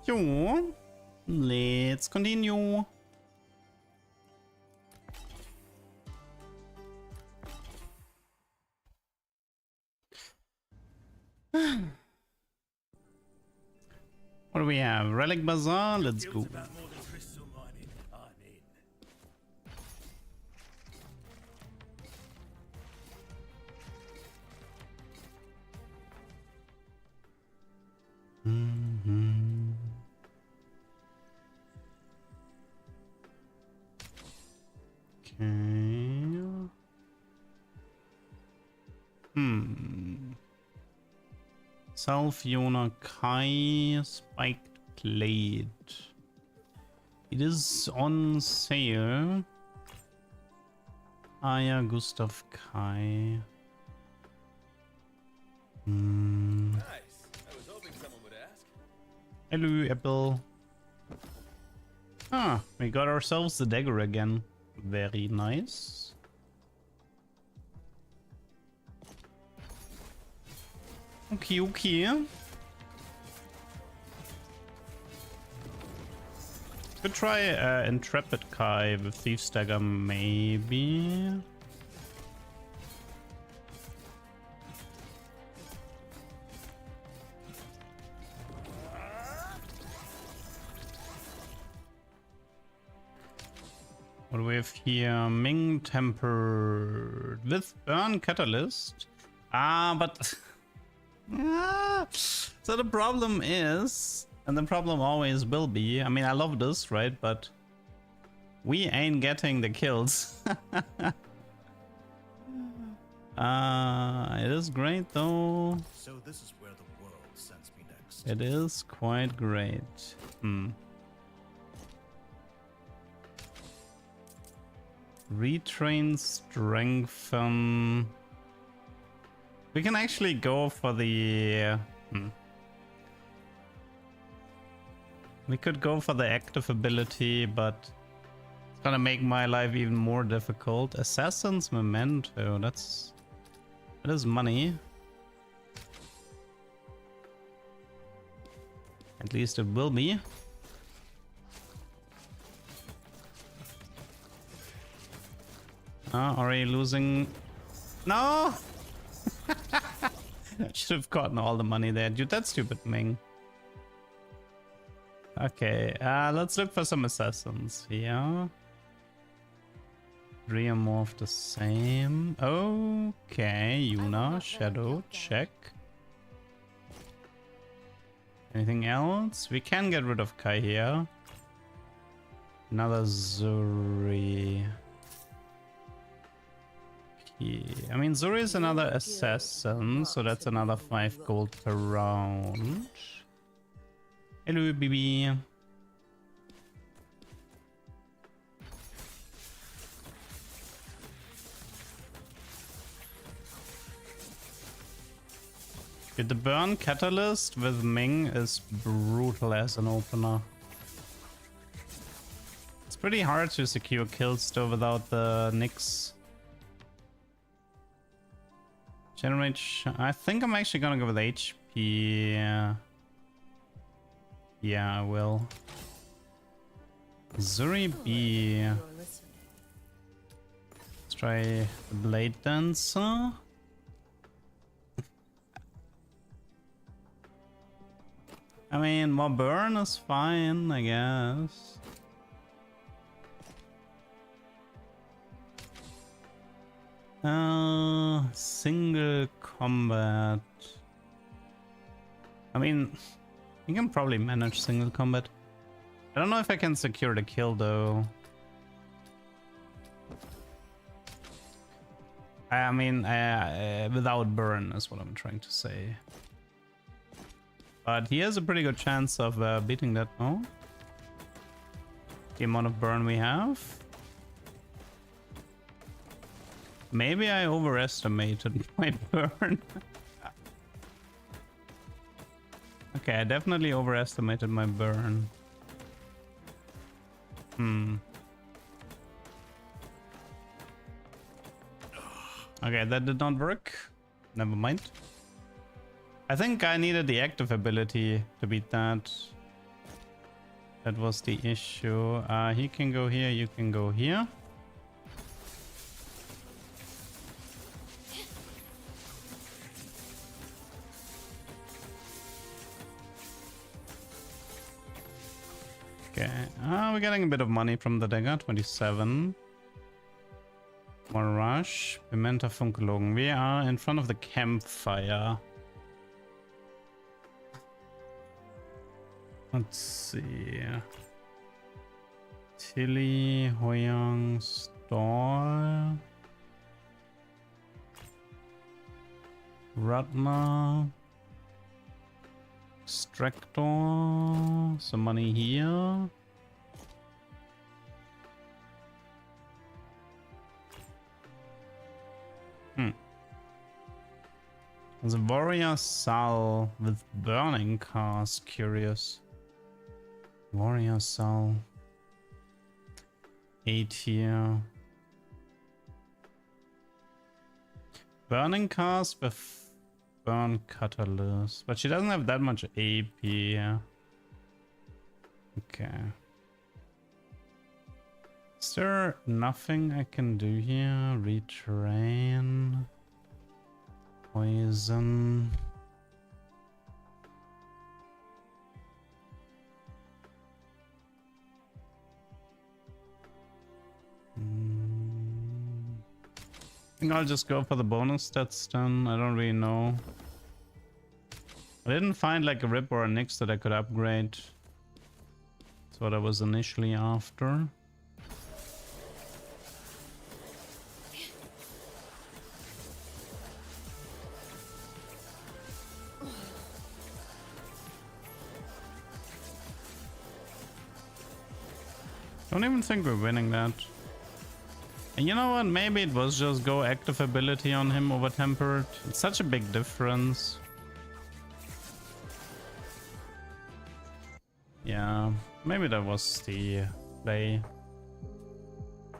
Jo, let's continue. What do we have? Relic Bazaar? Let's go. Okay. Salfiona Kai Spiked Plate. It is on sale. Aya Gustav Kai. Nice. I was hoping someone would ask. Hello, Apple. Ah, we got ourselves the dagger again. Very nice. Okay, okay. Could try Intrepid Kai with Thief's Dagger, maybe. What do we have here? Ming Tempered with Burn Catalyst. Ah, but... So the problem is, and the problem always will be, I mean, I love this, right? But we ain't getting the kills. It is great though. So this is where the world sends me next. It is quite great. Retrain, strengthen. We can actually go for the... We could go for the active ability, but it's gonna make my life even more difficult. Assassin's Memento, that is money. At least it will be. Already losing... No! Should have gotten all the money there. Dude, that's stupid, Ming. Okay, let's look for some assassins here. Reamorph the same. Okay, Yuna, Shadow, check. Anything else? We can get rid of Kai here. Another Zuri. I mean, Zuri is another assassin, so that's another 5 gold per round. Hello, BB. Dude, the burn catalyst with Ming is brutal as an opener. It's pretty hard to secure kills though without the Nyx. Generate. I think I'm actually gonna go with HP. Yeah, I will. Zuri B. Let's try the Blade Dancer. I mean, more burn is fine, I guess. Single combat. I mean, you can probably manage single combat. I don't know if I can secure the kill though. I mean, without burn is what I'm trying to say. But he has a pretty good chance of beating that. Oh, the amount of burn we have. Maybe I overestimated my burn. Okay, I definitely overestimated my burn. Okay, that did not work. Never mind. I think I needed the active ability to beat that. That was the issue. He can go here, you can go here. Okay. We're getting a bit of money from the dagger. 27. More rush. Pimenta Funkelogen. We are in front of the campfire. Let's see. Tilly, Hoyang, Stall. Ratna. Extractor. Some money here. There's a warrior Sal with burning cars. Curious. Warrior Sal. 8 here. Burning cars with burn catalyst. But she doesn't have that much AP. Okay. Is there nothing I can do here? Retrain. Poison. I think I'll just go for the bonus stats then. I don't really know. I didn't find like a rip or a nix that I could upgrade. That's what I was initially after. Don't even think we're winning that. And you know what? Maybe it was just go active ability on him over tempered. It's such a big difference. Yeah, maybe that was the play.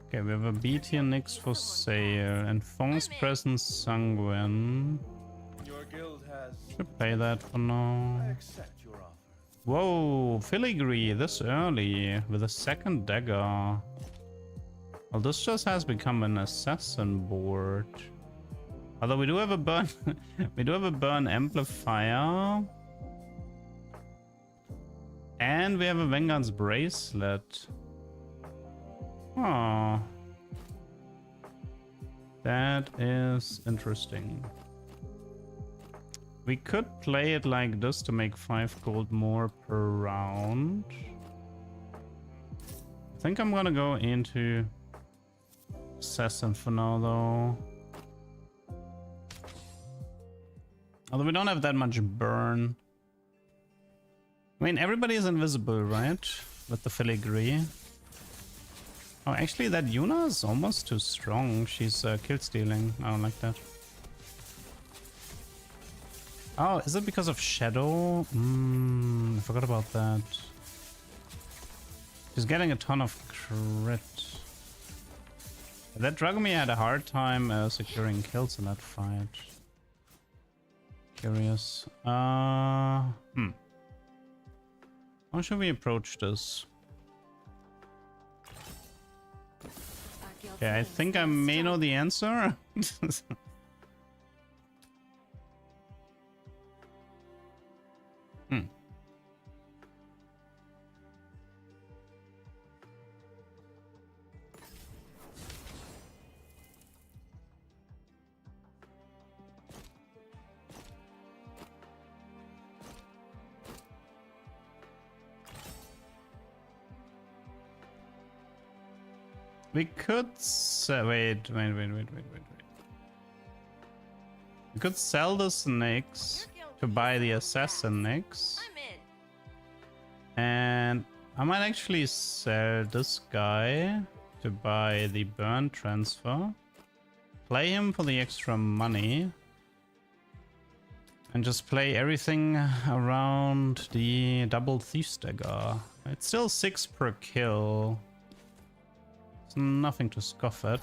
Okay, we have a beat here next for sale. And Fong's Presence Sanguine. Your guild has. Should pay that for now. I accept your offer. Whoa, filigree this early with a second dagger. Well, this just has become an assassin board. Although we do have a burn, we do have a burn amplifier, and we have a Vanguard's bracelet. Oh, that is interesting. We could play it like this to make 5 gold more per round. I think I'm gonna go into assassin for now though. Although we don't have that much burn. I mean, everybody is invisible, right? With the filigree. Oh, actually that Yuna is almost too strong. She's kill stealing. I don't like that. Oh, is it because of Shadow? I forgot about that. She's getting a ton of crit. That Dragomir had a hard time securing kills in that fight. Curious. How should we approach this? Okay, I think I may know the answer. We could wait. We could sell the snakes to buy the assassin next. And I might actually sell this guy to buy the burn transfer. Play him for the extra money. And just play everything around the double thief dagger. It's still 6 per kill. It's nothing to scoff at.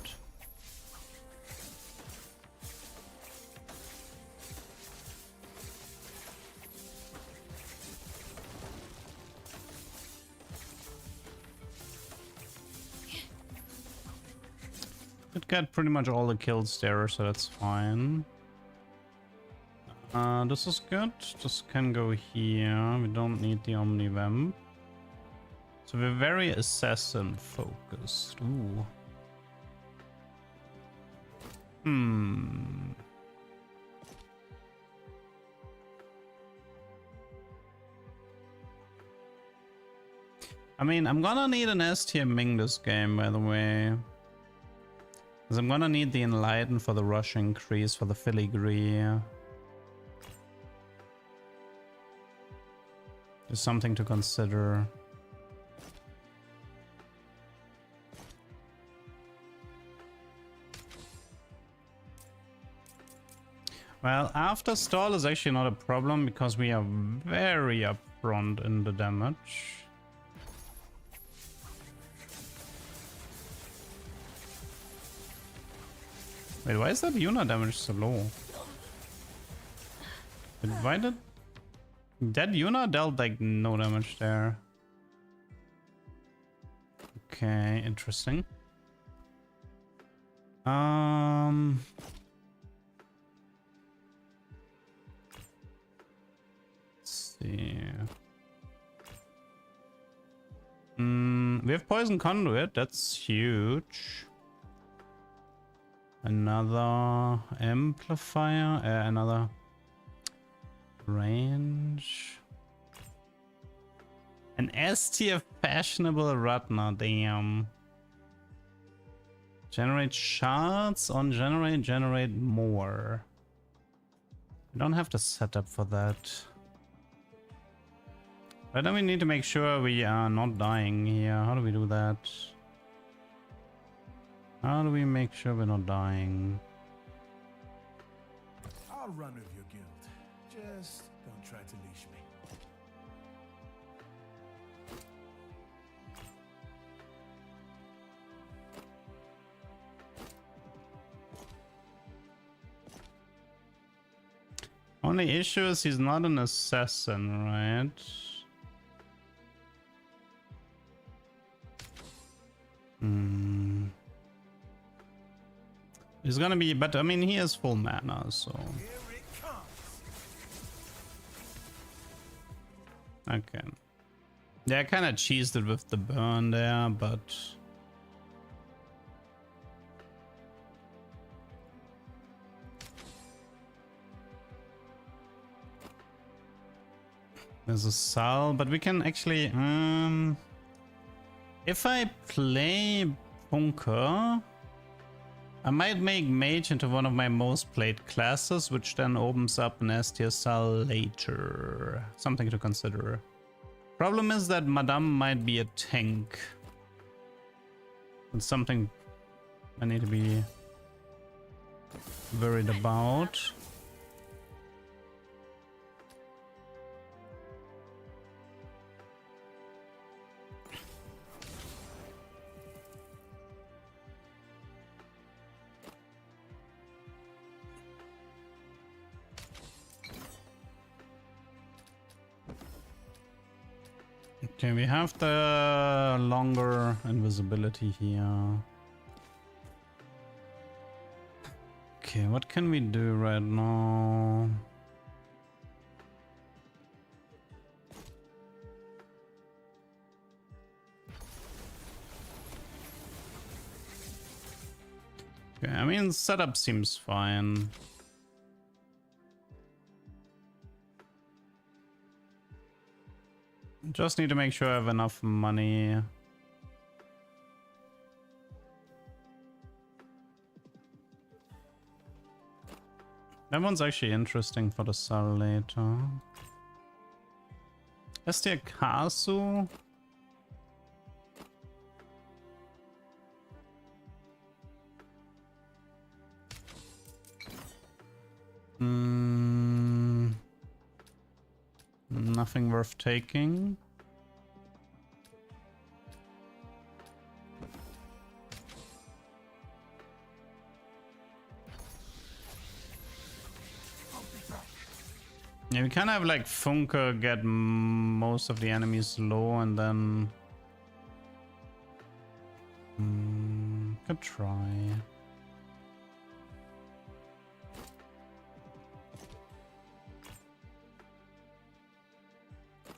should get pretty much all the kills there, so that's fine. This is good. This can go here. We don't need the Omnivamp. So we're very assassin focused. Ooh. I mean, I'm gonna need an S tier Ming this game, by the way. Because I'm gonna need the Enlighten for the rush increase for the filigree. There's something to consider. Well, after stall is actually not a problem because we are very upfront in the damage. Wait, why is that Yuna damage so low? Why did... That Yuna dealt like no damage there. Okay, interesting. Let's see. We have Poison Conduit, that's huge. Another amplifier, another range. An S tier fashionable Ratna, damn. Generate shards on generate more. We don't have the setup for that. But then we need to make sure we are not dying here. How do we do that? How do we make sure we're not dying? I'll run with your guild. Just don't try to leash me. Only issue is he's not an assassin, right? He's gonna be, but I mean, he has full mana, so. Okay. Yeah, I kind of cheesed it with the burn there, but. There's a Sal, but we can actually, if I play Bunker, I might make Mage into one of my most played classes, which then opens up an S tier Sal later. Something to consider. Problem is that Madame might be a tank. It's something I need to be worried about. Okay, we have the longer invisibility here. Okay, what can we do right now? Okay, I mean, setup seems fine. Just need to make sure I have enough money. That one's actually interesting for the Sal later. Is there Kasu? Nothing worth taking. Yeah, we kind of have like Funker get most of the enemies low and then could try.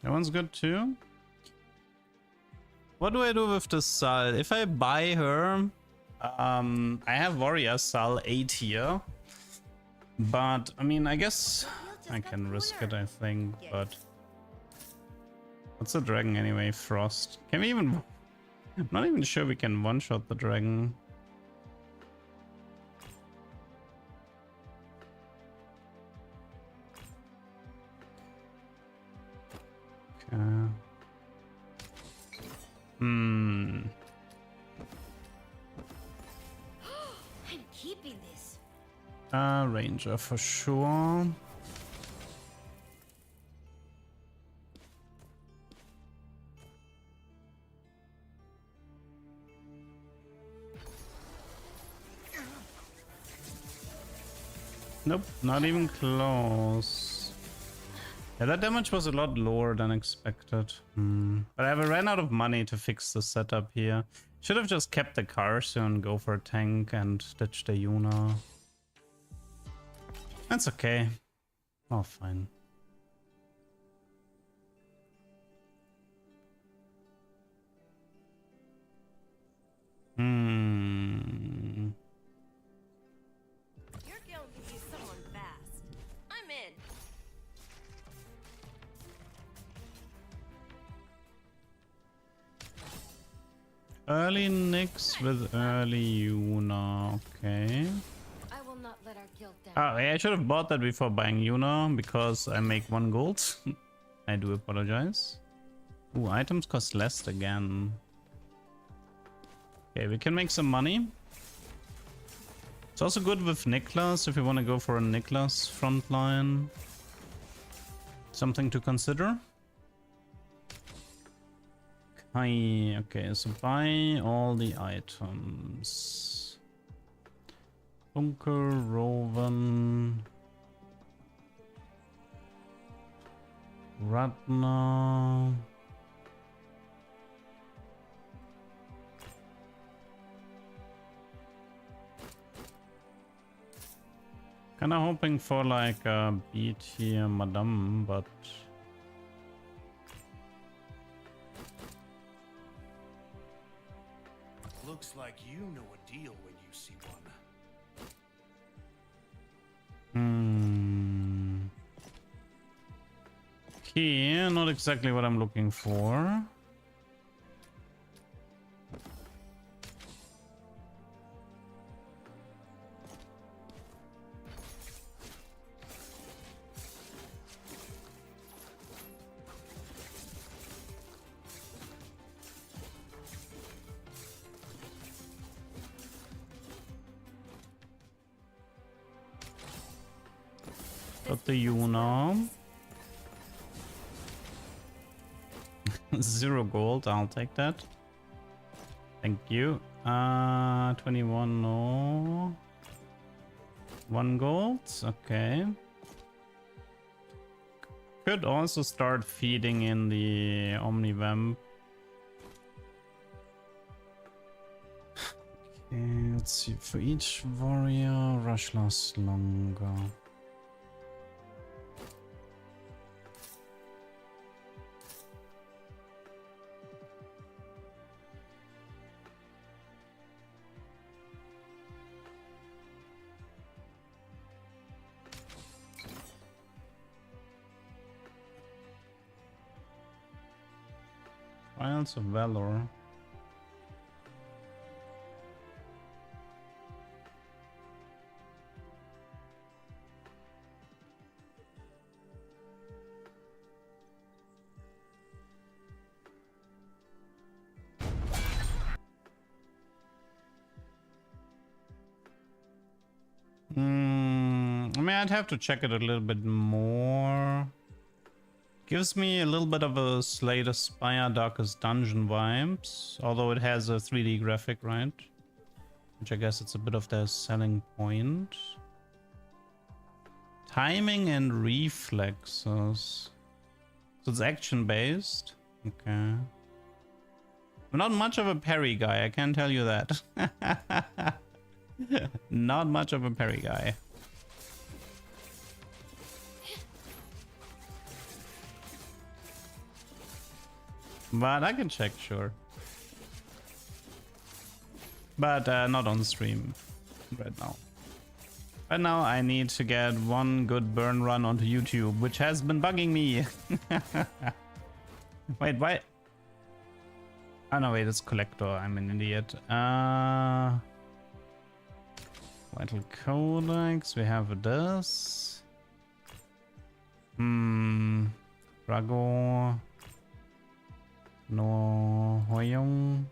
That one's good too. What do I do with the Sal? If I buy her, I have Warrior Sal 8 here. But, I mean, I guess I can risk it, I think, but... What's the dragon anyway? Frost. Can we even... I'm not even sure we can one-shot the dragon. Okay. I'm keeping this. Ranger for sure. Nope, not even close. Yeah, that damage was a lot lower than expected. But I ran out of money to fix the setup here. Should have just kept the Karsu and go for a tank and ditch the Yuna. That's okay. Oh, fine. Your guild could use someone fast. I'm in. Early Nyx with early Yuna. Okay. I will not let our guild down. Oh, yeah, I should have bought that before buying Yuna because I make 1 gold. I do apologize. Ooh, items cost less again. Okay, we can make some money. It's also good with Niklas if you want to go for a Niklas frontline. Something to consider. Okay, so buy all the items. Bunker, Rowan, Ratna. Kinda hoping for like a B tier Madame, but Looks like you know a deal when you see one. Okay, not exactly what I'm looking for. Got the Yuna. 0 gold, I'll take that. Thank you. 21, no. 1 gold, okay. Could also start feeding in the Omnivamp. Okay, let's see. For each warrior, rush lasts longer. Trials of Valor. I mean, I'd have to check it a little bit more. Gives me a little bit of a Slay the Spire Darkest Dungeon vibes, although it has a 3D graphic, right? Which I guess it's a bit of their selling point. Timing and reflexes. So it's action based. Okay. I'm not much of a parry guy, I can tell you that. Not much of a parry guy. But I can check, sure. But not on stream right now. Right now I need to get one good burn run onto YouTube, which has been bugging me. Wait, why? Oh no, wait, it's collector. I'm an idiot. Vital Codex, we have this. Rago. No Hoyong.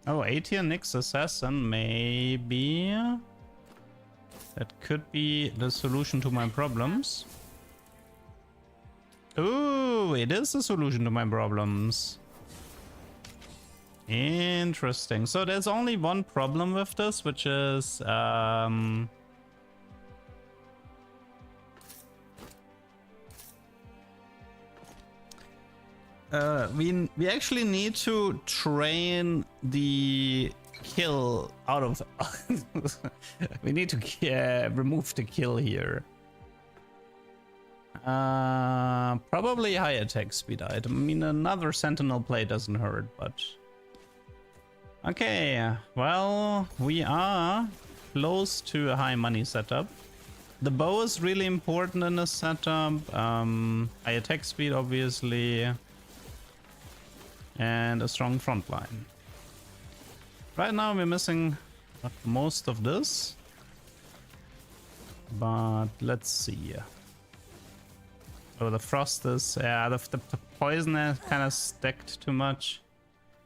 Oh, 80 Nyx Assassin, maybe. That could be the solution to my problems. Ooh, it is the solution to my problems. Interesting. So there's only one problem with this, which is we actually need to train the kill out of we need to remove the kill here. Probably high attack speed item. I mean, another sentinel plate doesn't hurt, but okay, well, we are close to a high money setup. The bow is really important in this setup. High attack speed, obviously, and a strong front line. Right now we're missing most of this, but let's see. Oh, the frost is, yeah, the poison is kind of stacked too much.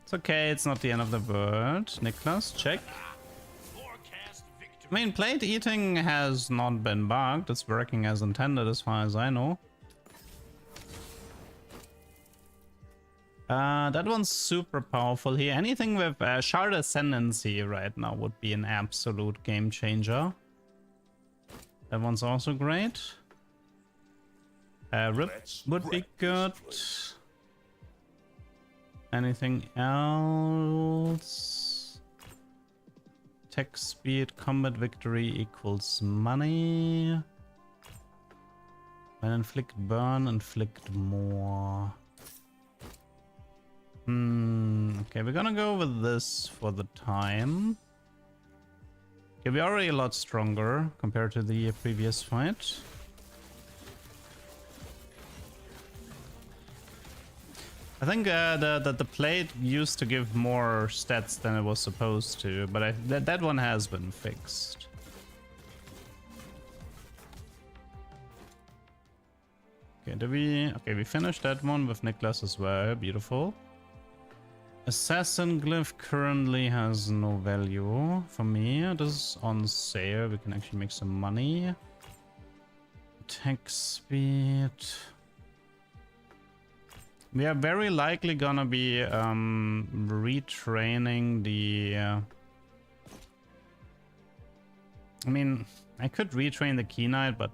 It's okay, it's not the end of the world. Niklas, check. I mean, plate eating has not been bugged. It's working as intended as far as I know. That one's super powerful here. Anything with Shard Ascendancy right now would be an absolute game changer. That one's also great. Rip would be good. Anything else? Tech speed, combat victory equals money. When inflict burn, inflict more. Okay, we're gonna go with this for the time. Okay, we're already a lot stronger compared to the previous fight. I think the plate used to give more stats than it was supposed to, but that one has been fixed. Okay, we finished that one with Niklas as well. Beautiful. Assassin glyph currently has no value for me. This is on sale. We can actually make some money. Attack speed. We are very likely gonna be retraining the... I mean, I could retrain the Key Knight, but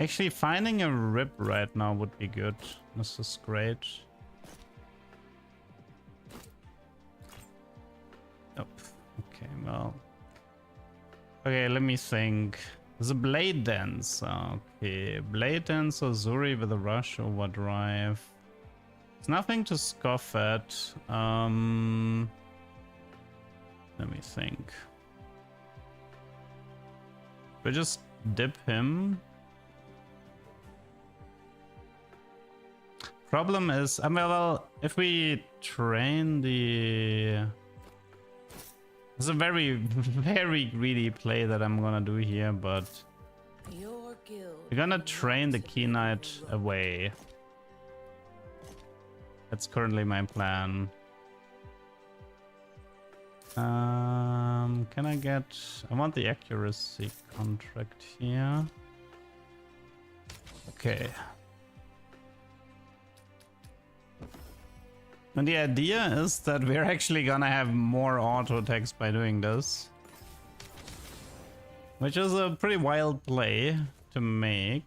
actually finding a rip right now would be good. This is great. Oh, okay, well... Okay, let me think. There's a Blade Dance. Okay, Blade Dance or Zuri with a Rush Overdrive. It's nothing to scoff at. Let me think. We just dip him. Problem is, I mean, well, if we train the... It's a very, very greedy play that I'm gonna do here, but we're gonna train the Key Knight away. That's currently my plan. Can I get... I want the accuracy contract here. Okay. And the idea is that we're actually gonna have more auto attacks by doing this. Which is a pretty wild play to make.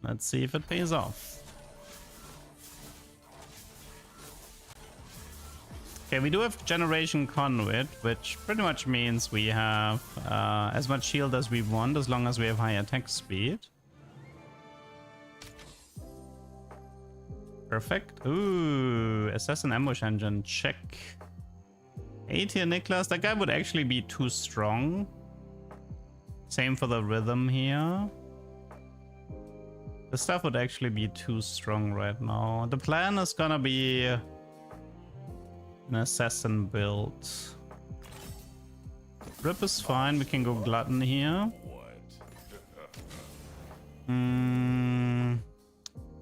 Let's see if it pays off. Okay, we do have Generation Conduit, which pretty much means we have as much shield as we want, as long as we have high attack speed. Perfect. Ooh, assassin ambush engine, check. 80 Niklas, that guy would actually be too strong. Same for the rhythm here. The stuff would actually be too strong right now. The plan is gonna be an assassin build. Rip is fine, we can go glutton here.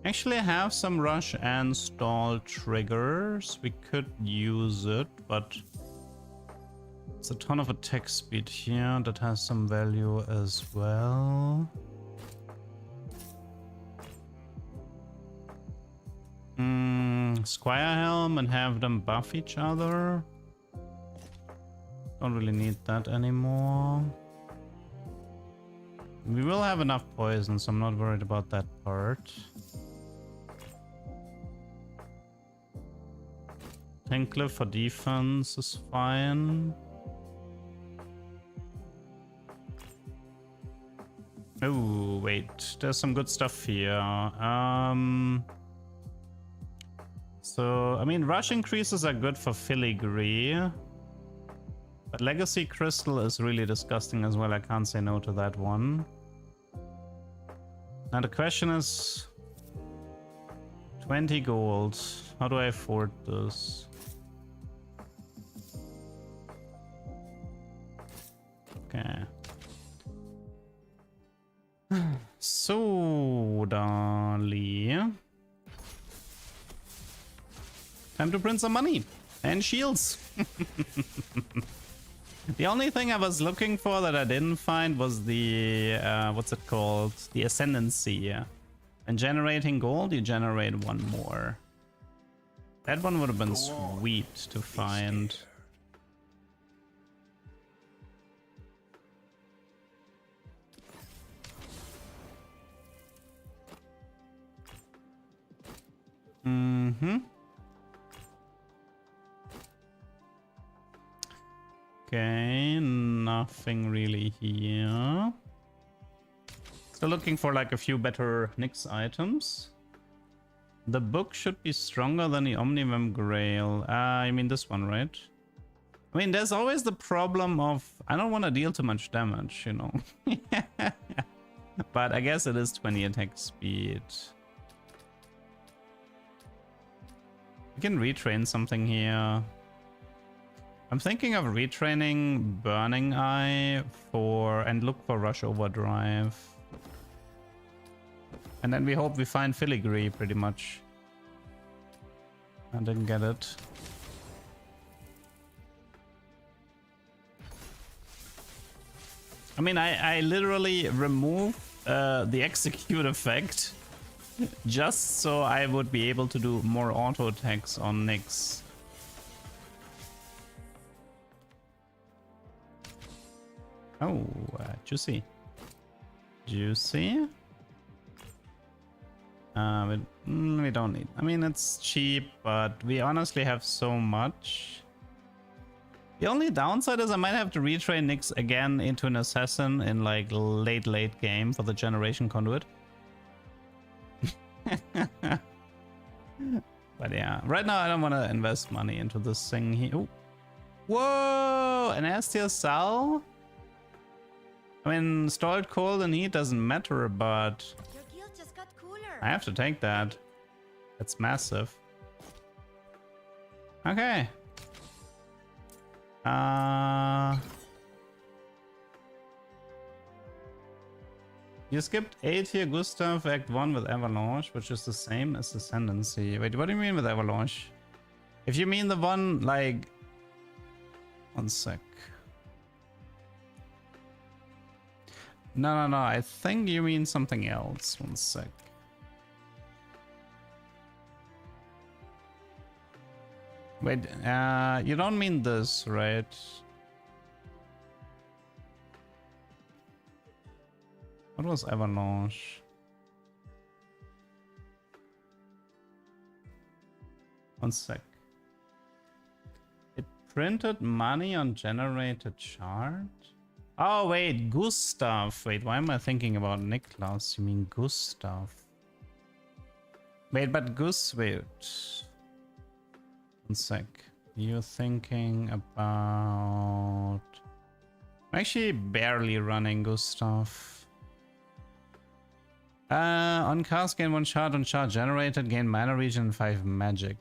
Actually, I have some rush and stall triggers. We could use it, but it's a ton of attack speed here that has some value as well. Squire Helm and have them buff each other. Don't really need that anymore. We will have enough poison, so I'm not worried about that part. Tankcliff for defense is fine. Oh, wait. There's some good stuff here. So, I mean, rush increases are good for filigree. But Legacy Crystal is really disgusting as well. I can't say no to that one. Now the question is... 20 gold. How do I afford this? Okay. So, Dali. Time to print some money and shields. The only thing I was looking for that I didn't find was the what's it called? The ascendancy. And generating gold, you generate one more. That one would have been sweet to find. Okay, nothing really here. Still looking for like a few better Nyx items. The book should be stronger than the Omnivem Grail. I mean this one, right? I mean, there's always the problem of I don't want to deal too much damage, you know. But I guess it is 20 attack speed. We can retrain something here. I'm thinking of retraining Burning Eye and look for Rush Overdrive. And then we hope we find Filigree pretty much. I didn't get it. I mean, I literally removed the execute effect just so I would be able to do more auto attacks on Nyx. Oh, juicy. Juicy. We don't need. I mean, it's cheap, but we honestly have so much. The only downside is I might have to retrain Nyx again into an assassin in like late game for the generation conduit. But yeah, right now I don't want to invest money into this thing here. Ooh. Whoa, an Astia Sal? I mean, stalled cold and heat doesn't matter, but Your guild just got cooler. I have to take that. That's massive. Okay. You skipped 8 here, Gustav, Act 1 with Avalanche, which is the same as Ascendancy. Wait, what do you mean with Avalanche? If you mean the one, like... One sec. No, I think you mean something else. One sec. Wait, you don't mean this, right? What was Avalanche? One sec. It printed money on generated chart? Oh, wait, Gustav. Wait, why am I thinking about Niklas? You mean Gustav? Wait, but Gus, wait. One sec. You're thinking about... I'm actually barely running Gustav. On cast, gain 1 shard. On shard generated, gain mana regen 5 magic.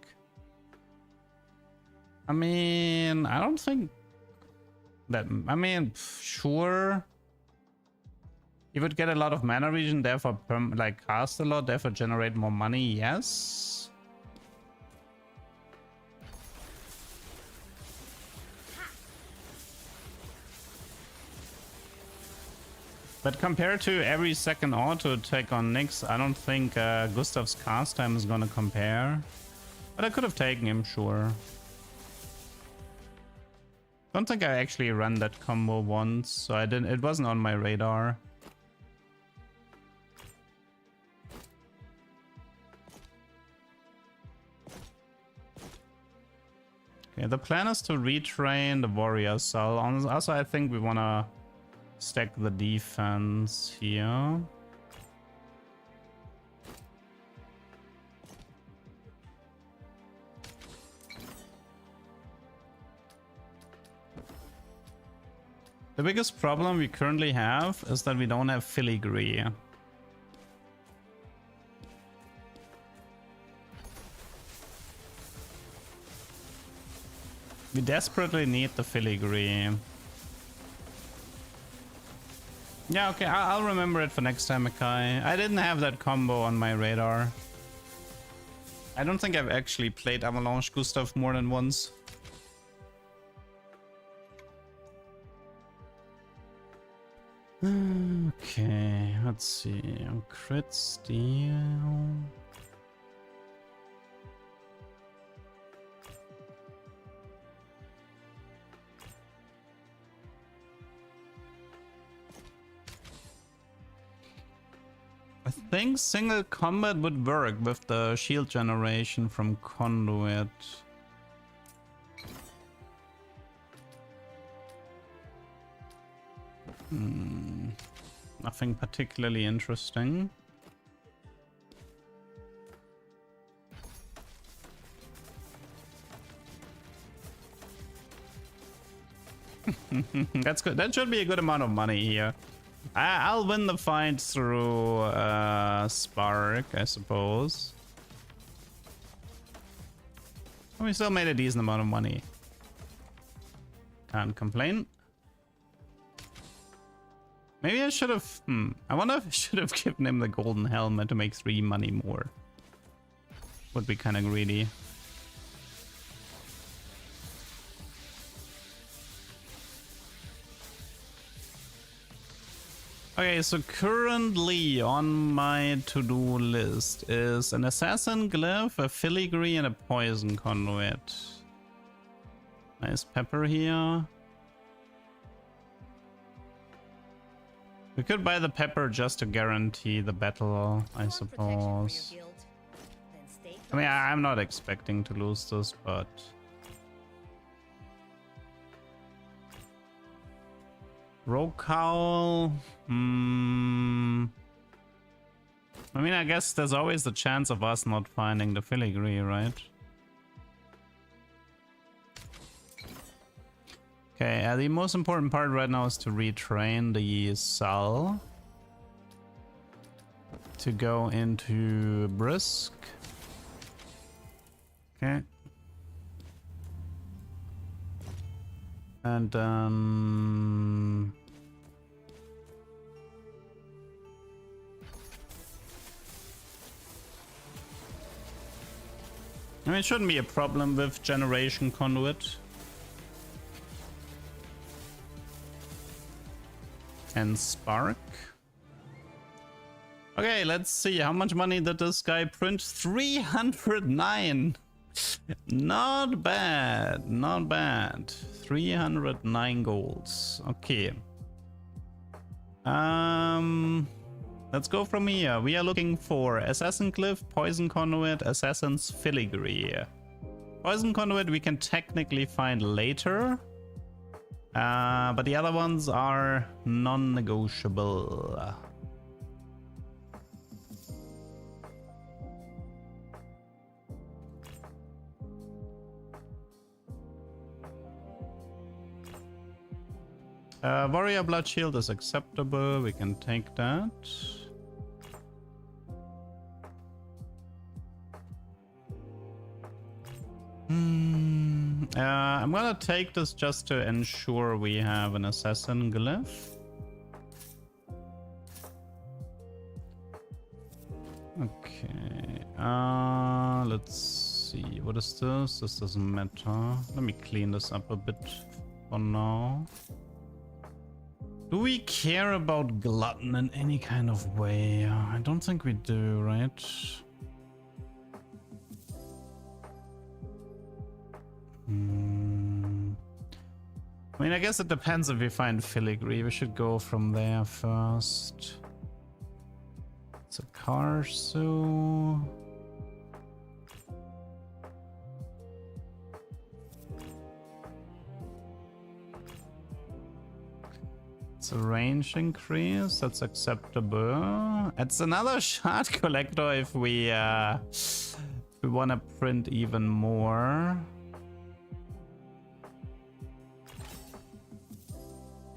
I mean, I don't think that... I mean, sure. You would get a lot of mana regen, therefore like cast a lot, therefore generate more money, yes. But compared to every second auto attack on Nyx, I don't think Gustav's cast time is gonna compare. But I could have taken him, sure. Don't think I actually ran that combo once, so I didn't. It wasn't on my radar. Okay, the plan is to retrain the warrior soul. Also, I think we wanna stack the defense here. The biggest problem we currently have is that we don't have filigree. We desperately need the filigree. Yeah, okay, I'll remember it for next time, Akai. I didn't have that combo on my radar. I don't think I've actually played Avalanche Gustav more than once. Okay, let's see. Crit steal. I think single combat would work with the shield generation from Conduit. Nothing particularly interesting. That's good. That should be a good amount of money here. I'll win the fight through Spark, I suppose. We still made a decent amount of money. Can't complain. Maybe I should have... I wonder if I should have given him the golden helmet to make 3 money more. Would be kind of greedy. Okay, so currently on my to-do list is an assassin glyph, a filigree, and a poison conduit. Nice pepper here. We could buy the pepper just to guarantee the battle, I suppose. I mean, I'm not expecting to lose this, but... Rogue Cowl... I mean, I guess there's always the chance of us not finding the filigree, right? Okay, the most important part right now is to retrain the Sal to go into Brisk. Okay. And I mean, it shouldn't be a problem with Generation Conduit. And Spark. Okay, let's see. How much money did this guy print? 309! Not bad. Not bad. 309 golds. Okay. Let's go from here. We are looking for Assassin Glyph, Poison Conduit, Assassin's Filigree. Poison Conduit we can technically find later. But the other ones are non-negotiable. Warrior Blood Shield is acceptable. We can take that. I'm gonna take this just to ensure we have an assassin glyph. Okay. Let's see. What is this? This doesn't matter. Let me clean this up a bit for now. Do we care about glutton in any kind of way? I don't think we do, right? I mean, I guess it depends if we find filigree. We should go from there first. It's a Karsu. It's a range increase. That's acceptable. It's another shard collector if we want to print even more.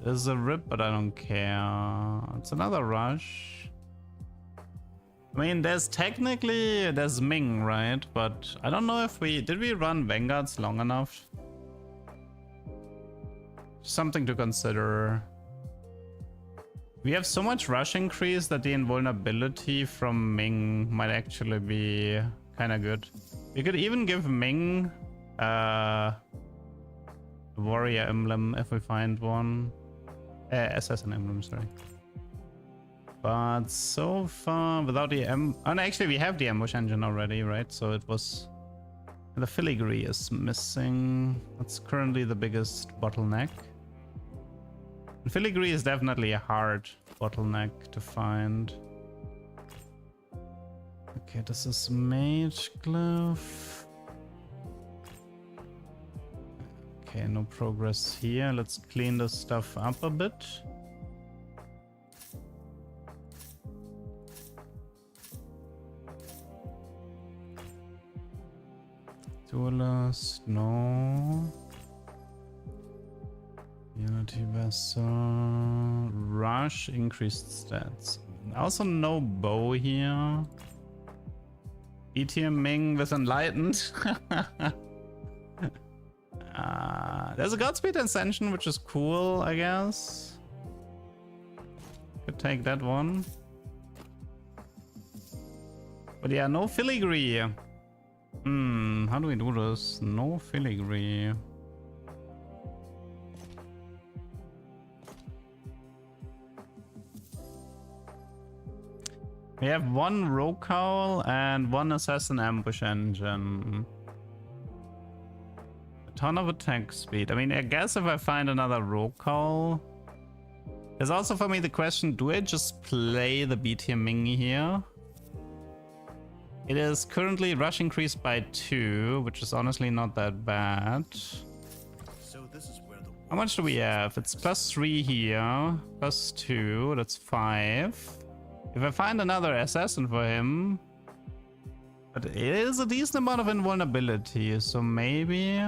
There's a rip, but I don't care. It's another rush. I mean, there's Ming, right? But I don't know if did we run Vanguards long enough? Something to consider. We have so much rush increase that the invulnerability from Ming might actually be kind of good. We could even give Ming a warrior emblem if we find one. Assassin emblem, sorry. But so far, without the oh, no, actually we have the ambush engine already, right? So it was... The filigree is missing. That's currently the biggest bottleneck. And filigree is definitely a hard bottleneck to find. Okay, this is mage glyph. Okay, no progress here. Let's clean this stuff up a bit. Duelist, no. Unity vessel. Rush, increased stats. Also no bow here. ETM Ming with Enlightened. There's a Godspeed Ascension, which is cool, I guess. Could take that one. But yeah, no filigree. How do we do this? No filigree. We have one rogue cowl and one assassin ambush engine. A ton of attack speed. I mean, I guess if I find another rogue cowl. There's also for me the question, do I just play the BTM Ming here? It is currently rush increased by 2, which is honestly not that bad. So this is where the How much do we have? It's +3 here, +2, that's 5. If I find another assassin for him... But it is a decent amount of invulnerability, so maybe...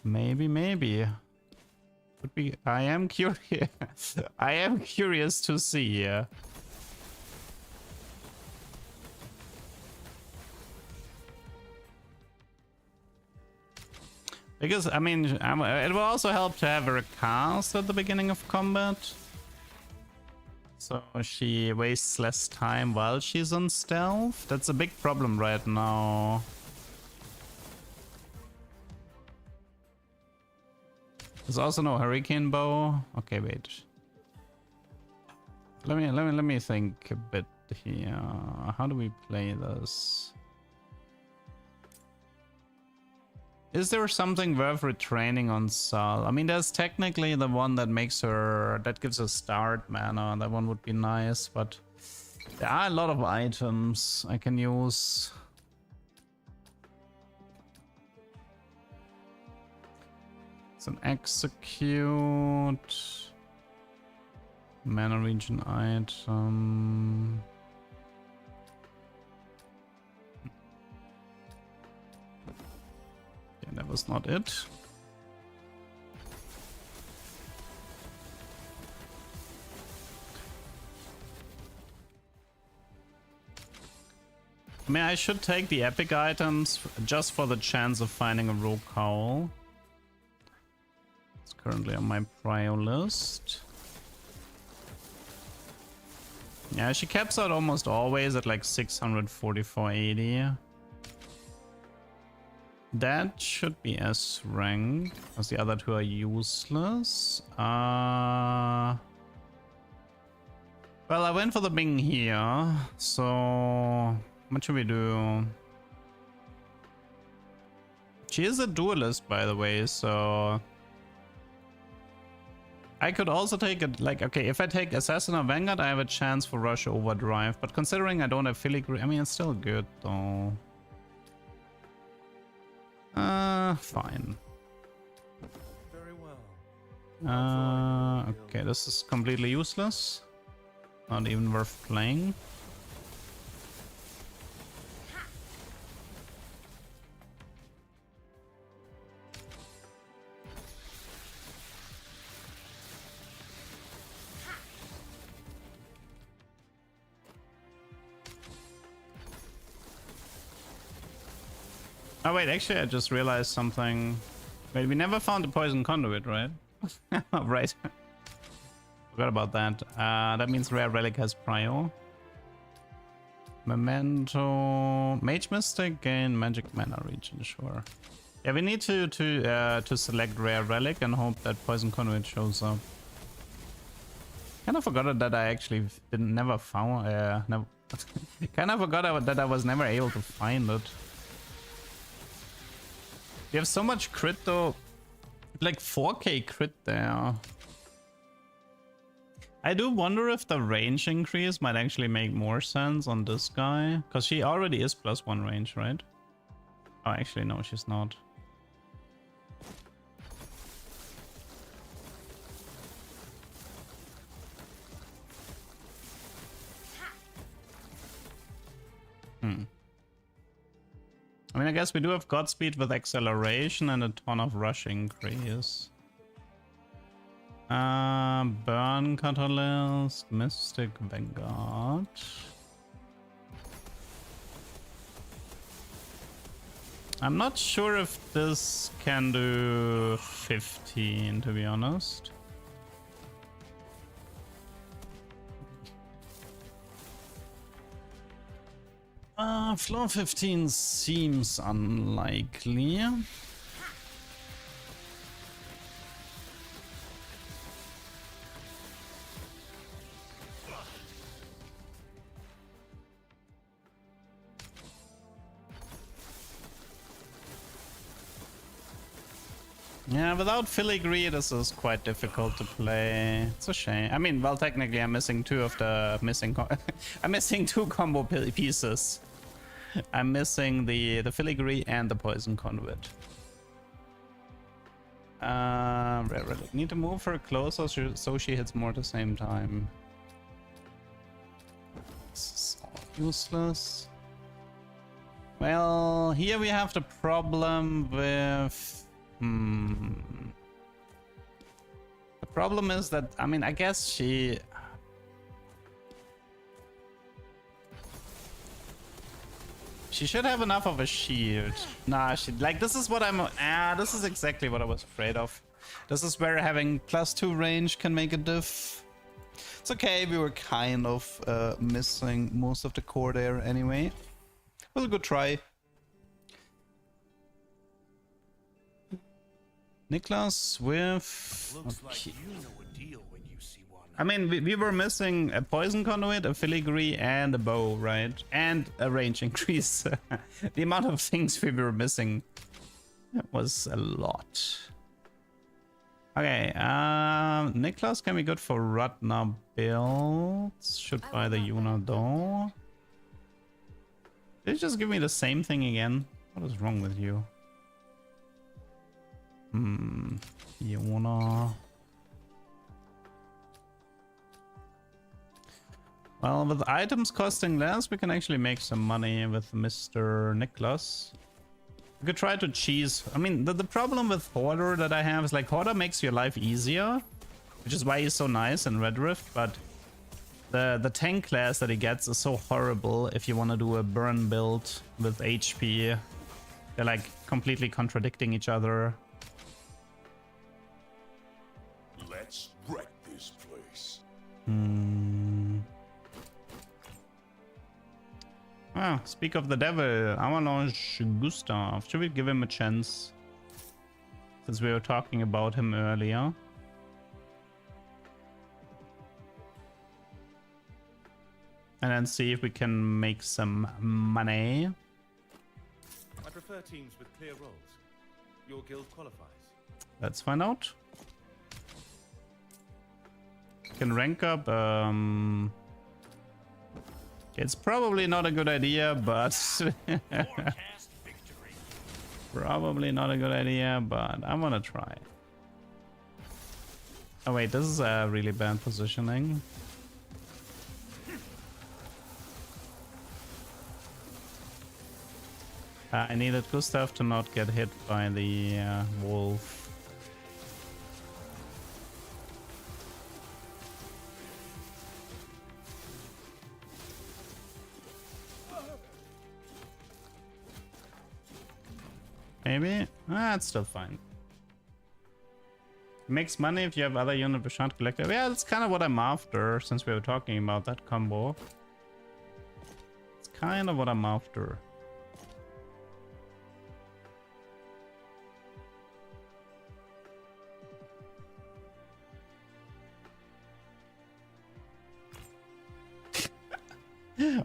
Maybe. Would be... I am curious. I am curious to see. Because, I mean, it will also help to have her cast at the beginning of combat. So she wastes less time while she's on stealth. That's a big problem right now. There's also no hurricane bow. Okay, wait. Let me think a bit here. How do we play this? Is there something worth retraining on Sal? I mean, there's technically the one that makes her... That gives her start mana. That one would be nice, but... There are a lot of items I can use. It's an execute. Mana region item. That was not it. I mean, I should take the epic items just for the chance of finding a rogue cowl. It's currently on my prio list. Yeah, she caps out almost always at like 644.80. That should be S rank, because the other two are useless. Well, I went for the Bing here, so what should we do? She is a duelist, by the way, so I could also take it like, okay, if I take Assassin or Vanguard, I have a chance for Rush Overdrive, but considering I don't have filigree, I mean, it's still good though. Fine. Very well. Okay, this is completely useless. Not even worth playing. Oh wait, actually I just realized something. Wait, we never found the poison conduit, right? Right. Forgot about that. That means Rare Relic has prio. Memento, Mage Mystic, gain Magic Mana region, sure. Yeah, we need to select Rare Relic and hope that Poison Conduit shows up. Kind of forgot that I actually never found. Kind of forgot that I was never able to find it. You have so much crit though, like 4k crit there. I do wonder if the range increase might actually make more sense on this guy, because she already is +1 range, right? Oh, actually no, she's not. I mean, I guess we do have Godspeed with acceleration and a ton of rush increase. Burn Catalyst, Mystic Vanguard. I'm not sure if this can do 15, to be honest. Floor 15 seems unlikely. Yeah, without filigree, this is quite difficult to play. It's a shame. I mean, well, technically, I'm missing two of the missing. I'm missing two combo pieces. I'm missing the filigree and the poison conduit. Rare Relic. Need to move her closer so she hits more at the same time. This is all useless. Well, here we have the problem with. The problem is that, I mean, I guess she should have enough of a shield. Nah, this is what this is exactly what I was afraid of. This is where having +2 range can make a diff. It's okay, we were kind of missing most of the core there anyway. Well, good try. Niklas with... Looks like you know a deal when you see one. I mean, we were missing a poison conduit, a filigree, and a bow, right? And a range increase. The amount of things we were missing was a lot. Okay, Niklas can be good for Ratna builds. Should buy the Yuna though. Did you just give me the same thing again? What is wrong with you? Yuna. Well, with items costing less, we can actually make some money with Mr. Niklas. We could try to cheese. I mean, the problem with Hoarder that I have is like Hoarder makes your life easier, which is why he's so nice in Red Rift, but The tank class that he gets is so horrible if you want to do a burn build with HP. They're like completely contradicting each other. Let's wreck this place. Ah, speak of the devil, Avalanche Gustav. Should we give him a chance? Since we were talking about him earlier. And then see if we can make some money. I prefer teams with clear roles. Your guild qualifies. Let's find out. Can rank up. It's probably not a good idea, but probably not a good idea, but I'm gonna try. Oh wait, this is a really bad positioning. I needed Gustav to not get hit by the wolf. Maybe? Ah, it's still fine. Makes money if you have other unit with shunt collector. Yeah, that's kind of what I'm after, since we were talking about that combo. It's kind of what I'm after.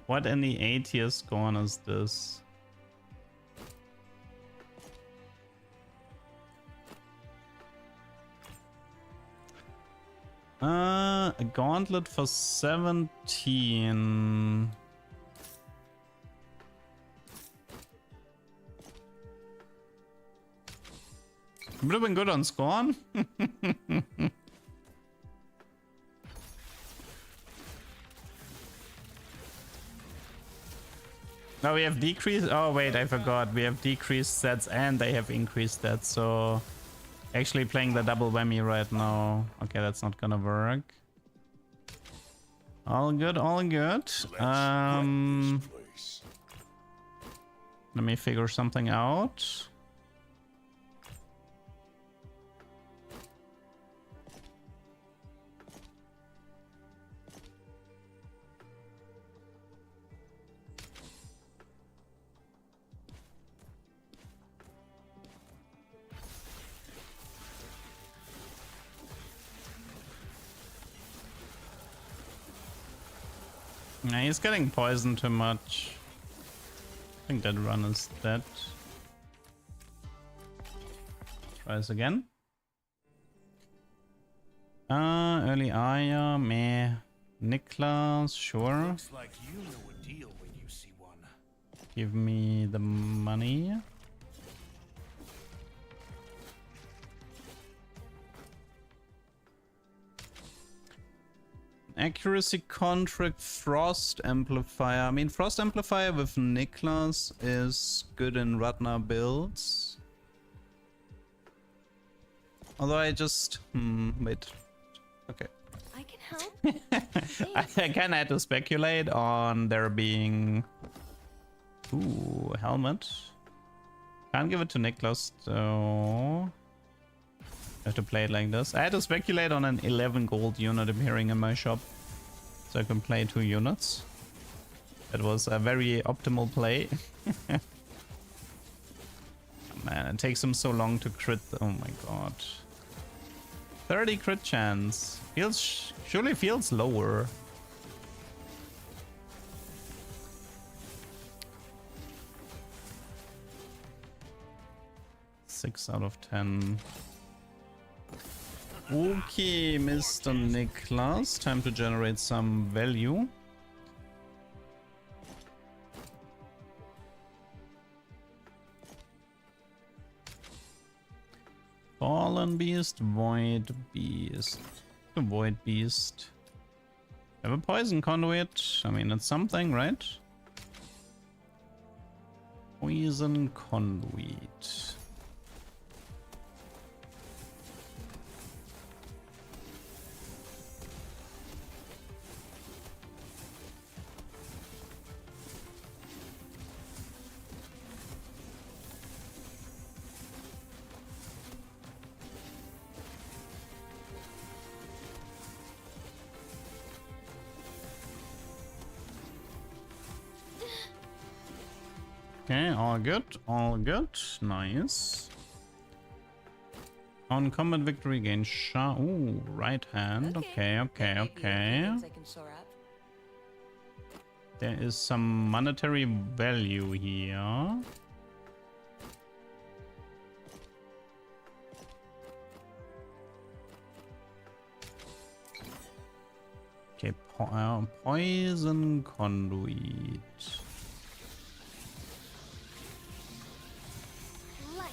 What in the A-tier scorn is this? A gauntlet for 17. Would have been good on Scorn. No, we have decreased. Oh, wait, I forgot. We have decreased stats and they have increased stats. So actually playing the double whammy right now. Okay, that's not gonna work. All good, all good. Let me figure something out. Yeah, he's getting poisoned too much. I think that run is dead. Try this again. Early Aya, meh. Niklas, sure. Looks like you know a deal when you see one. Give me the money. Accuracy contract, Frost Amplifier. I mean, Frost Amplifier with Niklas is good in Ratna builds. Although I just... wait. Okay. I can help. I kind of had to speculate on there being... Ooh, helmet. Can't give it to Niklas, though. I have to play it like this. I had to speculate on an 11 gold unit appearing in my shop, so I can play 2 units. That was a very optimal play. Oh, man, it takes him so long to crit. Oh my god. 30 crit chance. Surely feels lower. Six out of 10. Okay, Mr. Niklas, time to generate some value. Fallen Beast, Void Beast. The Void Beast. Have a Poison Conduit. I mean, it's something, right? Poison Conduit. Okay, all good, all good. Nice. On combat victory gain shot. Ooh, right hand. Okay, okay, Maybe a few okay. things I can shore up. There is some monetary value here. Okay, poison conduit. Light.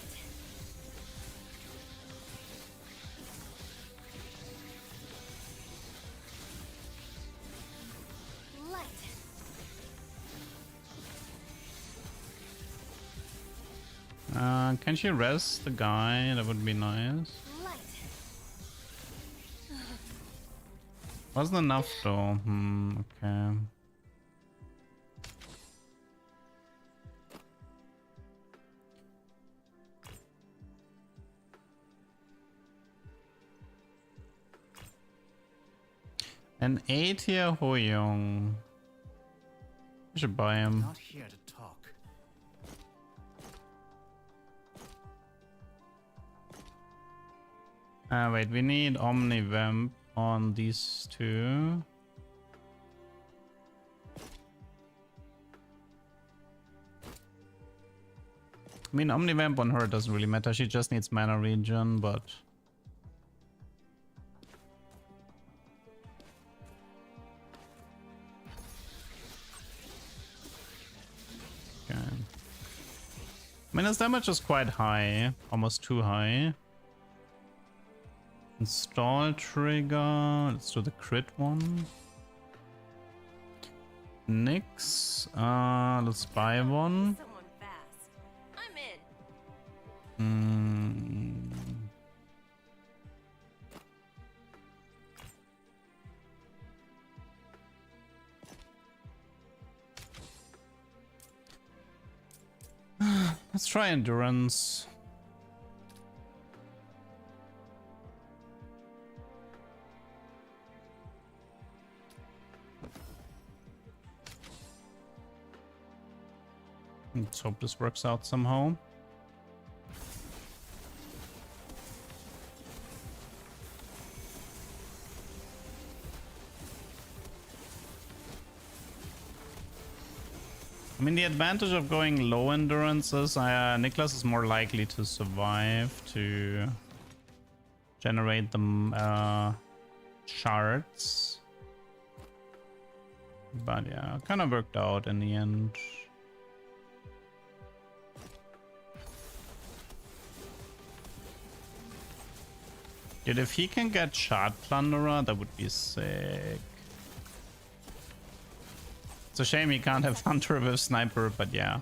Light. Can she rest the guy? That would be nice. Light. Wasn't enough though. Okay. An 8-year Hoyong. I should buy him. Not here to talk. Wait, we need Omnivamp on these two. I mean, Omnivamp on her doesn't really matter. She just needs mana regen, but... Okay. I mean, his damage is quite high. Almost too high. Install trigger. Let's do the crit one. Nix. Let's buy one. Someone fast. I'm in. Let's try endurance. Let's hope this works out somehow. I mean, the advantage of going low endurance is Niklas is more likely to survive, to generate the shards. But yeah, kind of worked out in the end. Dude, if he can get Shard Plunderer, that would be sick. It's a shame he can't have Hunter with Sniper, but yeah.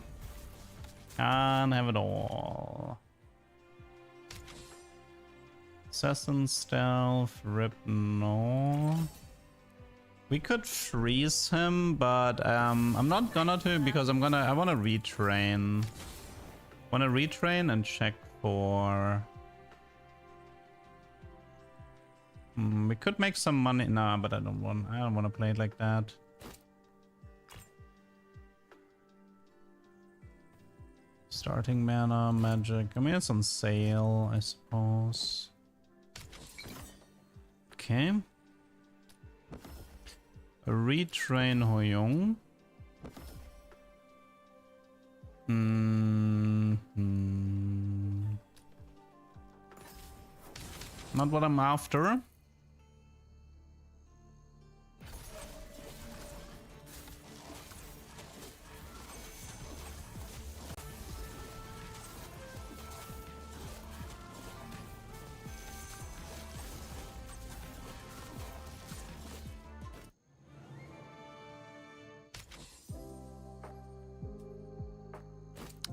Can't have it all. Assassin Stealth, Rip, no. We could freeze him, but I'm not gonna because I want to retrain. Want to retrain and check for... we could make some money. Nah, but I don't want to play it like that. Starting mana, magic. I mean, it's on sale, I suppose. Okay. Retrain Hoyong. Not what I'm after.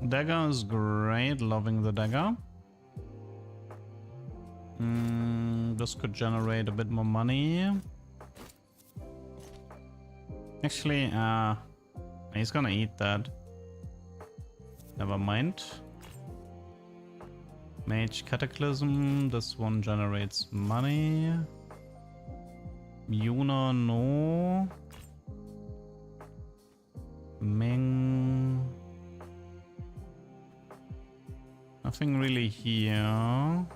Dagger is great, loving the dagger. This could generate a bit more money. Actually, he's gonna eat that. Never mind. Mage Cataclysm, this one generates money. Yuna, no. Ming. Nothing really here.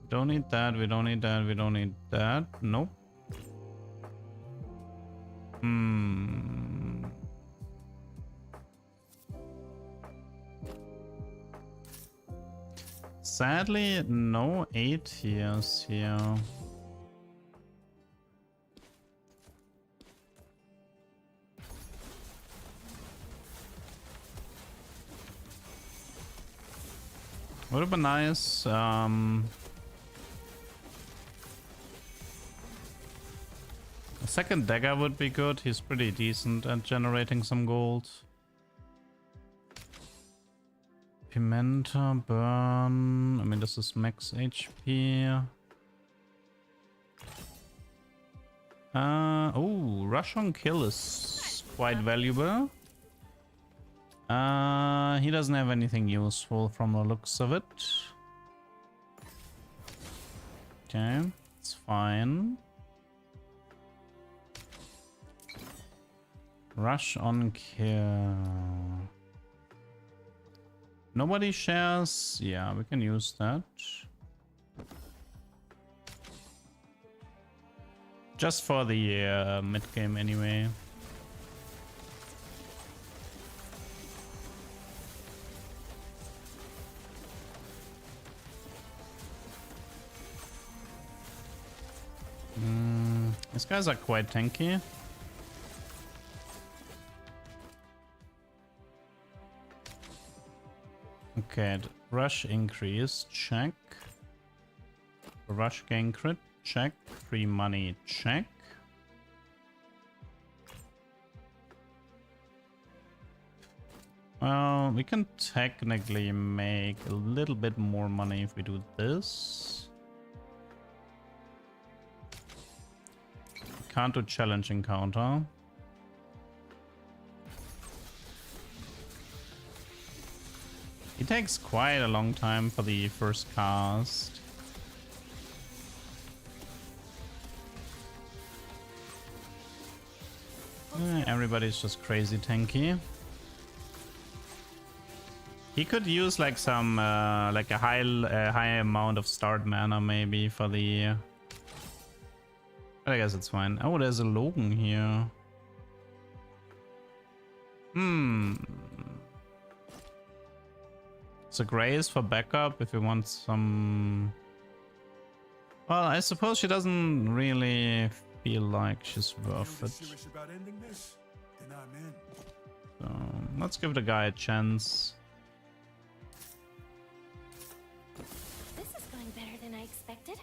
Don't need that, we don't need that, we don't need that. Nope. Sadly, no 8 years here. Would have been nice. A second dagger would be good. He's pretty decent at generating some gold. Pimenta, burn. I mean, this is max HP. Oh, rush on kill is quite valuable. He doesn't have anything useful from the looks of it. Okay, it's fine. Rush on kill. Nobody shares. Yeah, we can use that. Just for the mid game anyway. These guys are quite tanky. Okay, rush increase, check. Rush gain crit, check. Free money, check. Well, we can technically make a little bit more money if we do this. Can't do challenge encounter. It takes quite a long time for the first cast. Everybody's just crazy tanky. He could use like some like a high amount of start mana maybe for the. But I guess it's fine. Oh, there's a Logan here. So Grace for backup if you want some. Well, I suppose she doesn't really feel like she's worth it. So let's give the guy a chance. This is going better than I expected.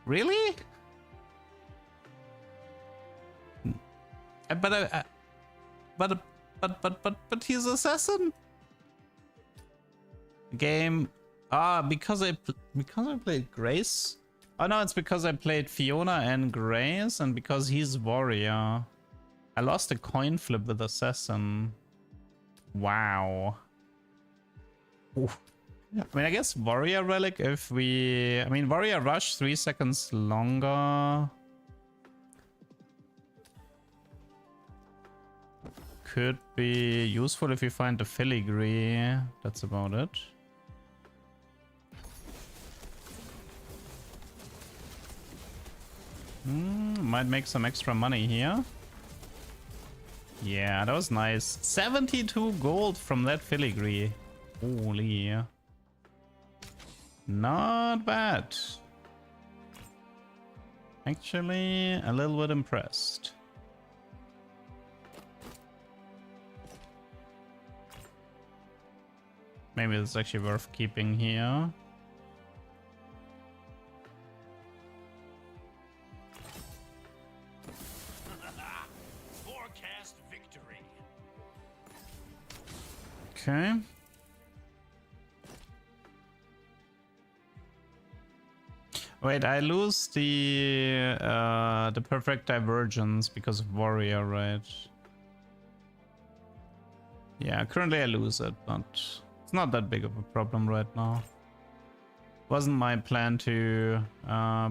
Really? But he's assassin. Game. Because I played Grace. Oh no, it's because I played Fiona and Grace, and because he's warrior. I lost a coin flip with assassin. Wow. Oof. I mean, I guess warrior relic if we. I mean, warrior rush 3 seconds longer. Could be useful if you find the filigree. That's about it. Might make some extra money here. Yeah, that was nice. 72 gold from that filigree. Holy. Not bad. Actually, a little bit impressed. Maybe it's actually worth keeping here. Forecast victory. Okay. Wait, I lose the perfect divergence because of warrior, right? Yeah, currently I lose it, but it's not that big of a problem right now. Wasn't my plan to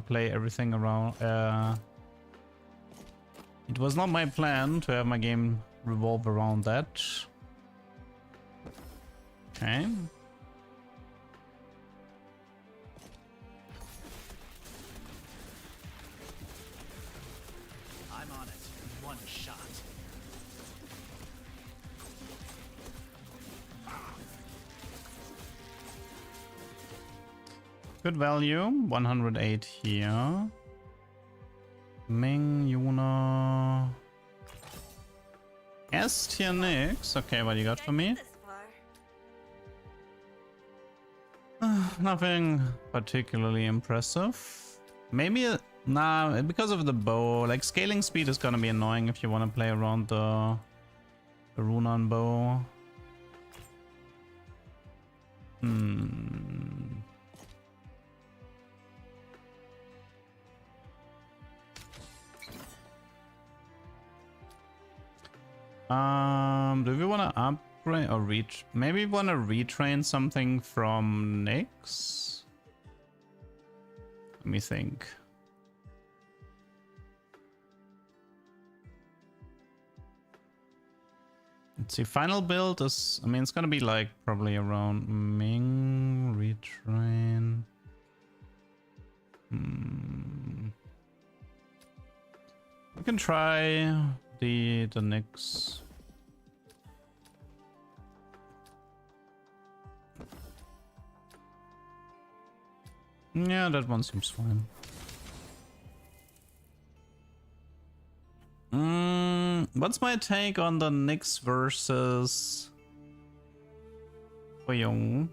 play everything around It was not my plan to have my game revolve around that. Okay. I'm on it. One shot. Good value. 108 here. Ming, Yuna. S tier Nix. Okay, what you got for me? This far. Nothing particularly impressive. Maybe, nah, because of the bow. Like, scaling speed is gonna be annoying if you want to play around the Runan bow. Do we want to upgrade or reach? Maybe we want to retrain something from Nyx? Let me think. Let's see, final build is, I mean, it's gonna be like probably around Ming, retrain. We can try the Nyx. Yeah, that one seems fine. What's my take on the Nyx versus Boyong?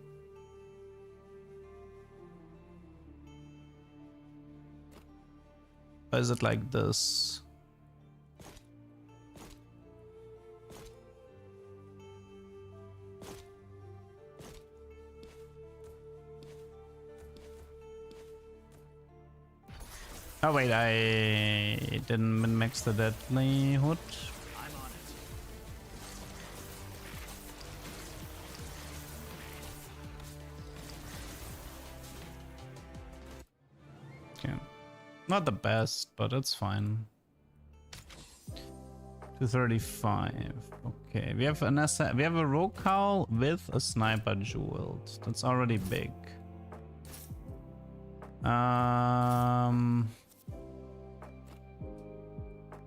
Or is it like this? Oh wait, I didn't min-max the deadly hood. I'm on it. Okay. Not the best, but it's fine. 235. Okay, we have a rogue cowl with a sniper jeweled. That's already big.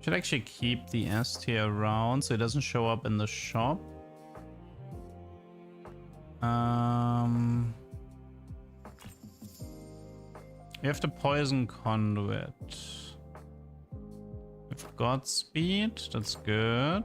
Should actually keep the S tier around so it doesn't show up in the shop. We have the poison conduit. We've got speed, that's good.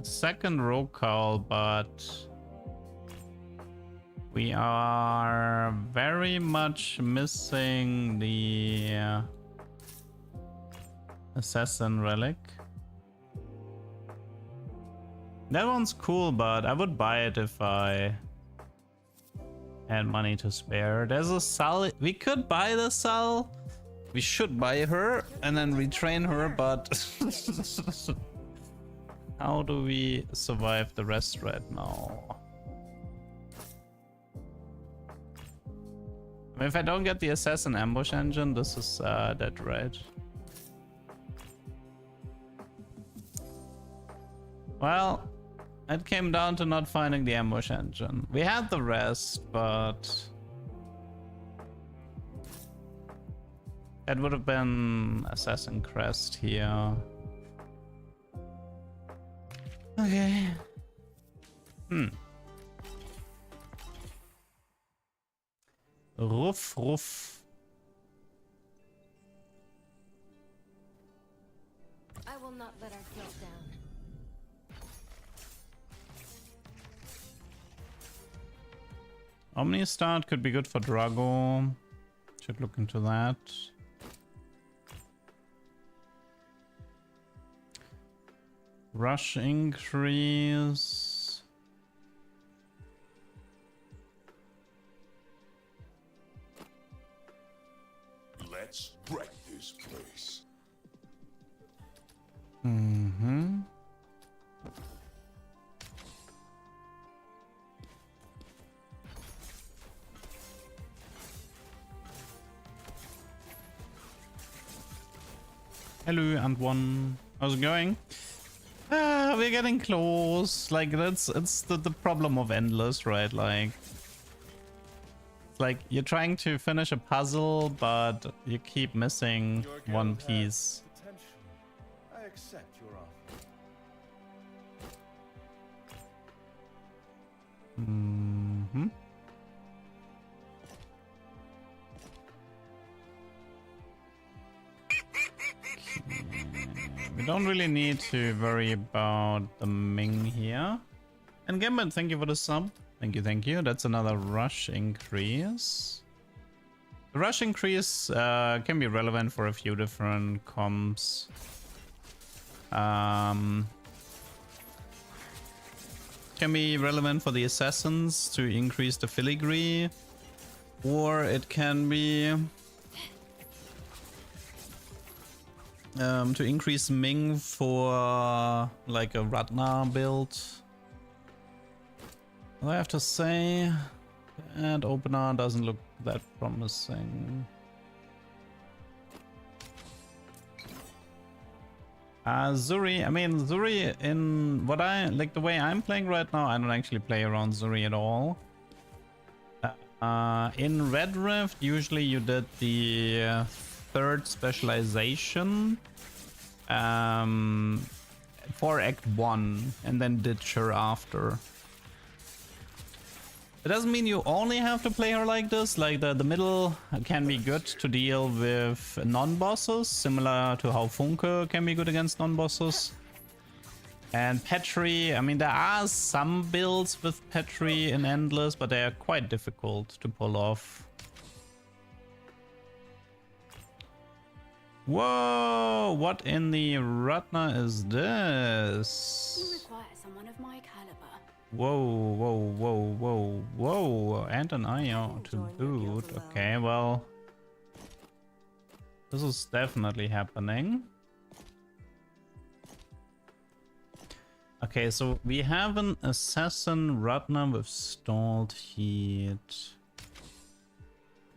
Second rogue call, but we are very much missing the assassin relic. That one's cool, but I would buy it if I had money to spare. There's a Sal. We could buy the Sal. We should buy her and then retrain her, but how do we survive the rest right now? I mean, if I don't get the assassin ambush engine, this is dead, right? Well, it came down to not finding the ambush engine. We had the rest, but that would have been assassin crest here. Okay. Ruff, ruff. I will not let our guild down. Omni start could be good for Drago. Should look into that. Rush increase. Let's wreck this place. Mm-hmm. Hello, and one. How's it going? Ah, we're getting close. Like it's the problem of endless, right? Like it's like you're trying to finish a puzzle, but you keep missing Your guild one has piece. potential. I accept your offer. Mm-hmm. We don't really need to worry about the Ming here. And Gambit, thank you for the sub. Thank you, thank you. That's another rush increase. The rush increase can be relevant for a few different comps. Can be relevant for the assassins to increase the filigree, or it can be to increase Ming for like a Ratna build. I have to say, and opener doesn't look that promising. Zuri, I mean Zuri in what I like the way I'm playing right now, I don't actually play around Zuri at all. In Red Rift, usually you did the third specialization for Act 1 and then did her after. It doesn't mean you only have to play her like this. Like the middle can be good to deal with non-bosses, similar to how Funke can be good against non-bosses. And Petri, I mean there are some builds with Petri in Endless, but they are quite difficult to pull off. Whoa, what in the Ratna is You this? require someone of my caliber. Whoa, whoa, whoa, whoa, whoa, and an IO to boot. Okay, well, this is definitely happening. Okay, so we have an assassin Ratna with stalled heat.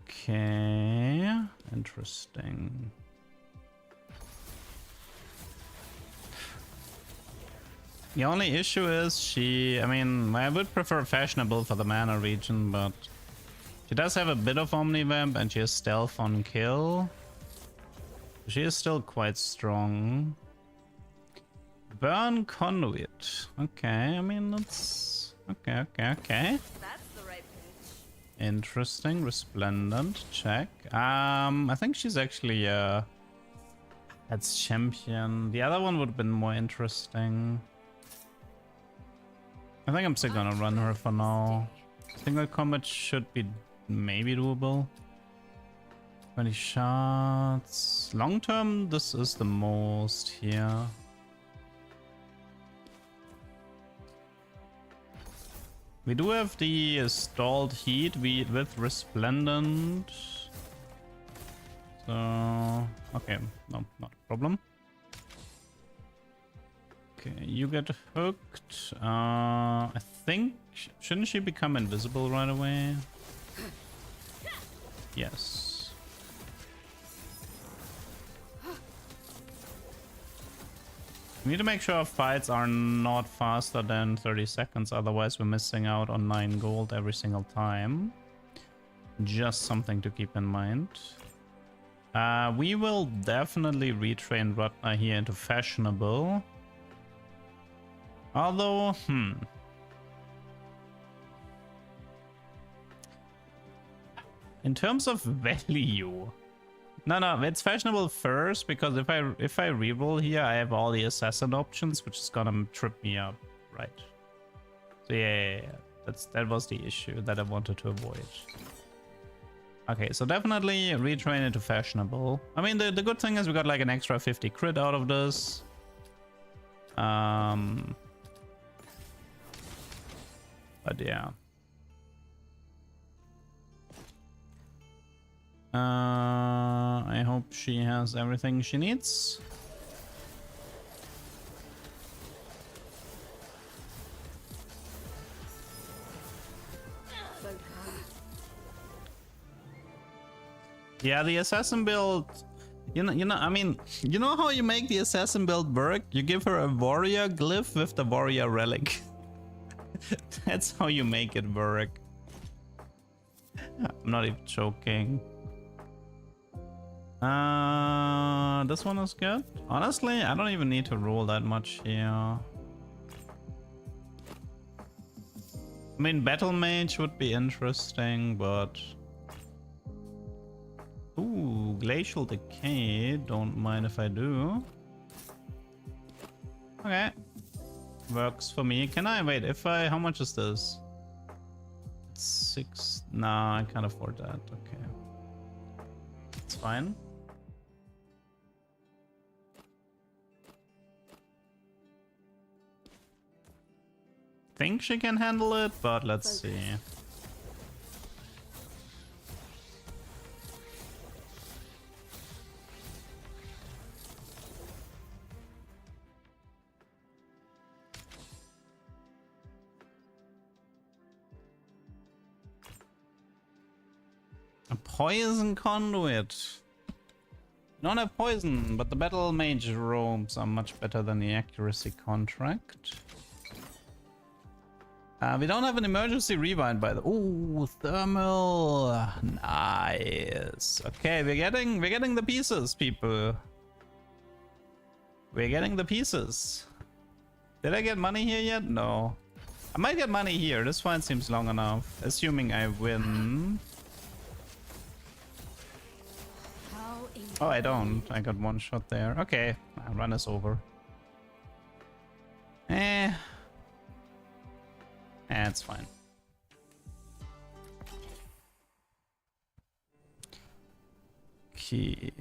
Okay, interesting. The only issue is I mean, I would prefer fashionable for the mana region, but she does have a bit of Omnivamp and she has stealth on kill. She is still quite strong. Burn Conduit. Okay, I mean, that's... Okay. That's the right pitch. Interesting. Resplendent. Check. I think she's actually, that's champion. The other one would have been more interesting. I think I'm still gonna run her for now. Single combat should be maybe doable. 20 shots. Long term, this is the most here. We do have the stalled heat with Resplendent. So, okay, no, not a problem. Okay, you get hooked. I think, shouldn't she become invisible right away? Yes. We need to make sure our fights are not faster than 30 seconds, otherwise we're missing out on 9 gold every single time. Just something to keep in mind. We will definitely retrain Ratna here into fashionable. Although, in terms of value, no, it's fashionable first, because if I reroll here, I have all the assassin options, which is gonna trip me up, right? So yeah. That was the issue that I wanted to avoid. Okay, so definitely retrain into fashionable. I mean, the good thing is we got like an extra 50 crit out of this. But yeah. I hope she has everything she needs. Yeah, the assassin build. I mean, you know how you make the assassin build work? You give her a warrior glyph with the warrior relic. That's how you make it work. I'm not even joking. This one is good. Honestly, I don't even need to roll that much here. I mean, battle mage would be interesting, but ooh, glacial decay. Don't mind if I do. Okay, works for me. Can I wait? If I, how much is this? It's 6. Nah, I can't afford that. Okay, it's fine. Think she can handle it, but let's see. A poison conduit. Don't have poison, but the battle mage robes are much better than the accuracy contract. We don't have an emergency rewind by the. Ooh, thermal. Nice. Okay, we're getting the pieces, people. We're getting the pieces. Did I get money here yet? No. I might get money here. This fight seems long enough. Assuming I win. Oh, I don't. I got one shot there. Okay, run us over. It's fine. Okay,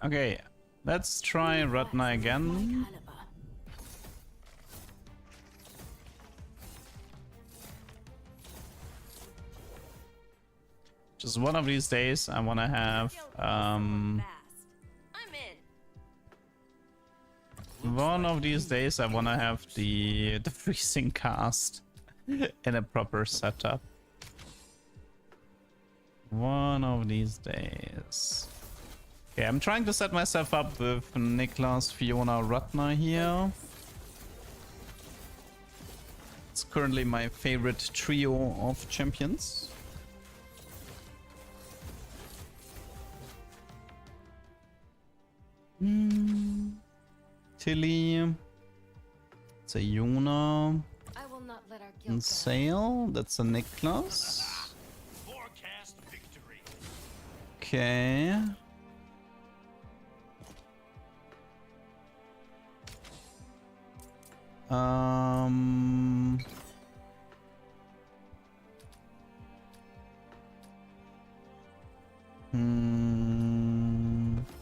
okay. Let's try Ratna again. Just one of these days, I want to have one of these days, I want to have the freezing cast in a proper setup. One of these days. Okay, I'm trying to set myself up with Niklas, Fiona, Ratna here. It's currently my favorite trio of champions. Tilly. It's a Yuna. And Sail. That's a Niklas. Okay.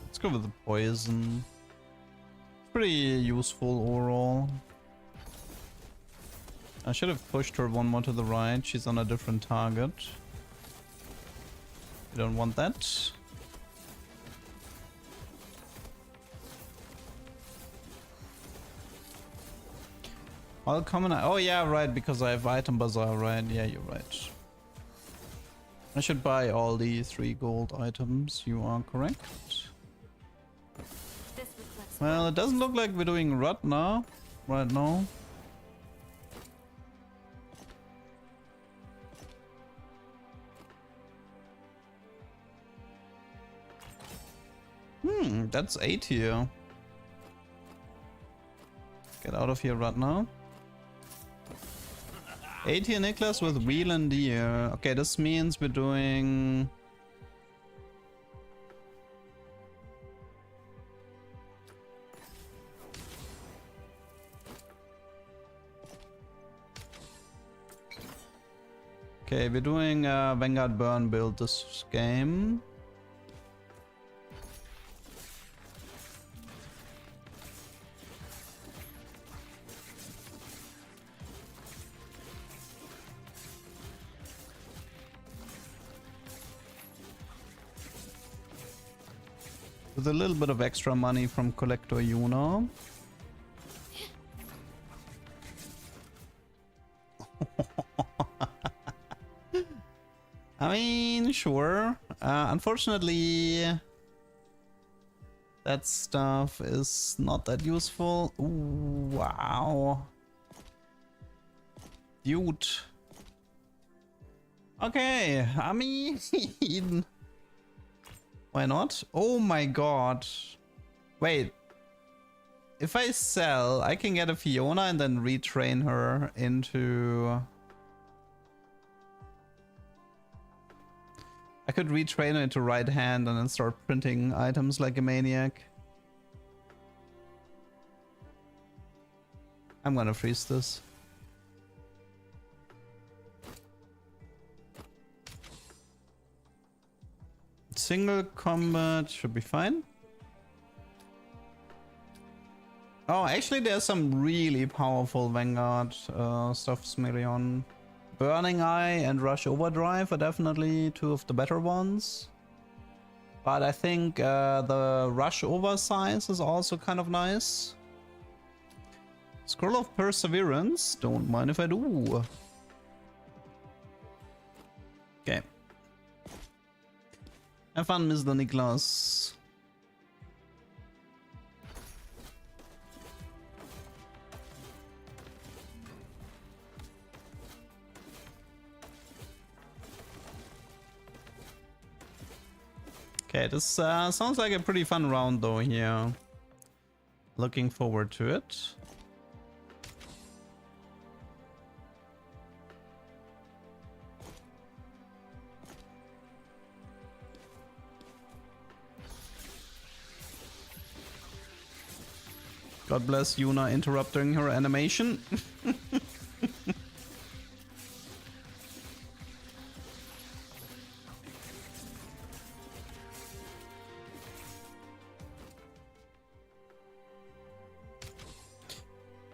Let's go with the poison. Pretty useful overall. I should have pushed her one more to the right. She's on a different target. You don't want that. I'll come. Oh yeah, right, because I have item bazaar, right? Yeah, you're right. I should buy all the 3 gold items. You are correct. Well, it doesn't look like we're doing Ratna right now. That's 8 here. Get out of here right now. 8 here, Niklas, with wheel and deer. Okay, this means we're doing... Okay, we're doing Vanguard Burn build this game. With a little bit of extra money from Collector Yuna. I mean, sure. Unfortunately, that stuff is not that useful. Ooh, wow. Dude. Okay, I mean... Why not? Oh my god. Wait. If I sell, I can get a Fiona and then retrain her into... I could retrain her into right hand and then start printing items like a maniac. I'm gonna freeze this. Single combat should be fine. Oh, actually there's some really powerful Vanguard stuff, Smirion. Burning Eye and Rush Overdrive are definitely two of the better ones. But I think the Rush Oversize is also kind of nice. Scroll of Perseverance, don't mind if I do. Okay. Have fun, Mr. Niklas. Okay, this sounds like a pretty fun round though here. Looking forward to it. God bless Yuna interrupting her animation.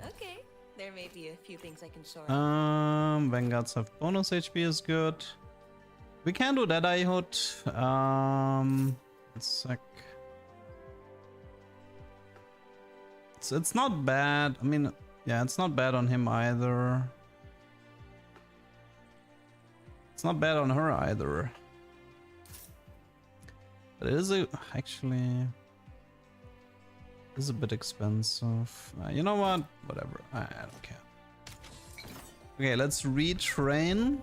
Okay, there may be a few things I can sort. Vanguards have bonus HP is good. We can do that, I hope. A sec. It's not bad. I mean, yeah, it's not bad on him either. It's not bad on her either. But it is actually is a bit expensive. You know what? Whatever. I don't care. Okay, let's retrain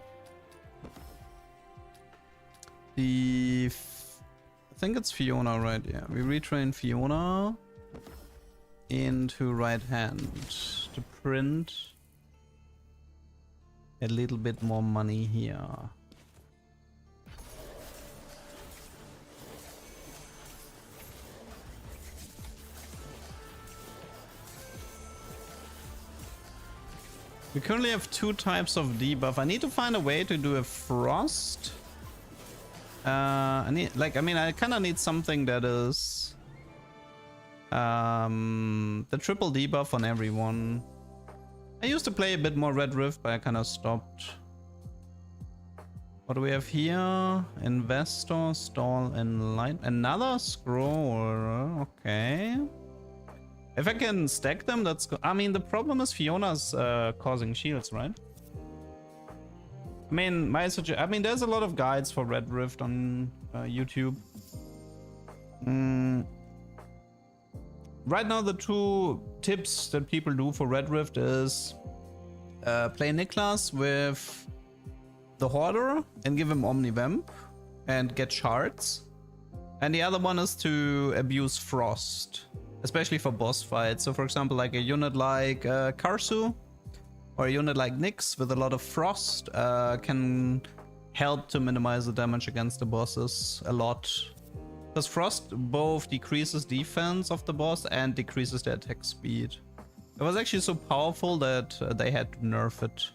the. I think it's Fiona, right? Yeah, we retrain Fiona into right hand to print a little bit more money here. We currently have two types of debuff. I need to find a way to do a frost. I kind of need something that is the triple debuff on everyone. I used to play a bit more Red Rift, but I kind of stopped. What do we have here? Investor, stall, and light. Another scroll. Okay. If I can stack them, that's good. I mean, the problem is Fiona's causing shields, right? I mean, there's a lot of guides for Red Rift on YouTube. Right now, the two tips that people do for Red Rift is play Niklas with the Hoarder and give him Omnivamp and get shards. And the other one is to abuse Frost, especially for boss fights. So for example, like a unit like Karsu or a unit like Nyx with a lot of Frost can help to minimize the damage against the bosses a lot. Because Frost both decreases defense of the boss and decreases the attack speed. It was actually so powerful that they had to nerf it.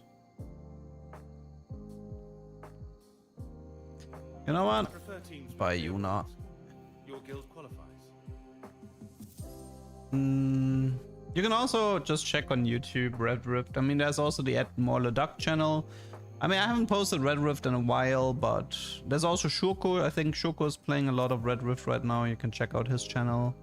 You know what? Bye, Yuna. Your guild qualifies. You can also just check on YouTube Red Rift. I mean, there's also the Add More leduck channel I mean, I haven't posted Red Rift in a while, but there's also Shurko. I think Shurko is playing a lot of Red Rift right now. You can check out his channel.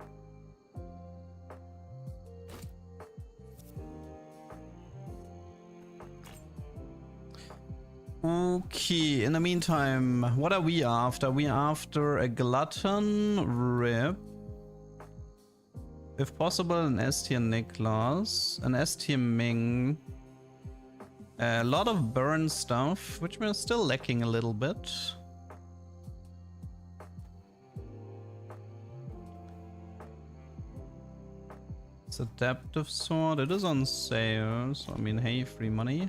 Okay, in the meantime, what are we after? We are after a Glutton Rip. If possible, an S tier Niklas, an S tier Ming. A lot of burn stuff, which we're still lacking a little bit. It's Adaptive Sword. It is on sale, so I mean, hey, free money.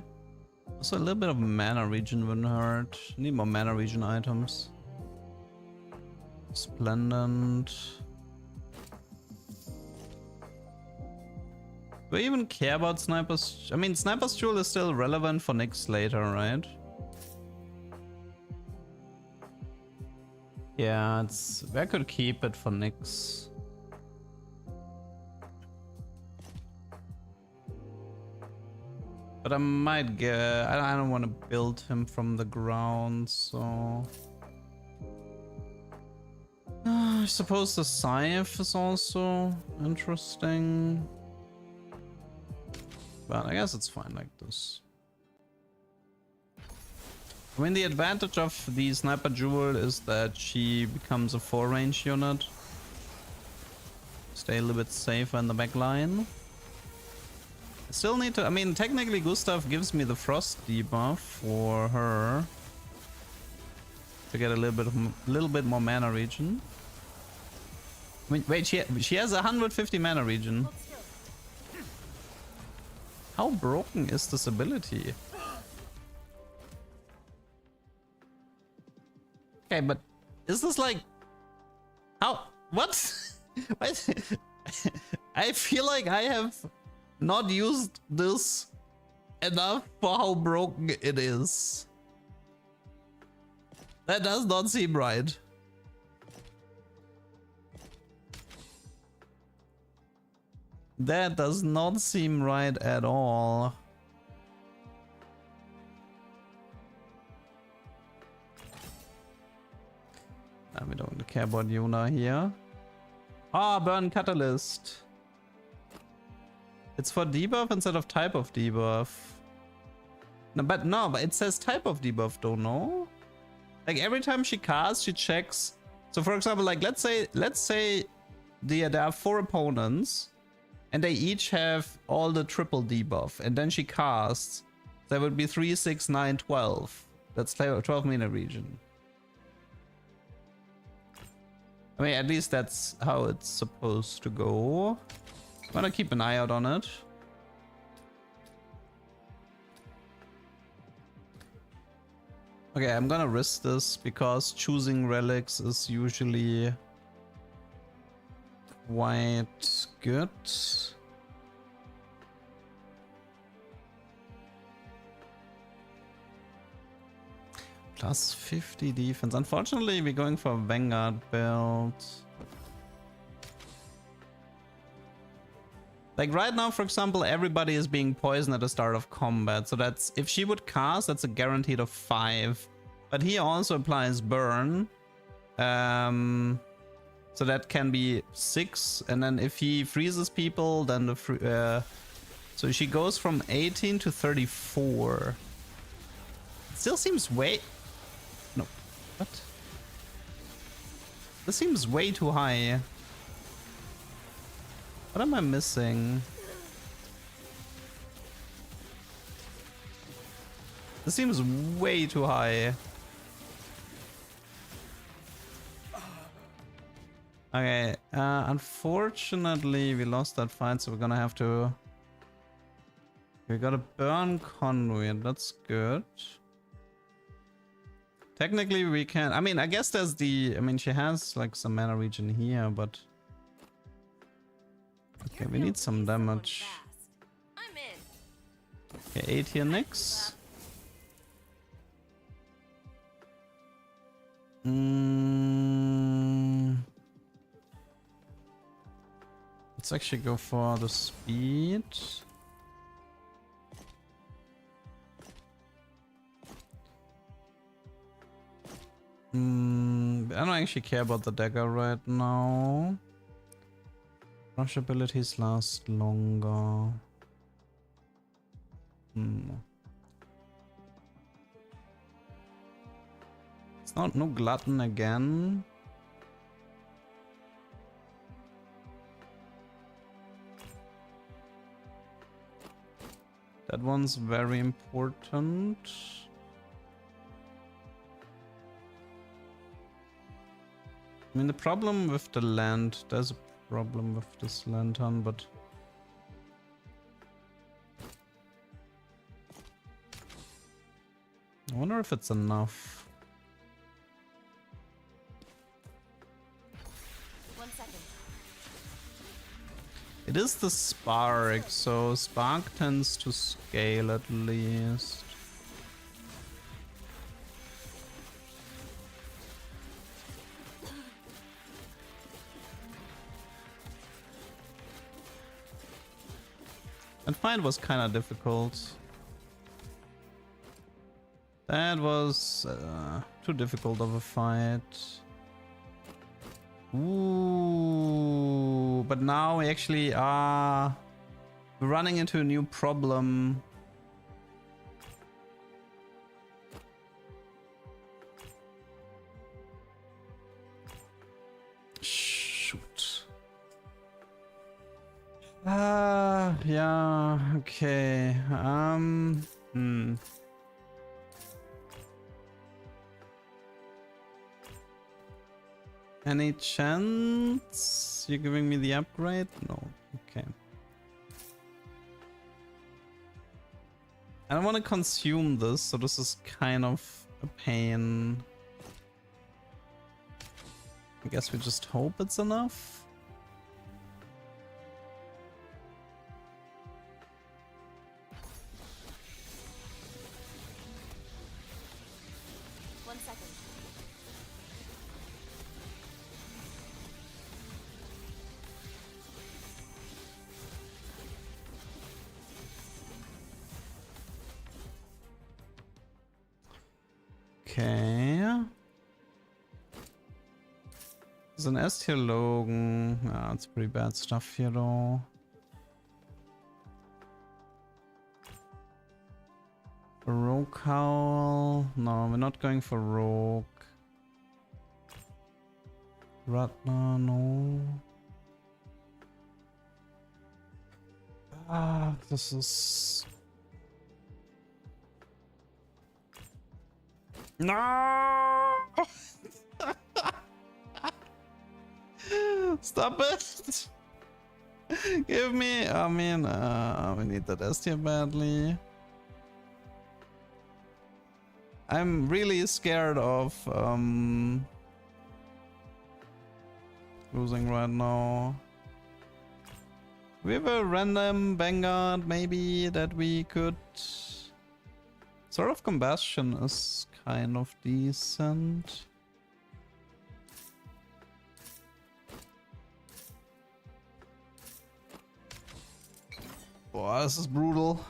Also, a little bit of mana regen wouldn't hurt. Need more mana regen items. Splendid. Do we even care about Sniper's? I mean, Sniper's Jewel is still relevant for Nyx later, right? Yeah, I could keep it for Nyx. But I might get... I don't want to build him from the ground, so... I suppose the Scythe is also interesting. But I guess it's fine like this. I mean, the advantage of the Sniper Jewel is that she becomes a 4-range unit. Stay a little bit safer in the back line. Still need to, I mean, technically Gustav gives me the frost debuff for her to get a little bit more mana regen. Wait, she has 150 mana regen. How broken is this ability? Okay, but is this like how what? What? I feel like I have not used this enough for how broken it is. That does not seem right. That does not seem right at all. We don't care about Yuna here. Ah, Burn Catalyst. It's for debuff instead of type of debuff. No, but it says type of debuff, don't know. Like every time she casts, she checks. So for example, like let's say there are 4 opponents and they each have all the triple debuff, and then she casts. That would be 3, 6, 9, 12. That's 12 mana region. I mean, at least that's how it's supposed to go. I'm gonna keep an eye out on it. Okay, I'm gonna risk this because choosing relics is usually quite good. Plus 50 defense. Unfortunately, we're going for a Vanguard build. Like right now, for example, everybody is being poisoned at the start of combat. So that's, if she would cast, that's a guaranteed of 5. But he also applies burn. So that can be 6. And then if he freezes people, then the so she goes from 18 to 34. It still seems way... No. What? This seems way too high. What am I missing? This seems way too high. Okay, unfortunately we lost that fight, so we're gonna have to... We gotta burn Conduit, that's good. Technically we can... I mean, I guess there's the... I mean, she has like some mana regen here, but... Okay, we need some damage. I'm in. Okay, 8 here next. Let's actually go for the speed. I don't actually care about the dagger right now. Rush abilities last longer. It's not no glutton again. That one's very important. I mean, the problem with the land, there's a problem with this lantern, but I wonder if it's enough. 1 second. It is the spark, so spark tends to scale at least. And fight was kind of difficult. That was too difficult of a fight. Ooh, but now we actually are running into a new problem. Shoot. Yeah, okay. Any chance you're giving me the upgrade? No. Okay. I don't want to consume this, so this is kind of a pain. I guess we just hope it's enough. Okay. There's an S tier Logan. Yeah, it's pretty bad stuff here though. A Rogue Howl. No, we're not going for Rogue. Ratna, no. This is... No! Stop it! Give me... I mean, we need that S tier badly. I'm really scared of losing right now. We have a random Vanguard maybe that we could... Sort of Combustion is kind of decent. Boah, this is brutal.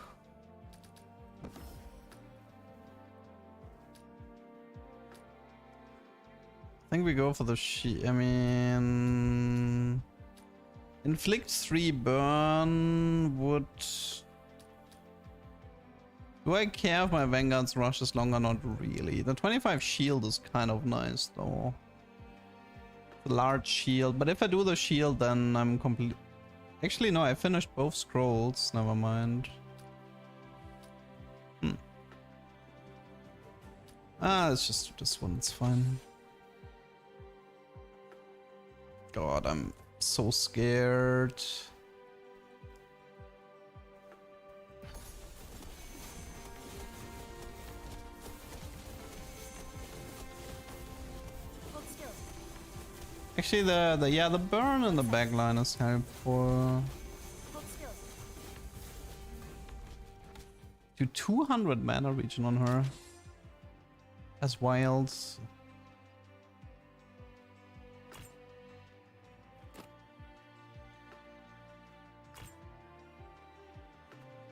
I think we go for the I mean... Inflict 3 burn would... Do I care if my Vanguard's rush is longer? Not really. The 25 shield is kind of nice though. The large shield. But if I do the shield then I'm complete... Actually no, I finished both scrolls. Never mind. Let's just do this one. It's fine. God, I'm so scared. Actually, the burn in the backline is helpful. Do 200 mana regen on her. As wilds.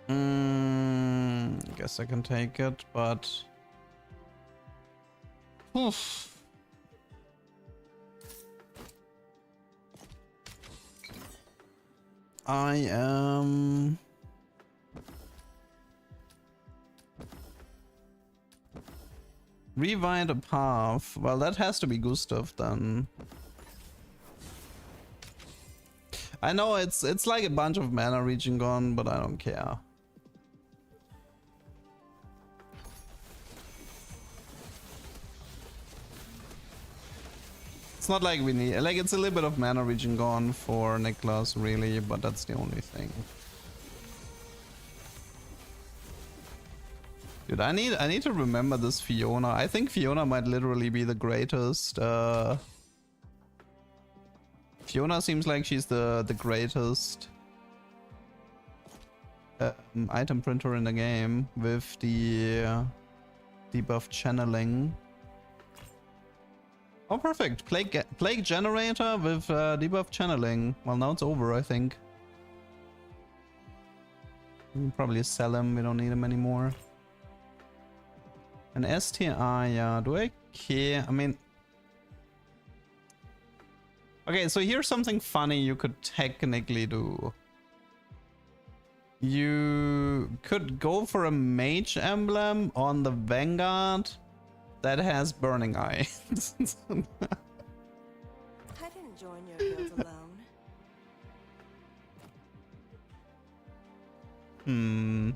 I guess I can take it, but... Oof. I am... Rewind a path. Well, that has to be Gustav then. I know it's like a bunch of mana regen gone, but I don't care. It's not like we need, like, it's a little bit of mana regen gone for Niklas, really, but that's the only thing. Dude, I need to remember this Fiona. I think Fiona might literally be the greatest. Fiona seems like she's the greatest item printer in the game with the debuff channeling. Oh, perfect. Plague generator with debuff channeling. Well, now it's over, I think. We can probably sell him. We don't need him anymore. An STI, yeah. Do I care? I mean... Okay, so here's something funny you could technically do. You could go for a mage emblem on the Vanguard that has Burning Eye. I didn't join your guild alone. Hmm.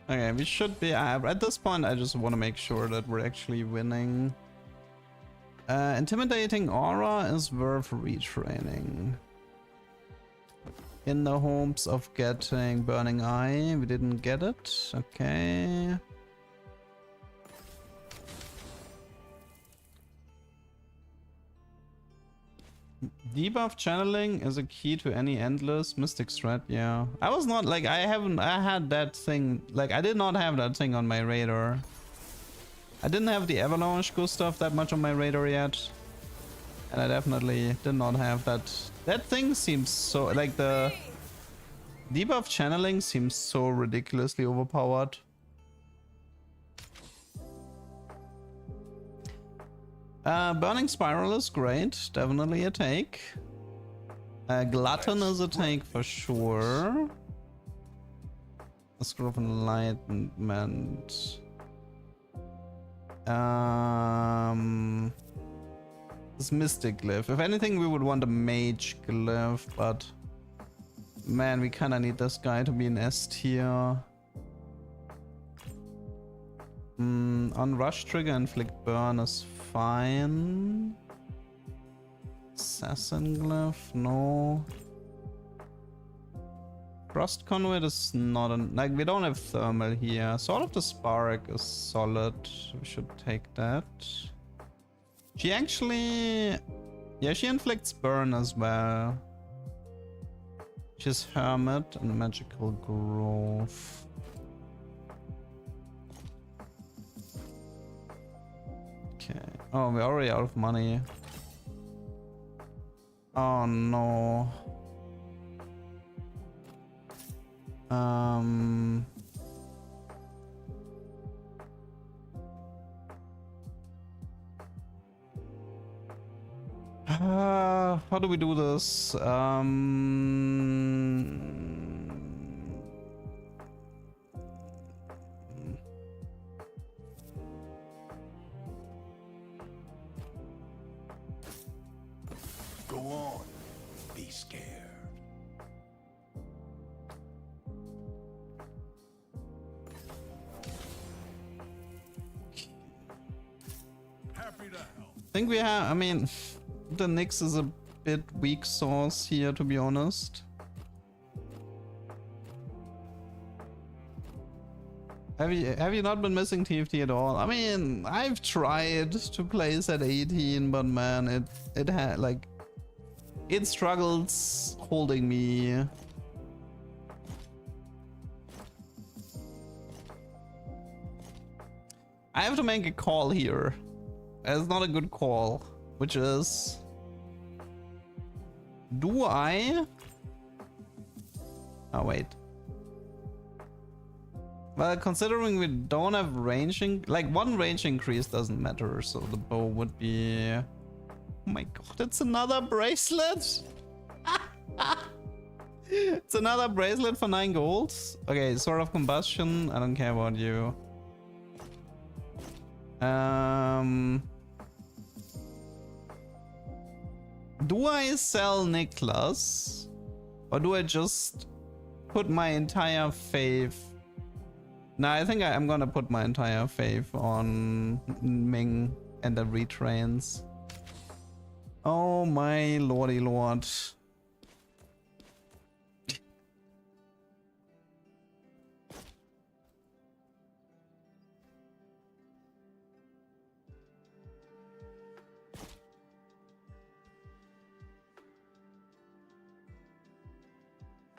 Okay, we should be... at this point, I just want to make sure that we're actually winning. Intimidating Aura is worth retraining. In the hopes of getting Burning Eye. We didn't get it. Okay. Debuff channeling is a key to any endless mystic threat. Yeah, I was not like I had that thing, like I did not have that thing on my radar. I didn't have the avalanche Gustav that much on my radar yet, and I definitely did not have that. That thing seems so, like, the debuff channeling seems so ridiculously overpowered. Burning Spiral is great, definitely a take. Glutton is a take for sure. A Scroll of Enlightenment. This Mystic Glyph. If anything, we would want a Mage Glyph, but man, we kinda need this guy to be an S tier. On Rush Trigger, Inflict Burn is fine. Assassin Glyph, no. Frost Conduit is not an... like, we don't have Thermal here. Sword of the Spark is solid. We should take that. She actually... yeah, she inflicts burn as well. She's Hermit and Magical Growth. Okay. Oh, we're already out of money. Oh no. How do we do this? Go on, be scared. Happy to help. I think we have, I mean, the Nyx is a bit weak sauce here, to be honest. Have you not been missing TFT at all? I mean, I've tried to place at 18, but man, it had, like, it struggles holding me. I have to make a call here. It's not a good call, which is... do I Oh, wait. Well, considering we don't have ranging, like one range increase doesn't matter, so the bow would be... Oh my god, it's another bracelet! It's another bracelet for 9 golds. Okay, Sword of Combustion, I don't care about you. Do I sell Niklas? Or do I just put my entire faith? No, I think I'm gonna put my entire faith on Ming and the retrains. Oh my lordy lord.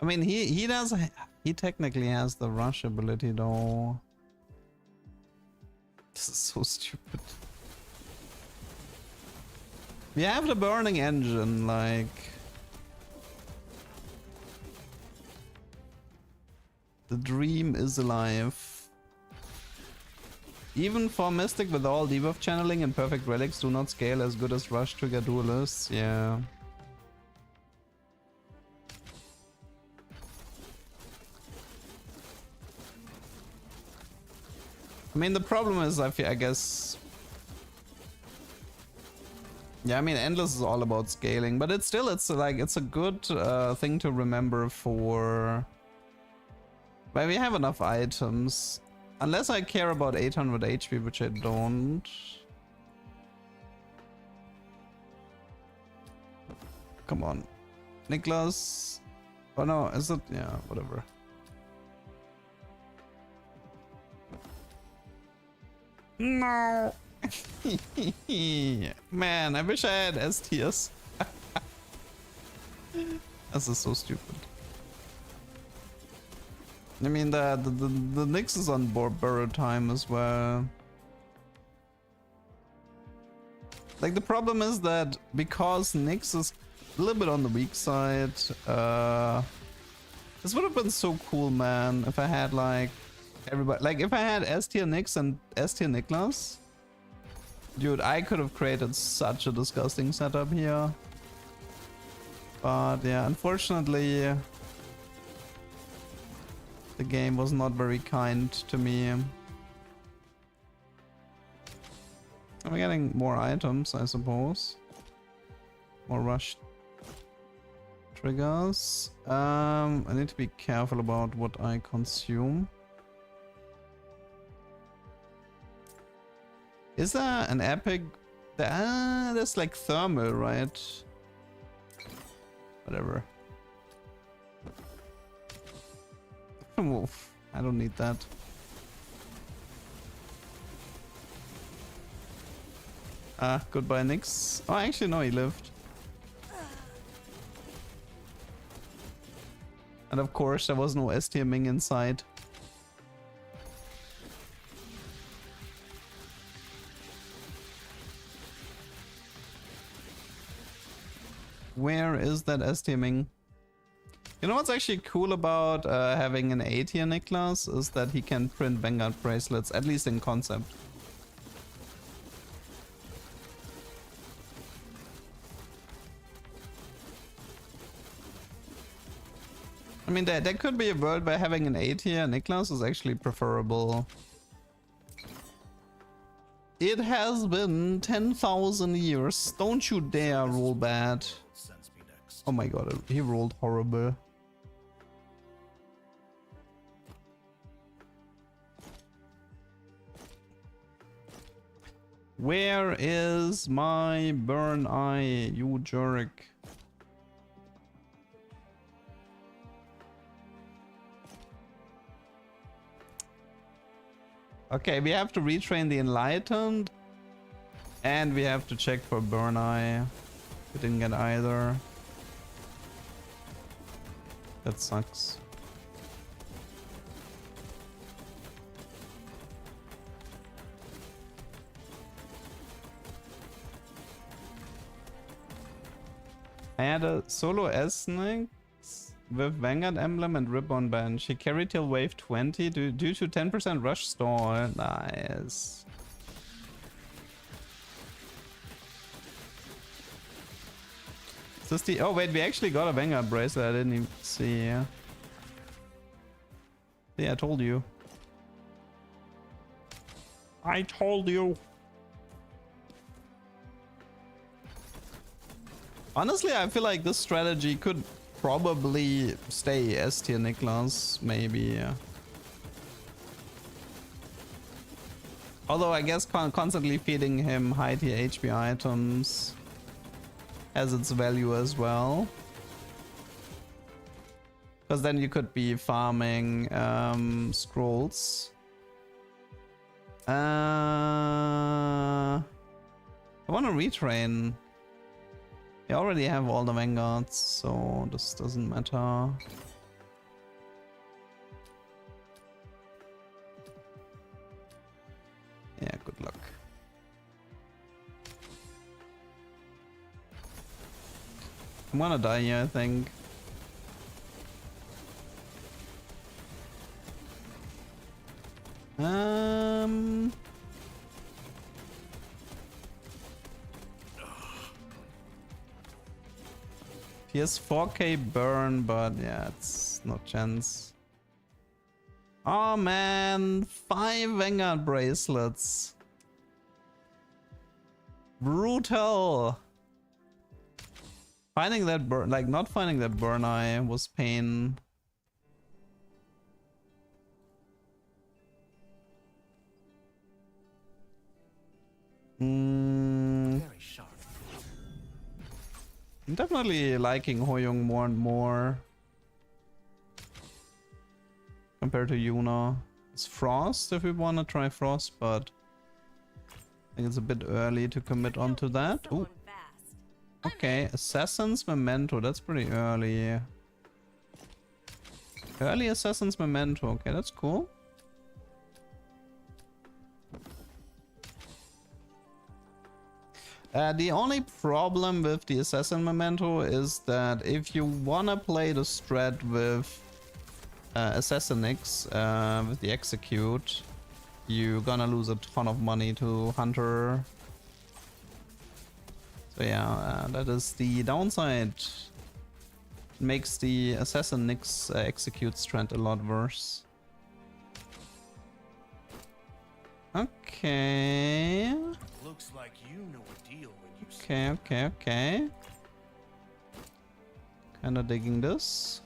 I mean, he technically has the rush ability though. This is so stupid. We have the burning engine, like... The dream is alive. Even for Mystic with all debuff channeling and perfect relics do not scale as good as rush trigger duelists, yeah. I mean, the problem is, I guess... Yeah, I mean, Endless is all about scaling, but it's still, it's a good thing to remember for... But we have enough items. Unless I care about 800 HP, which I don't. Come on. Niklas. Oh no, is it? Yeah, whatever. No. Man, I wish I had S tiers. This is so stupid. I mean, the Nyx is on board burrow time as well. Like, the problem is that because Nyx is a little bit on the weak side, this would have been so cool, man, if I had like everybody, like if I had S tier Nyx and S tier Niklas. Dude, I could have created such a disgusting setup here. But yeah, unfortunately, the game was not very kind to me. I'm getting more items, I suppose. More rush triggers. I need to be careful about what I consume. Is there an epic? There's like thermal, right? Whatever. I don't need that. Goodbye, Nyx. Oh, actually, no, he lived. And of course, there was no S tier Ming inside. Where is that S tier Ming? You know what's actually cool about having an A tier Niklas is that he can print Vanguard bracelets, at least in concept. I mean, there could be a world where having an A tier Niklas is actually preferable. It has been 10,000 years. Don't you dare roll bad. Oh my god, he rolled horrible. Where is my burn eye, you jerk? Okay, we have to retrain the Enlightened. And we have to check for burn eye. We didn't get either. That sucks. I had a solo S Nyx with Vanguard Emblem and Ribbon Bench. He carried till wave 20 due to 10% rush stall. Nice. Is this the... Oh wait, we actually got a Vanguard bracelet. I didn't even see. Yeah, I told you. I told you. Honestly, I feel like this strategy could probably stay S tier Niklas, maybe. Yeah. Although I guess constantly feeding him high tier HP items has its value as well. Because then you could be farming scrolls. I want to retrain. I already have all the vanguards, so this doesn't matter. Yeah, good luck. I'm gonna die here, I think. He has 4k burn, but yeah, it's no chance. Oh man, 5 Vanguard bracelets. Brutal. Finding that burn, like not finding that burn eye was pain. Very sharp. I'm definitely liking Hoyoung more and more compared to Yuna. It's Frost if we want to try Frost, but I think it's a bit early to commit onto that. Ooh. Okay, Assassin's Memento, that's pretty early. Early Assassin's Memento, okay, that's cool. The only problem with the Assassin Memento is that if you wanna play the strat with Assassinix, with the Execute, you're gonna lose a ton of money to Hunter. So yeah, that is the downside. Makes the Assassinix Execute strat a lot worse. Okay. Looks like you know a deal when you Okay. Kinda digging this.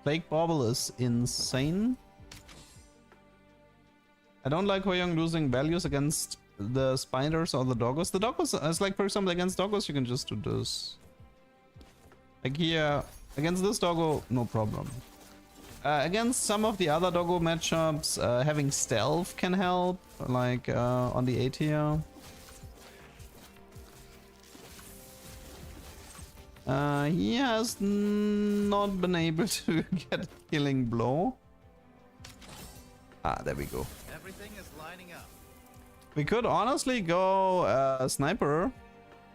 Plague Bauble is insane. I don't like Hoyoung losing values against the spiders or the doggos. The doggos, it's like for example against doggos you can just do this. Like here, against this doggo, no problem. Against some of the other doggo matchups, having stealth can help, like on the A tier. He has not been able to get a killing blow. Ah, there we go. Everything is lining up. We could honestly go sniper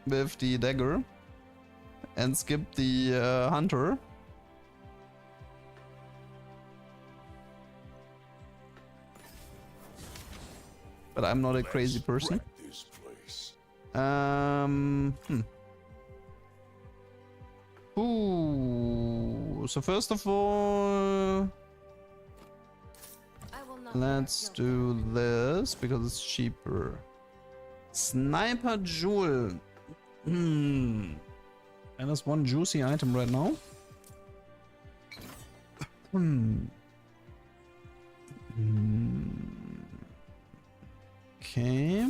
with the dagger and skip the hunter. But I'm not a crazy person. this place. Ooh. So first of all, let's do this because it's cheaper. Sniper Jewel. And there's one juicy item right now. Okay.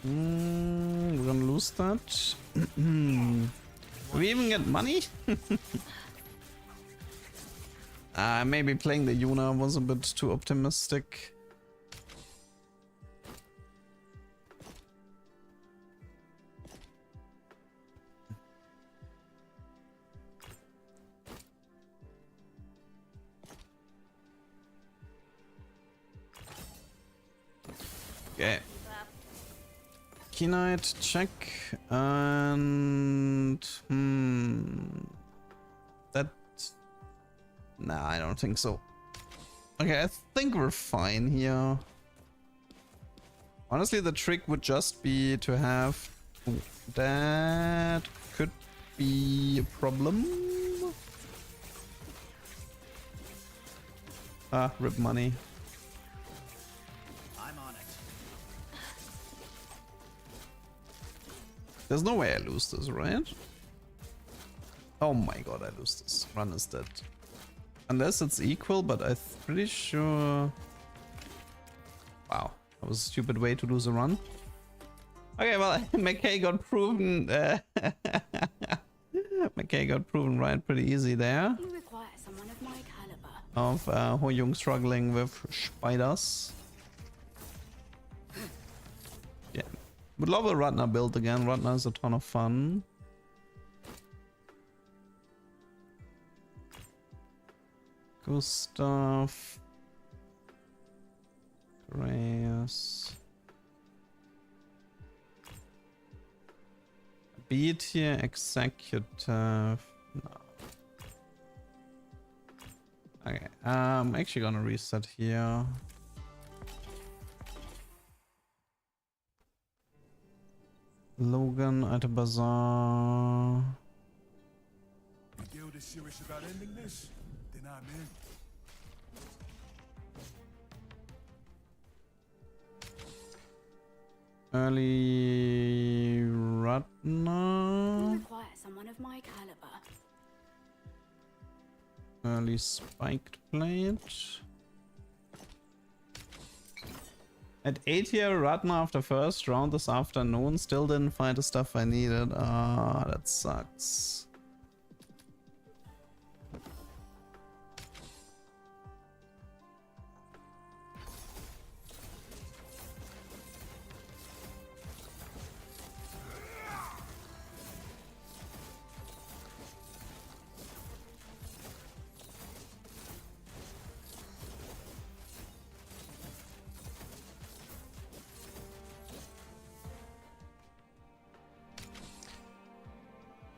We're gonna lose that. We even get money? Maybe playing the Yuna was a bit too optimistic. Key Knight, check. And... That... Nah, I don't think so. Okay, I think we're fine here. Honestly, the trick would just be to have... Ooh, that could be a problem. Ah, rip money. I'm on it. There's no way I lose this, right? Oh my god, I lose this. Run is dead. Unless it's equal, but I'm pretty sure... Wow, that was a stupid way to lose a run. Okay, well, McKay got proven... McKay got proven right pretty easy there. You require someone of my caliber. Of Ho Jung struggling with spiders. Yeah. Would love a Ratna build again. Ratna is a ton of fun. Gustav. Reyes. Beat here, executive. No. Okay, I'm actually gonna reset here. Logan at a bazaar. The guild is serious about ending this? Then I'm in. Early You Ratna. require someone of my caliber. Early spiked plate. At 8 here, Ratna after first round this afternoon. Still didn't find the stuff I needed. Ah, that sucks.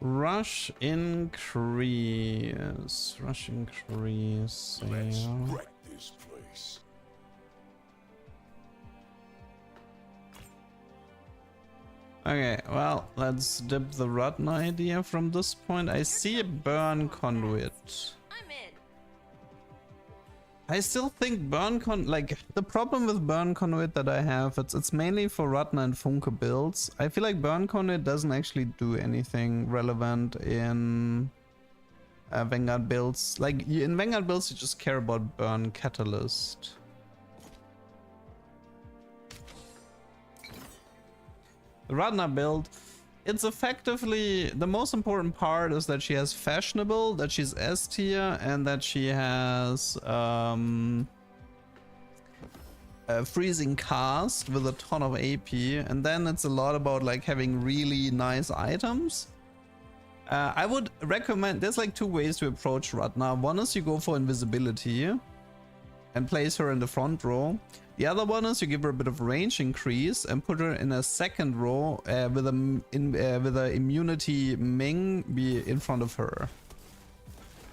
Rush increase. Rush increase. Let's Yeah. wreck this place. Okay, well, let's dip the Ratna idea from this point. I see a burn conduit. I'm in. I still think like the problem with burn conduit that I have, it's mainly for Ratna and Funke builds. I feel like burn conduit doesn't actually do anything relevant in Vanguard builds. Like in Vanguard builds, you just care about burn catalyst. The Ratna build, it's effectively the most important part is that she has fashionable, that she's S tier, and that she has a freezing cast with a ton of AP, and then it's a lot about like having really nice items. I would recommend, there's like two ways to approach Ratna. One is you go for invisibility and place her in the front row. The other one is you give her a bit of range increase and put her in a second row with a immunity Ming be in front of her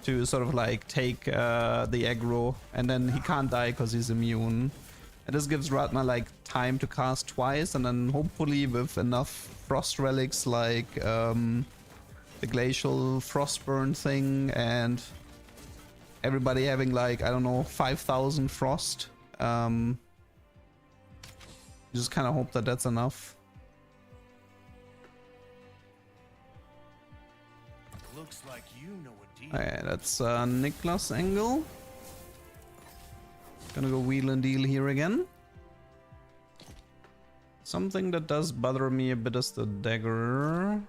to sort of like take the aggro, and then he can't die because he's immune. And this gives Ratna like time to cast twice, and then hopefully with enough frost relics like the glacial frostburn thing and everybody having like, I don't know, 5,000 frost. Just kind of hope that that's enough. Looks like you know a deal. Okay, that's Niklas angle. Gonna go wheel and deal here again. Something that does bother me a bit is the dagger.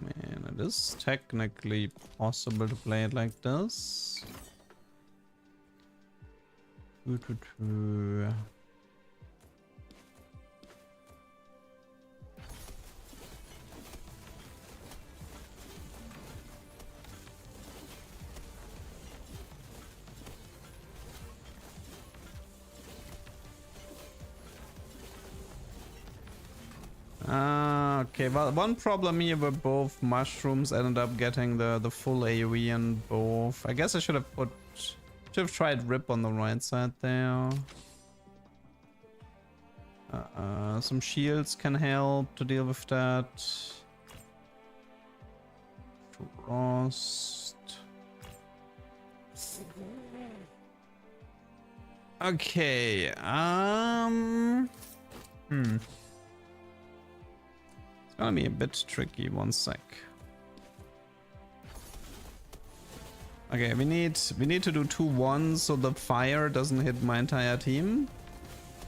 Man, it is technically possible to play it like this. Okay, well, one problem here where both mushrooms ended up getting the full AoE in both. I guess I should have tried Rip on the right side there. Some shields can help to deal with that. Frost. Okay, It's gonna be a bit tricky, one sec. Okay, we need to do 2-1 so the fire doesn't hit my entire team.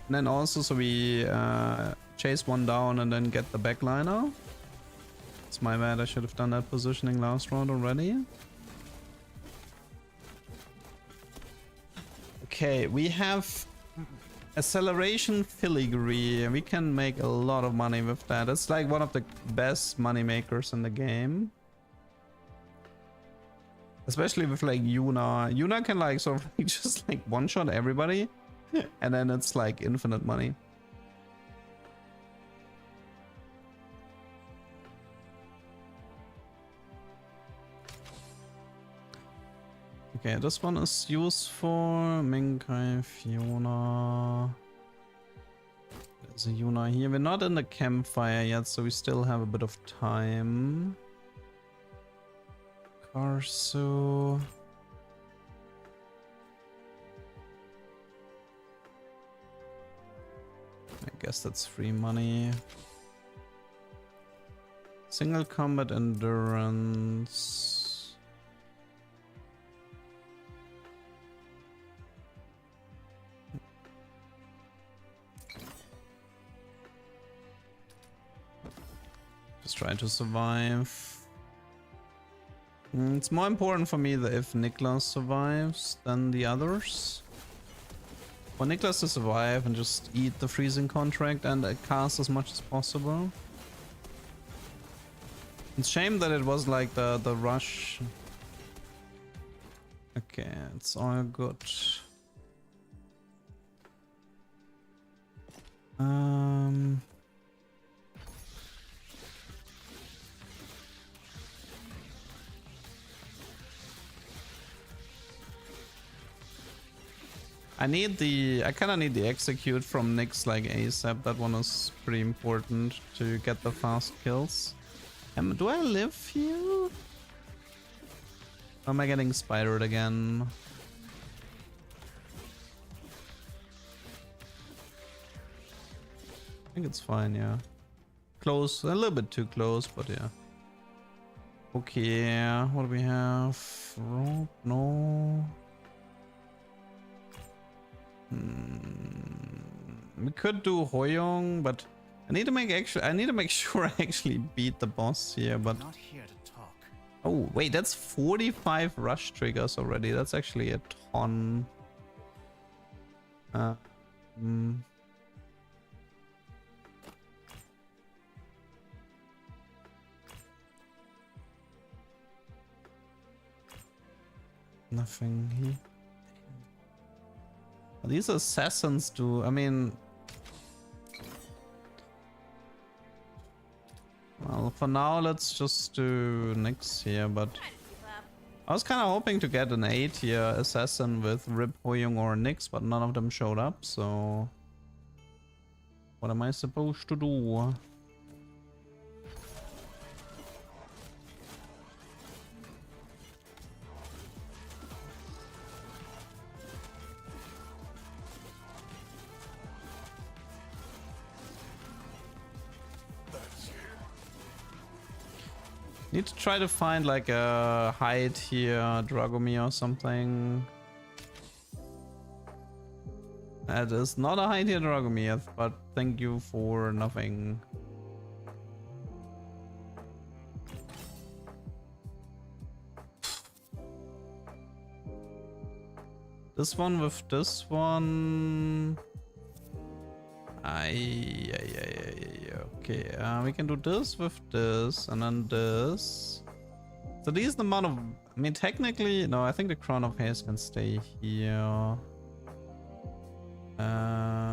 And then also so we chase one down and then get the backliner. It's my bad, I should have done that positioning last round already. Okay, we have acceleration filigree. We can make a lot of money with that. It's like one of the best money makers in the game. Especially with like Yuna. Yuna can like sort of like just like one-shot everybody. And then it's like infinite money. Okay, this one is useful. Minkai, Fiona. There's a Yuna here. We're not in the campfire yet, so we still have a bit of time. Karsu. I guess that's free money. Single combat endurance. Just try to survive. It's more important for me that if Niklas survives than the others. For Niklas to survive and just eat the freezing contract and cast as much as possible. It's a shame that it was like the rush. Okay, it's all good. I kinda need the execute from Nyx like ASAP. That one is pretty important to get the fast kills. Do I live here? Or am I getting spidered again? I think it's fine, yeah. Close, a little bit too close, but yeah. Okay, what do we have? Rope? No. We could do Hoyong, but I need to make sure I actually beat the boss here, but Not here to talk. oh wait, that's 45 rush triggers already. That's actually a ton. Nothing here. These assassins do, I mean... Well, for now, let's just do Nyx here, but... I was kind of hoping to get an 8-tier assassin with Rip, Hoyong or Nyx, but none of them showed up, so... What am I supposed to do? Need to try to find like a hide here, Dragomir or something. That is not a hide here, Dragomir, but thank you for nothing. This one with this one. Okay, we can do this with this and then this. So these the amount of, I mean technically, no, I think the Crown of Haze can stay here.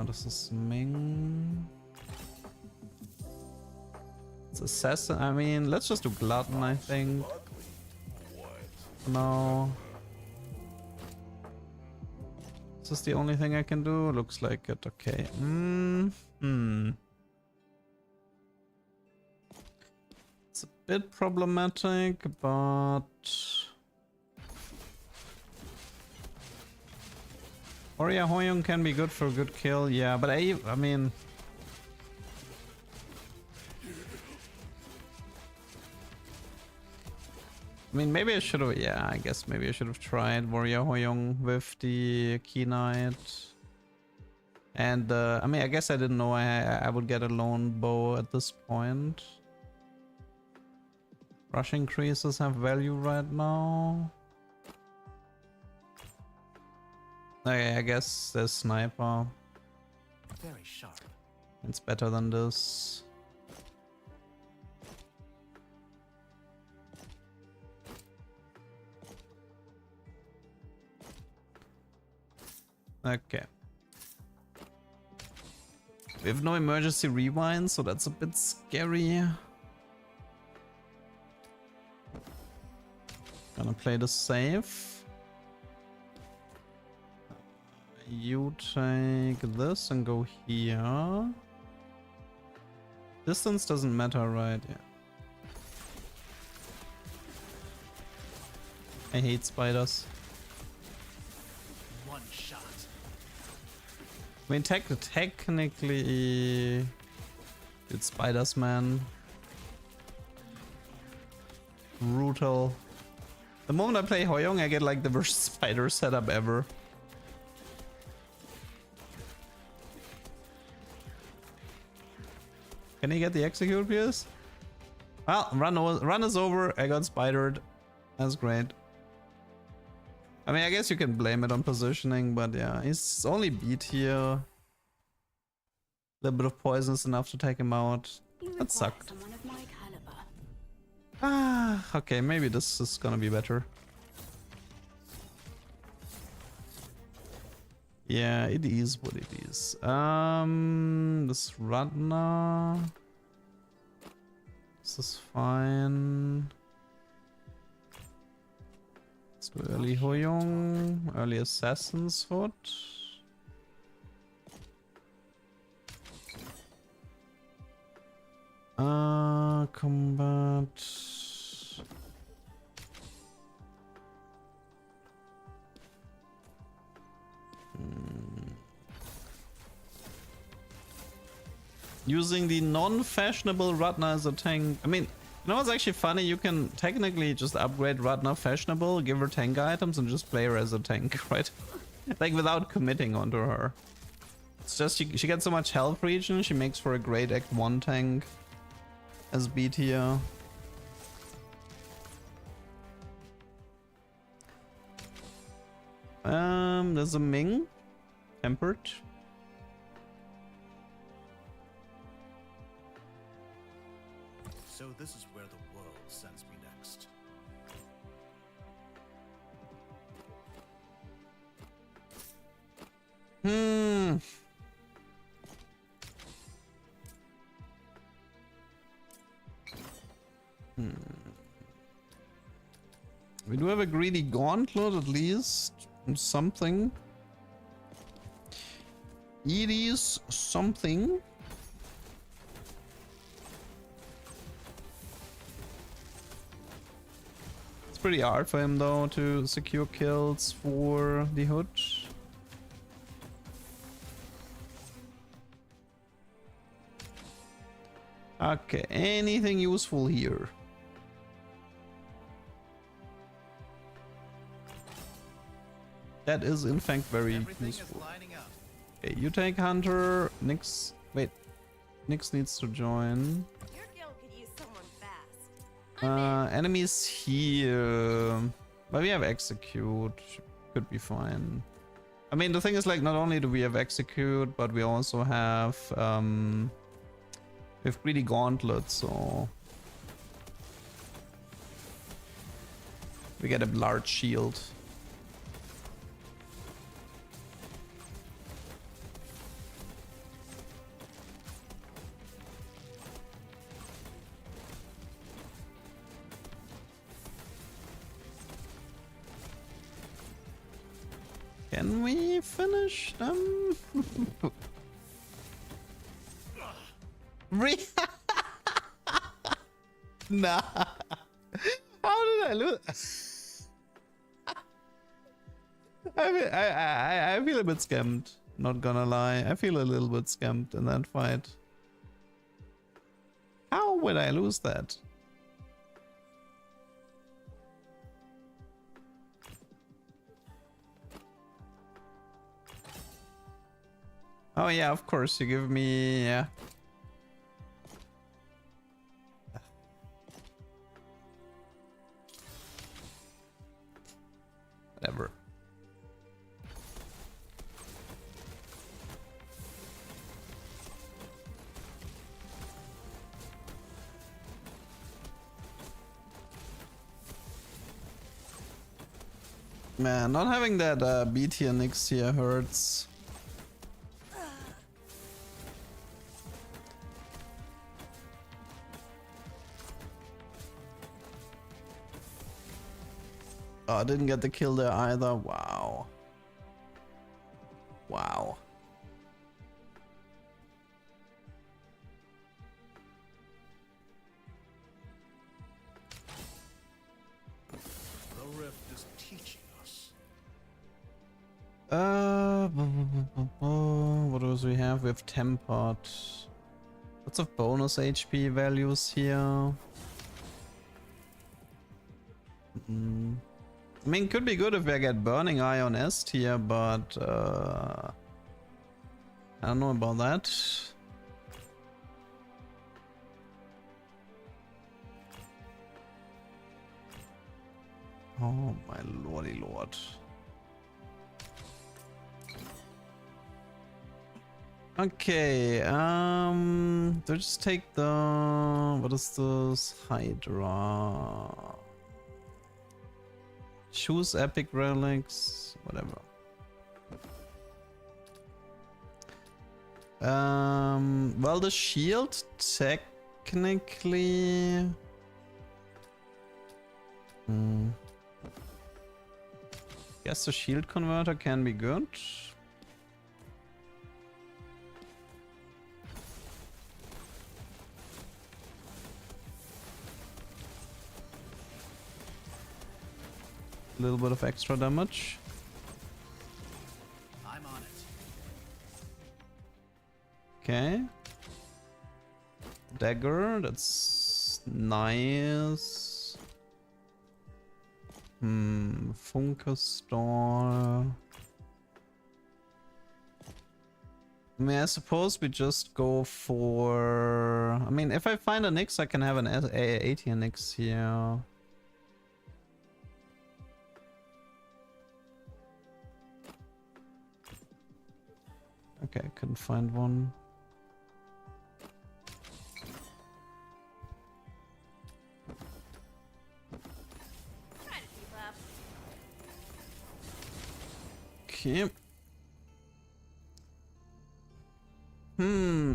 This is Ming. assassin. I mean, let's just do Glutton, I think. No. Is this the only thing I can do? Looks like it. Okay. It's a bit problematic, but... Oria Hoyong can be good for a good kill, yeah, but I mean... maybe I should have, yeah, I guess maybe I should have tried Warrior Hoyong with the Key Knight. And, I mean, I guess I didn't know I would get a lone bow at this point. Rush increases have value right now. Okay, I guess there's Sniper. Very sharp. It's better than this. Okay. We have no emergency rewind, so that's a bit scary. Gonna play this safe. You take this and go here. Distance doesn't matter, right? Yeah. I hate spiders. One shot. I mean, technically, it's spiders, man. Brutal. The moment I play Hoyong, I get like the worst spider setup ever. Can he get the execute, please? Well, run is over. I got spidered. That's great. I mean, I guess you can blame it on positioning, but yeah, he's only beat here. A little bit of poison is enough to take him out. That sucked. Ah, okay, maybe this is gonna be better. Yeah, it is what it is. This Radna. This is fine. Let's do early Hoyong, early Assassin's Foot. Combat. Using the non-fashionable Radna as a tank. I mean, you know what's actually funny? You can technically just upgrade Radna fashionable, give her tank items, and just play her as a tank, right? Like without committing onto her. It's just she gets so much health regen, she makes for a great Act 1 tank as B tier. There's a Ming. Tempered. So this is where the world sends me next. We do have a greedy gauntlet at least. Something. It is something. It's pretty hard for him though to secure kills for the hood. Okay, anything useful here? That is in fact very useful. Okay, you take Hunter. Nyx. Wait. Nyx needs to join. Your guild could use someone fast. Enemies here. But we have Execute. Could be fine. I mean, the thing is, like, not only do we have Execute, but we also have Greedy Gauntlet, so we get a large shield. Can we finish them? Nah. How did I lose? I feel a bit scammed. Not gonna lie. I feel a little bit scammed in that fight. How would I lose that? Oh yeah, of course, you give me... yeah. Whatever. Man, not having that B tier Nyx here hurts. Oh, I didn't get the kill there either. Wow. Wow. The rift is teaching us. What else we have? We have Tempered. Lots of bonus HP values here. I mean, could be good if I get Burning Eye on S tier, but I don't know about that. Oh my lordy lord. Okay, do just take the... what is this? Hydra. Choose epic relics, whatever. Well, the shield technically... Guess the shield converter can be good. A little bit of extra damage. I'm on it. Okay. Dagger, that's nice. Funke Store. I mean, I suppose we just go for... I mean, if I find a Nyx, I can have an A tier Nyx here. Okay, I couldn't find one. Try to keep up. Okay.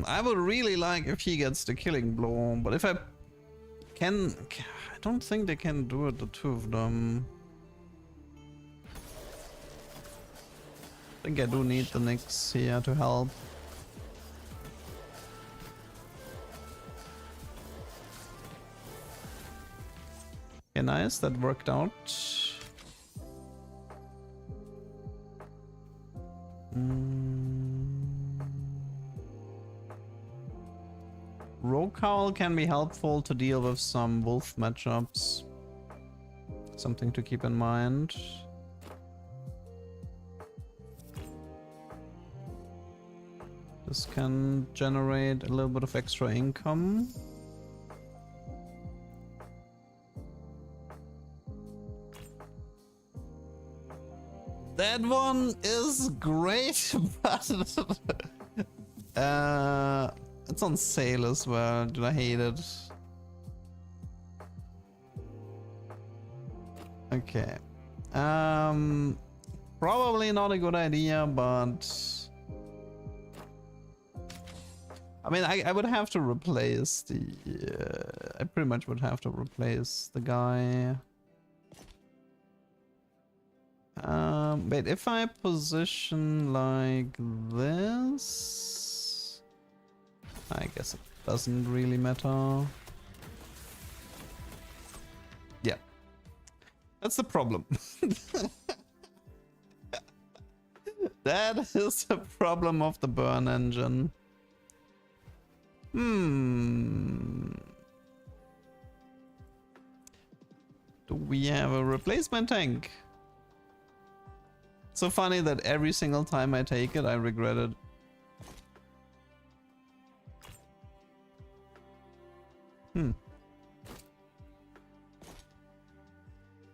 I would really like if he gets the killing blow, but if I can... I don't think they can do it, the two of them. I think I do need the Nyx here to help. Okay, nice, that worked out. Rogue Howl can be helpful to deal with some wolf matchups. Something to keep in mind. This can generate a little bit of extra income. That one is great, but it's on sale as well. Do I hate it? Okay. Probably not a good idea, but I mean, I would have to replace the... I pretty much would have to replace the guy. Wait, if I position like this, I guess it doesn't really matter. Yeah, that's the problem. That is the problem of the burn engine. Do we have a replacement tank? So funny that every single time I take it, I regret it.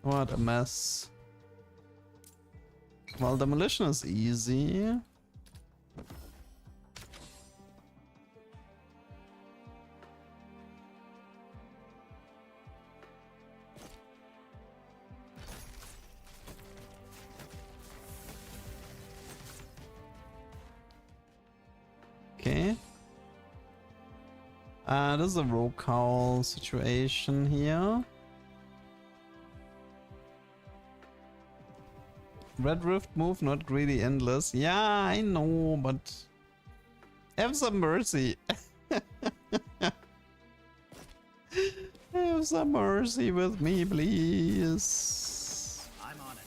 What a mess. Well, demolition is easy. Okay. This is a row cowl situation here. Red Rift move, not greedy, endless. Yeah, I know, but have some mercy. Have some mercy with me, please. I'm on it.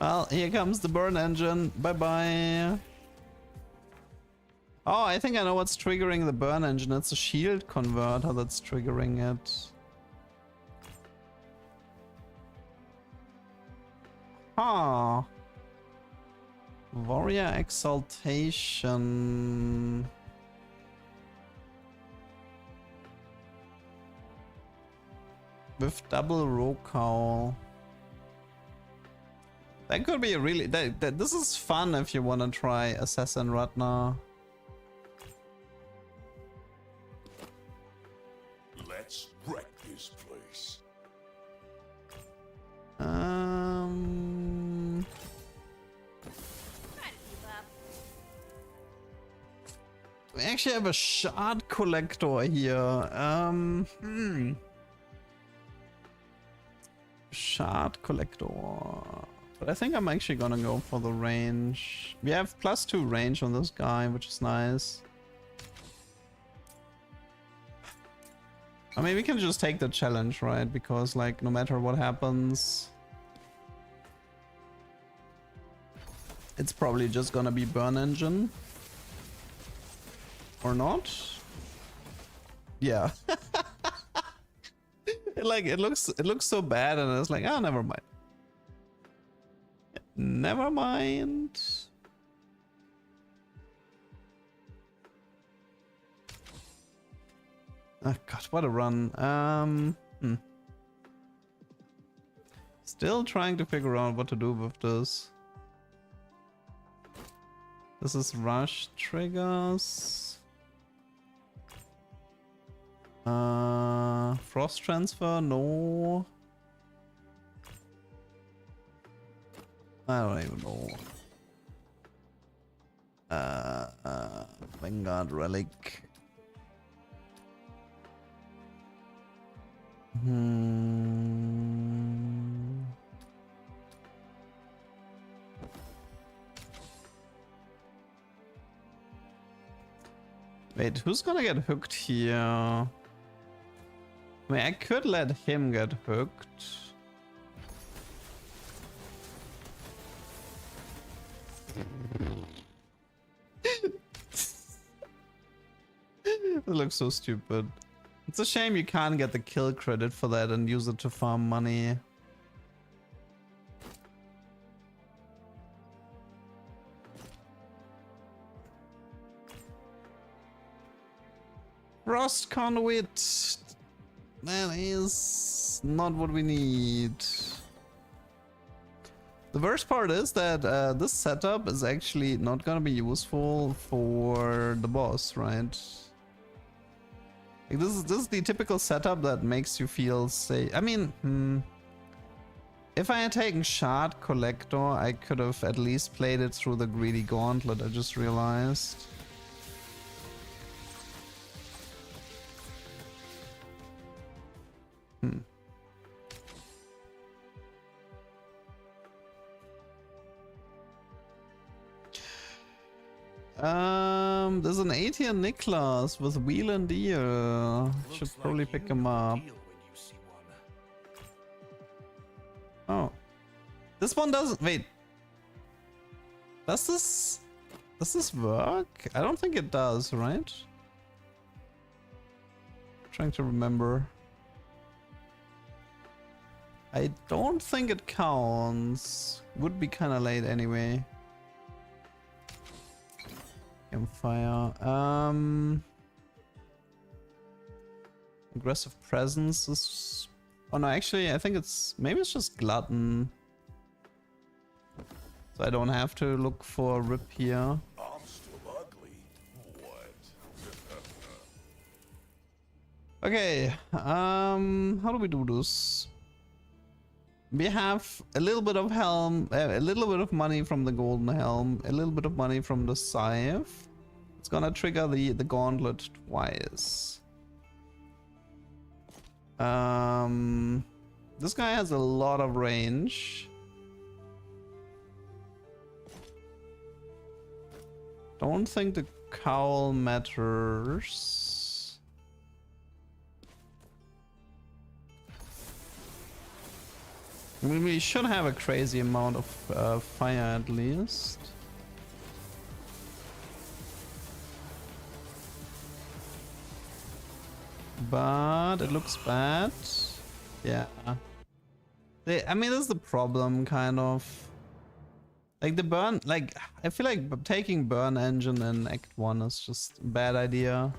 Well, here comes the burn engine. Bye-bye. Oh, I think I know what's triggering the burn engine. It's a shield converter that's triggering it. Huh. Warrior Exaltation. With double row cowl. That could be a really... this is fun if you want to try Assassin Ratna. Let's wreck this place. Try to keep up. We actually have a shard collector here. Shard collector. But I think I'm actually gonna go for the range. We have +2 range on this guy, which is nice. I mean, we can just take the challenge, right? Because, like, no matter what happens, it's probably just gonna be burn engine. Or not? Yeah. it looks so bad, and it's like, oh, never mind. Never mind. Oh god, what a run. Still trying to figure out what to do with this. This is rush triggers. Frost transfer, no. I don't even know. Vanguard relic. Wait, who's gonna get hooked here? I mean, I could let him get hooked. It looks so stupid. It's a shame you can't get the kill credit for that and use it to farm money. Frost conduit. That is not what we need. The worst part is that this setup is actually not gonna be useful for the boss, right? Like this is the typical setup that makes you feel safe. I mean, if I had taken Shard Collector, I could have at least played it through the Greedy Gauntlet, I just realized. There's an 80 Niklas with wheel and deer. Should probably pick him up. Oh. This one doesn't... Wait. Does this work? I don't think it does, right? Trying to remember. I don't think it counts. Would be kind of late anyway. Campfire. Aggressive presence is... Oh no, actually I think it's... Maybe it's just glutton. So I don't have to look for a rip here. I'm still ugly. What? Okay, how do we do this? We have a little bit of helm, a little bit of money from the golden helm, a little bit of money from the scythe. It's gonna trigger the gauntlet twice. This guy has a lot of range. Don't think the cowl matters. I mean, we should have a crazy amount of fire at least. But it looks bad. Yeah. I mean, that's the problem, kind of. Like the burn, like I feel like taking burn engine in Act 1 is just a bad idea.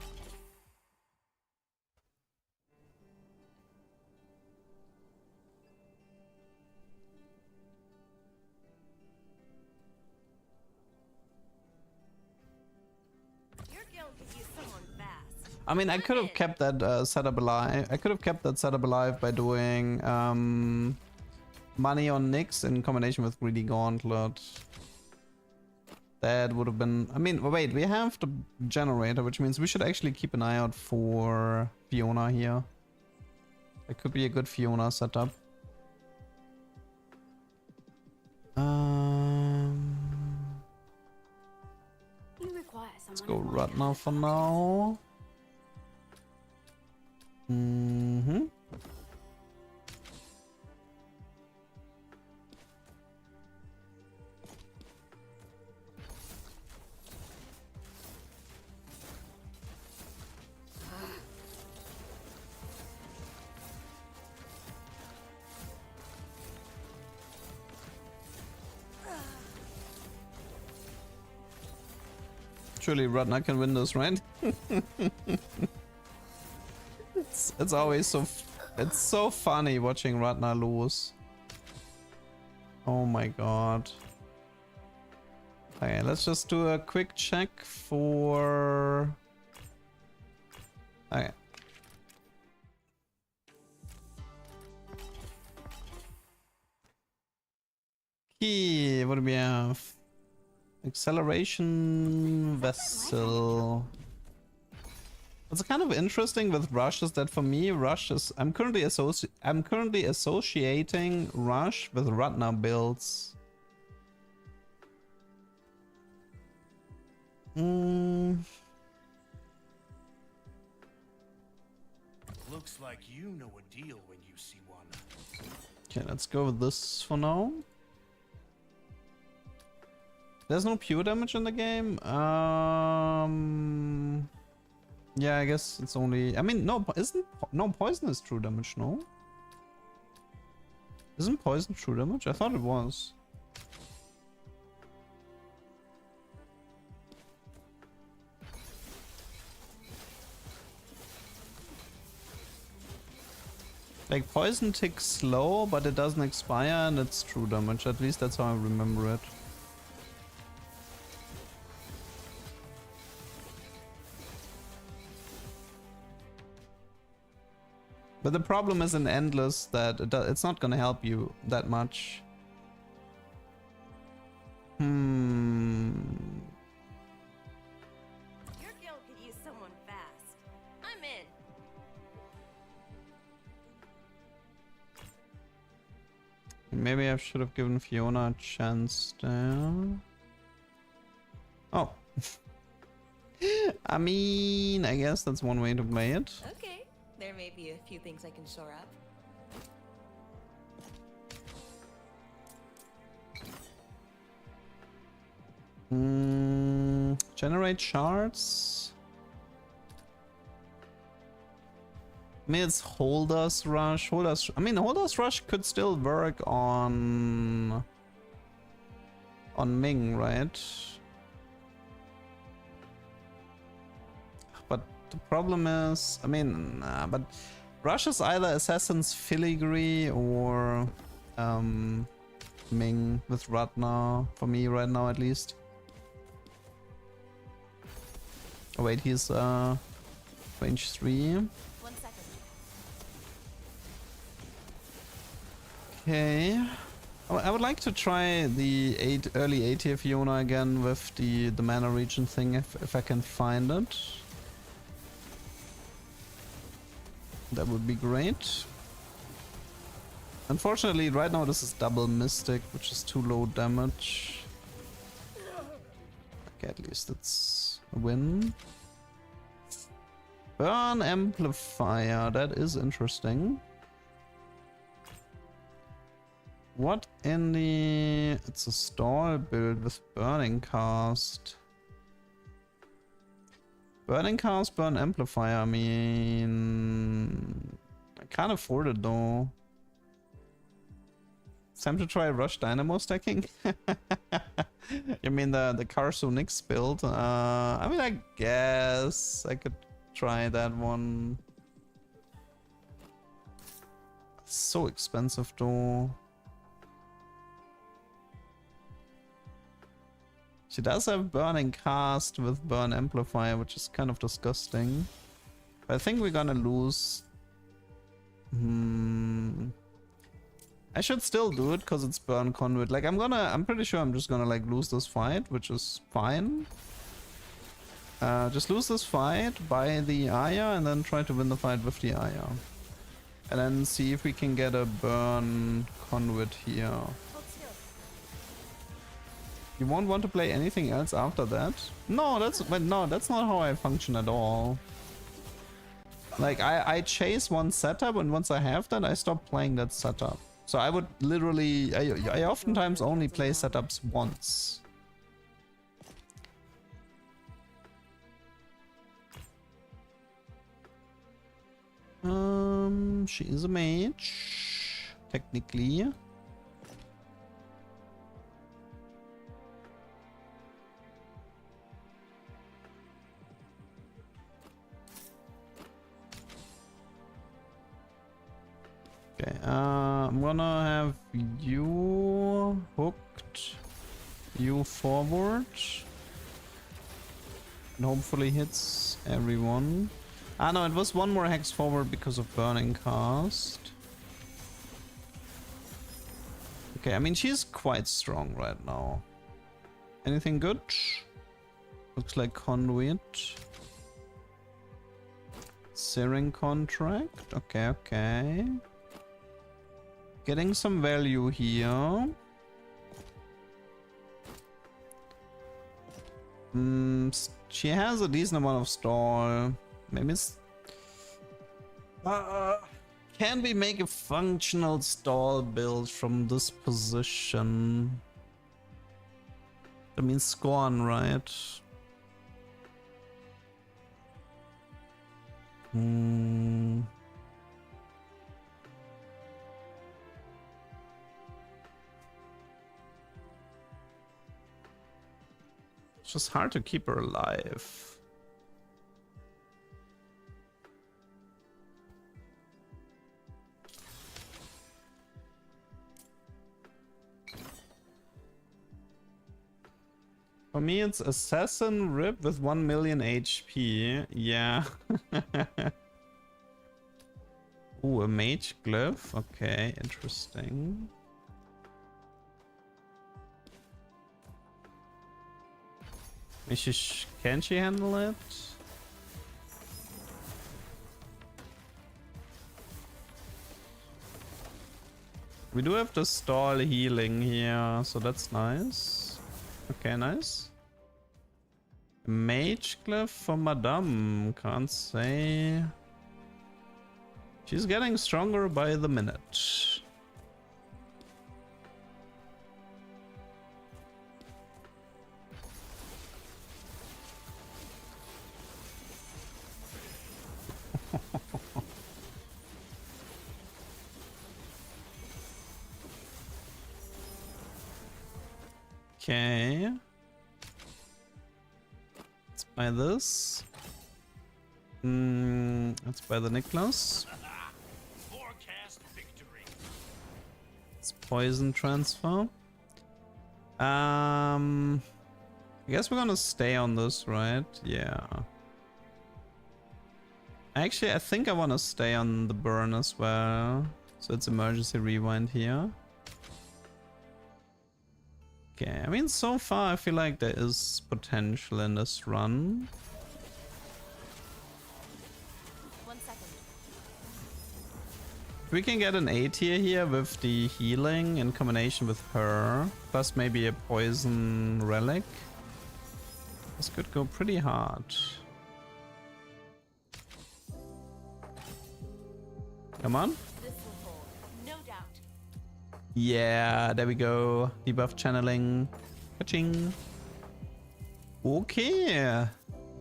Your guild could use someone fast. I mean, I could have kept that setup alive. I could have kept that setup alive by doing money on Nyx in combination with Greedy Gauntlet. That would have been... I mean, wait, we have the generator, which means we should actually keep an eye out for Fiona here. It could be a good Fiona setup. You require Let's someone go Ratna for now. Surely Ratna can win this, right? it's always so... It's so funny watching Ratna lose. Oh my god. Okay, let's just do a quick check for... Okay. Key, what do we have? Acceleration vessel. What's kind of interesting with Rush is that for me, Rush is... I'm currently associating Rush with Ratna builds. Looks like you know a deal when you see one. Okay, let's go with this for now. There's no pure damage in the game. Yeah, I guess it's only... I mean, no, no poison is true damage, no? Isn't poison true damage? I thought it was. Like, poison ticks slow, but it doesn't expire and it's true damage. At least that's how I remember it. But the problem is in Endless that it's not gonna help you that much. Your guild could use someone fast. I'm in. Maybe I should have given Fiona a chance there. Oh. I mean, I guess that's one way to play it. Okay, there may be a few things I can shore up. Generate shards. I mean, it's Holder's Rush. I mean, Holder's Rush could still work on Ming, right? But the problem is, I mean, but Rush is either Assassin's Filigree or Ming with Ratna, for me right now at least. Oh wait, he's range 3. 1 second. Okay. I would like to try the early ATF Yona again with the mana region thing if I can find it. That would be great. Unfortunately, right now this is double Mystic, which is too low damage. Okay, at least it's a win. Burn Amplifier, that is interesting. What in the... It's a stall build with Burning Cast. Burning Cast, Burn Amplifier, I mean... I can't afford it though. It's time to try Rush Dynamo stacking? You mean the Karsu Nyx build? I mean, I guess I could try that one. It's so expensive though. She does have Burning Cast with Burn Amplifier, which is kind of disgusting. But I think we're gonna lose. I should still do it because it's Burn Conduit. Like I'm pretty sure I'm just gonna like lose this fight, which is fine. Just lose this fight, buy the Aya, and then try to win the fight with the Aya. And then see if we can get a Burn Conduit here. Hold still. You won't want to play anything else after that? No, that's not how I function at all. Like I chase one setup, and once I have that, I stop playing that setup. So I would literally, I oftentimes only play setups once. She is a mage, technically. Okay, I'm gonna have you hooked, you forward, and hopefully hits everyone. Ah no, it was one more hex forward because of Burning Cast. Okay, I mean she's quite strong right now. Anything good? Looks like Conduit. Searing Contract. Okay, okay. Getting some value here. She has a decent amount of stall. Maybe it's... can we make a functional stall build from this position? I mean Scorn, right? It's just hard to keep her alive. For me, it's Assassin Rip with 1 million HP. Yeah. Ooh, a Mage Glyph. Okay, interesting. Can she handle it? We do have to stall healing here, so that's nice. Okay, nice. Mage Glyph for Madame. Can't say. She's getting stronger by the minute. Okay. Let's buy this. Let's buy the Nicholas. Forecast victory. It's poison transfer. I guess we're gonna stay on this, right? Yeah. Actually, I think I want to stay on the burn as well. So it's emergency rewind here. Okay, I mean, so far I feel like there is potential in this run. 1 second. If we can get an A tier here with the healing in combination with her, plus maybe a poison relic, this could go pretty hard. Come on. This will hold, no doubt. Yeah, there we go. Debuff channeling. Ka-ching. Okay.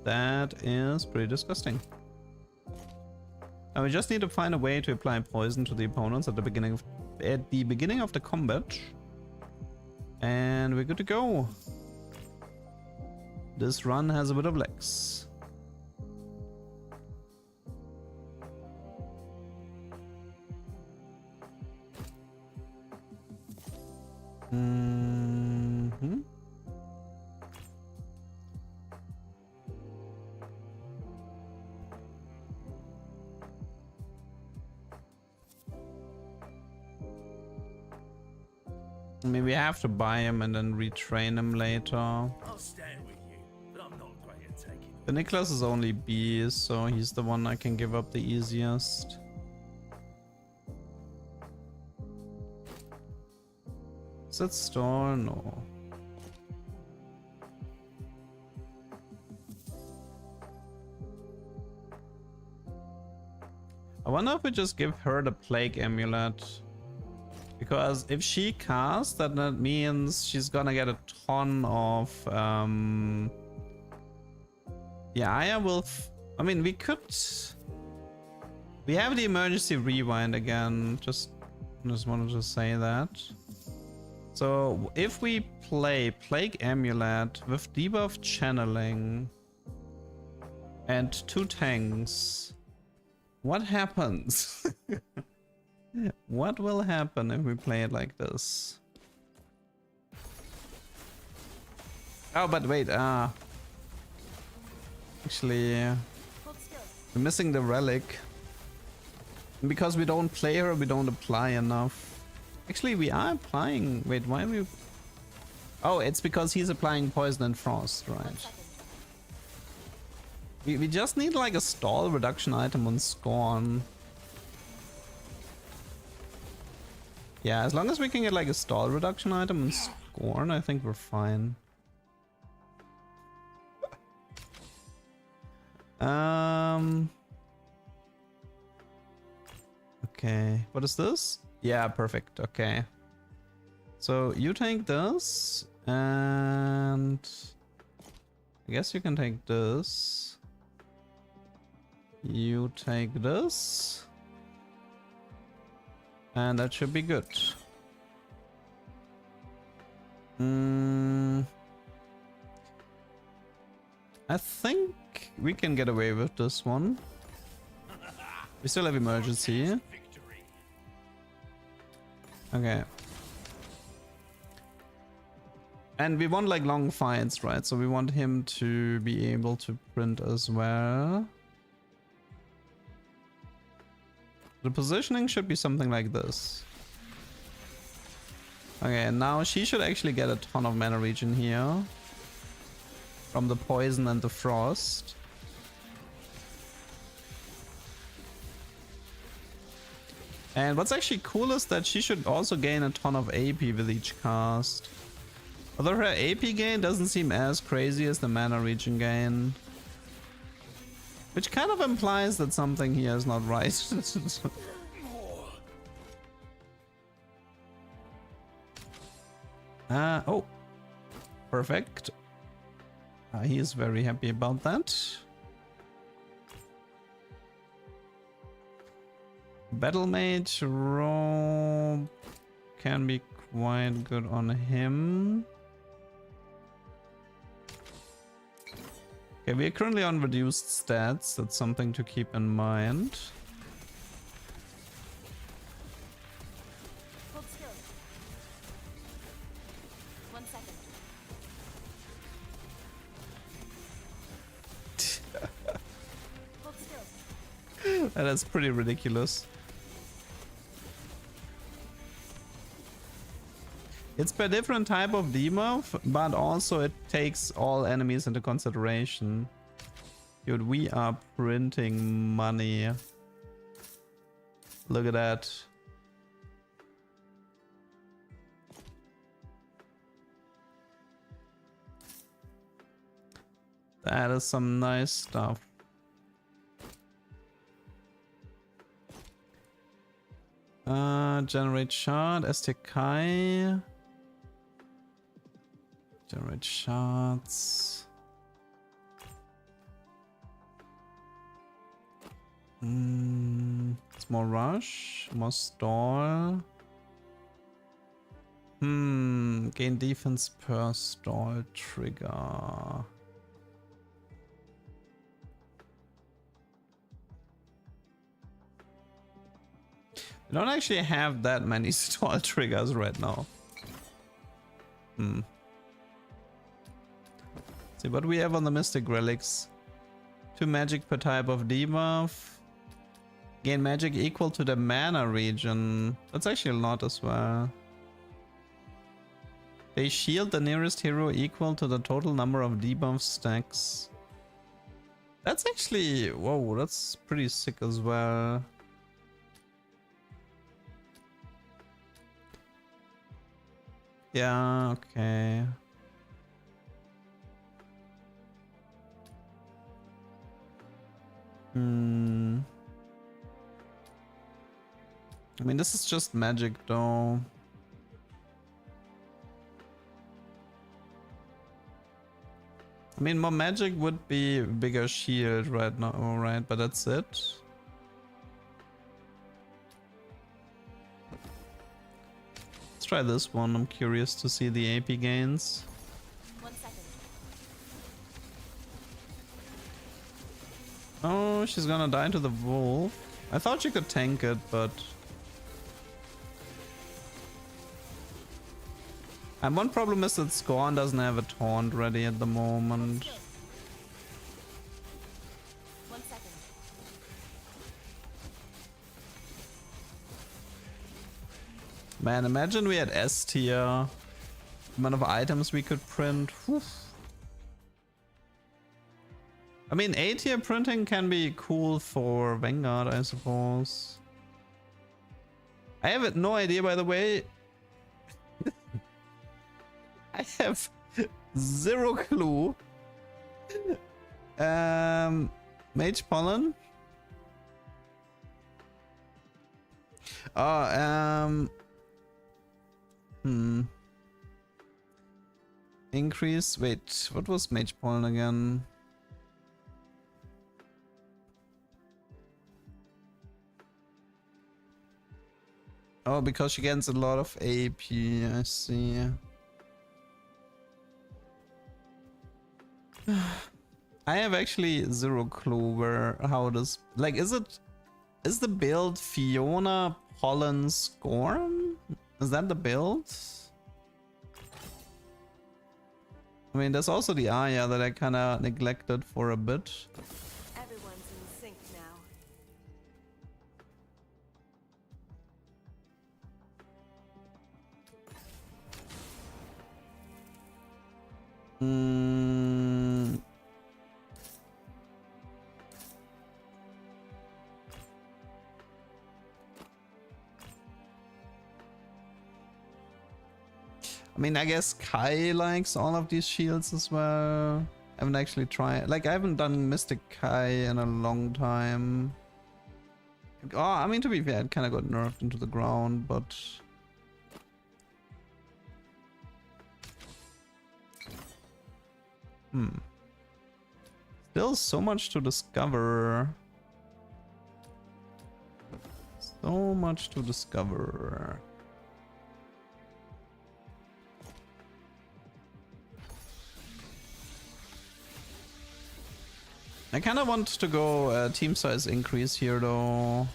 That is pretty disgusting. Now we just need to find a way to apply poison to the opponents at the beginning of the combat. And we're good to go. This run has a bit of legs. I mean, we have to buy him and then retrain him later. I'll stand with you, but I'm not great at taking. The Nicholas is only B, so he's the one I can give up the easiest. Is that store? No. I wonder if we just give her the Plague Amulet. Because if she casts, that means she's gonna get a ton of... Yeah, Aya will... I mean, we could... We have the emergency rewind again. Just wanted to say that. So if we play Plague Amulet with debuff channeling and 2 tanks, what happens? What will happen if we play it like this? Oh, but wait, actually, Hold still. we're missing the relic. And because we don't play her, we don't apply enough. Actually, we are applying. Wait, why are we... Oh, it's because he's applying poison and frost, 1 right? second. We just need like a stall reduction item on Scorn. Yeah, as long as we can get like a stall reduction item on Scorn, I think we're fine. Okay, what is this? Yeah, perfect. Okay. So you take this, and I guess you can take this. You take this. And that should be good. I think we can get away with this one. We still have emergency. Okay. And we want like long fights, right? So we want him to be able to print as well. The positioning should be something like this. Okay, and now she should actually get a ton of mana regen here. From the poison and the frost. And what's actually cool is that she should also gain a ton of AP with each cast. Although her AP gain doesn't seem as crazy as the mana regen gain. Which kind of implies that something here is not right. Oh. Perfect. He is very happy about that. Battle Mage robe can be quite good on him. Okay, we are currently on reduced stats. That's something to keep in mind. Hold still. 1 second. Hold still. That is pretty ridiculous. It's per different type of debuff, but also it takes all enemies into consideration. Dude, we are printing money. Look at that. That is some nice stuff. Generate shard, STK. Generate shards. It's more rush, more stall. Gain defense per stall trigger. We don't actually have that many stall triggers right now. See what we have on the Mystic Relics. 2 magic per type of debuff. Gain magic equal to the mana region. That's actually a lot as well. They shield the nearest hero equal to the total number of debuff stacks. That's actually... whoa, that's pretty sick as well. Yeah, okay. I mean, this is just magic though. I mean, more magic would be bigger shield right now, right? But that's it. Let's try this one. I'm curious to see the AP gains. 1 second. Oh, she's gonna die to the wolf. I thought she could tank it, but... And one problem is that Scorn doesn't have a taunt ready at the moment. 1 second. Man, imagine we had S tier. The amount of items we could print. Whew. I mean, A tier printing can be cool for Vanguard, I suppose. I have no idea, by the way. I have zero clue. Mage Pollen. Oh, Increase. Wait, what was Mage Pollen again? Oh, because she gets a lot of AP, I see. I have actually zero clue how it is. Like, is the build Fiona Pollen Scorn? Is that the build? I mean, there's also the Aya that I kind of neglected for a bit. Everyone's in sync now. I mean, I guess Kai likes all of these shields as well. I haven't actually tried. Like, I haven't done Mystic Kai in a long time. Oh, I mean, to be fair, it kind of got nerfed into the ground, but... Still so much to discover. So much to discover. I kind of want to go team size increase here though.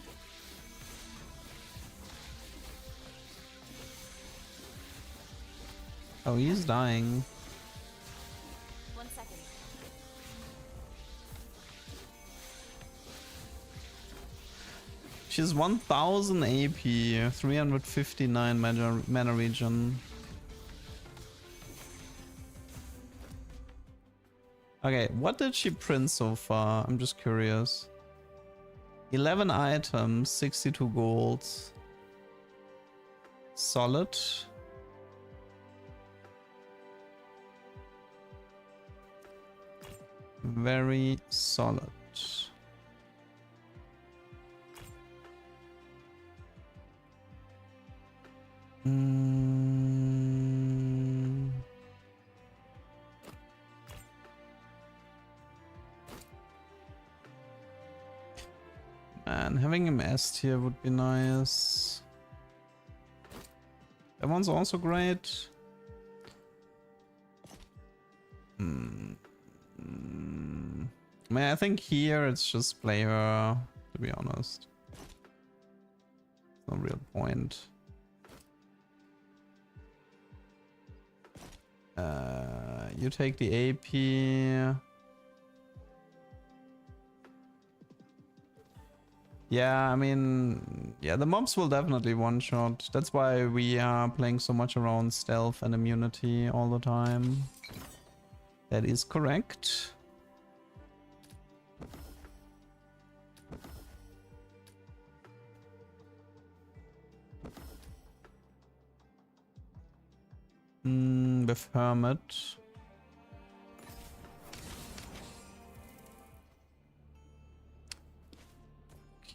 Oh, he's dying. 1 second. She's 1000 AP, 359 mana regen. Okay, what did she print so far? I'm just curious. 11 items, 62 golds. Solid. Very solid. Man, having him S tier would be nice. That one's also great. Man, I think here it's just play her, to be honest. No real point. You take the AP. Yeah, I mean, yeah, the mobs will definitely one-shot. That's why we are playing so much around stealth and immunity all the time. That is correct. With Hermit.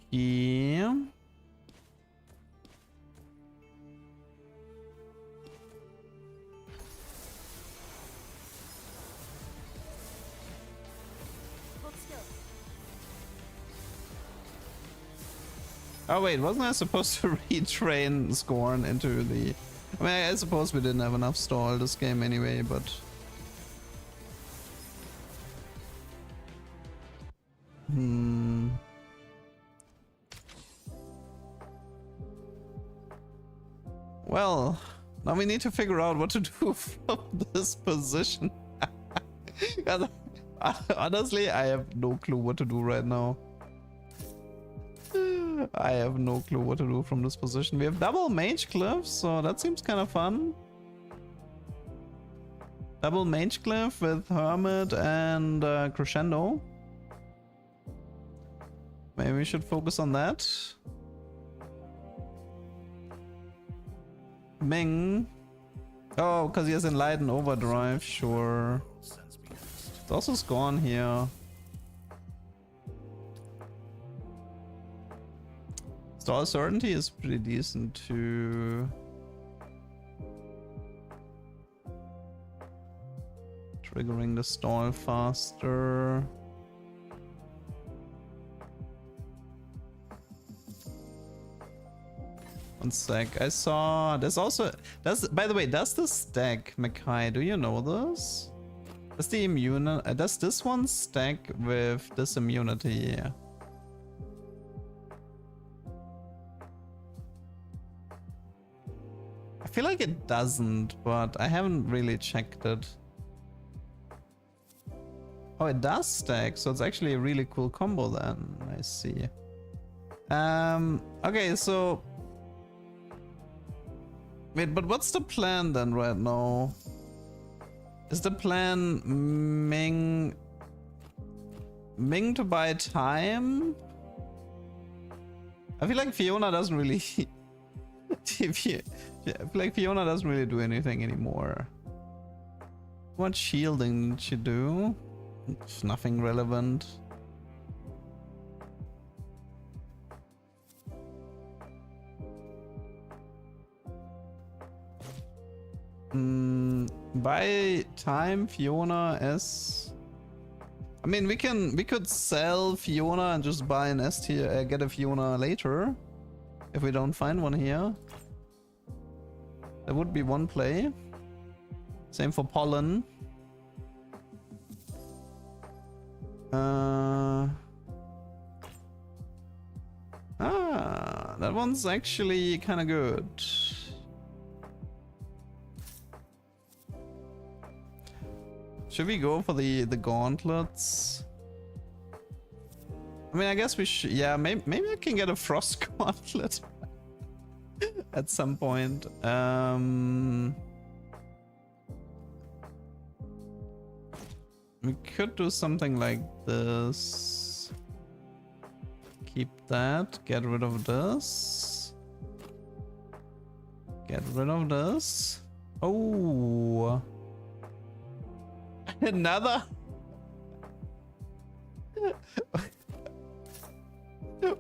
Yeah. Hold still. Oh wait, wasn't I supposed to retrain Scorn into the... I mean, I suppose we didn't have enough stall this game anyway, but... Well, now we need to figure out what to do from this position. Honestly, I have no clue what to do right now. I have no clue what to do from this position. We have double mage cliff, so that seems kind of fun. Double mage cliff with Hermit and Crescendo. Maybe we should focus on that. Ming. Oh, because he has Enlighten Overdrive, sure. It's also Scorn here. Stall Certainty is pretty decent too. Triggering the stall faster. One sec. I saw there's also by the way, does this stack, Makai? Do you know this? Does the does this one stack with this immunity? I feel like it doesn't, but I haven't really checked it. Oh, it does stack, so it's actually a really cool combo then. I see. Okay, so wait, but what's the plan then right now? Is the plan Ming to buy time? I feel like Fiona doesn't really Yeah, I feel like Fiona doesn't really do anything anymore. What shielding did she do? Nothing relevant. Buy time Fiona as... I mean, we could sell Fiona and just buy an S tier, get a Fiona later. If we don't find one here. That would be one play. Same for Pollen. That one's actually kind of good. Should we go for the gauntlets? I mean, I guess we should. Yeah, maybe I can get a frost gauntlet at some point. We could do something like this. Keep that. Get rid of this. Get rid of this. Oh. Another.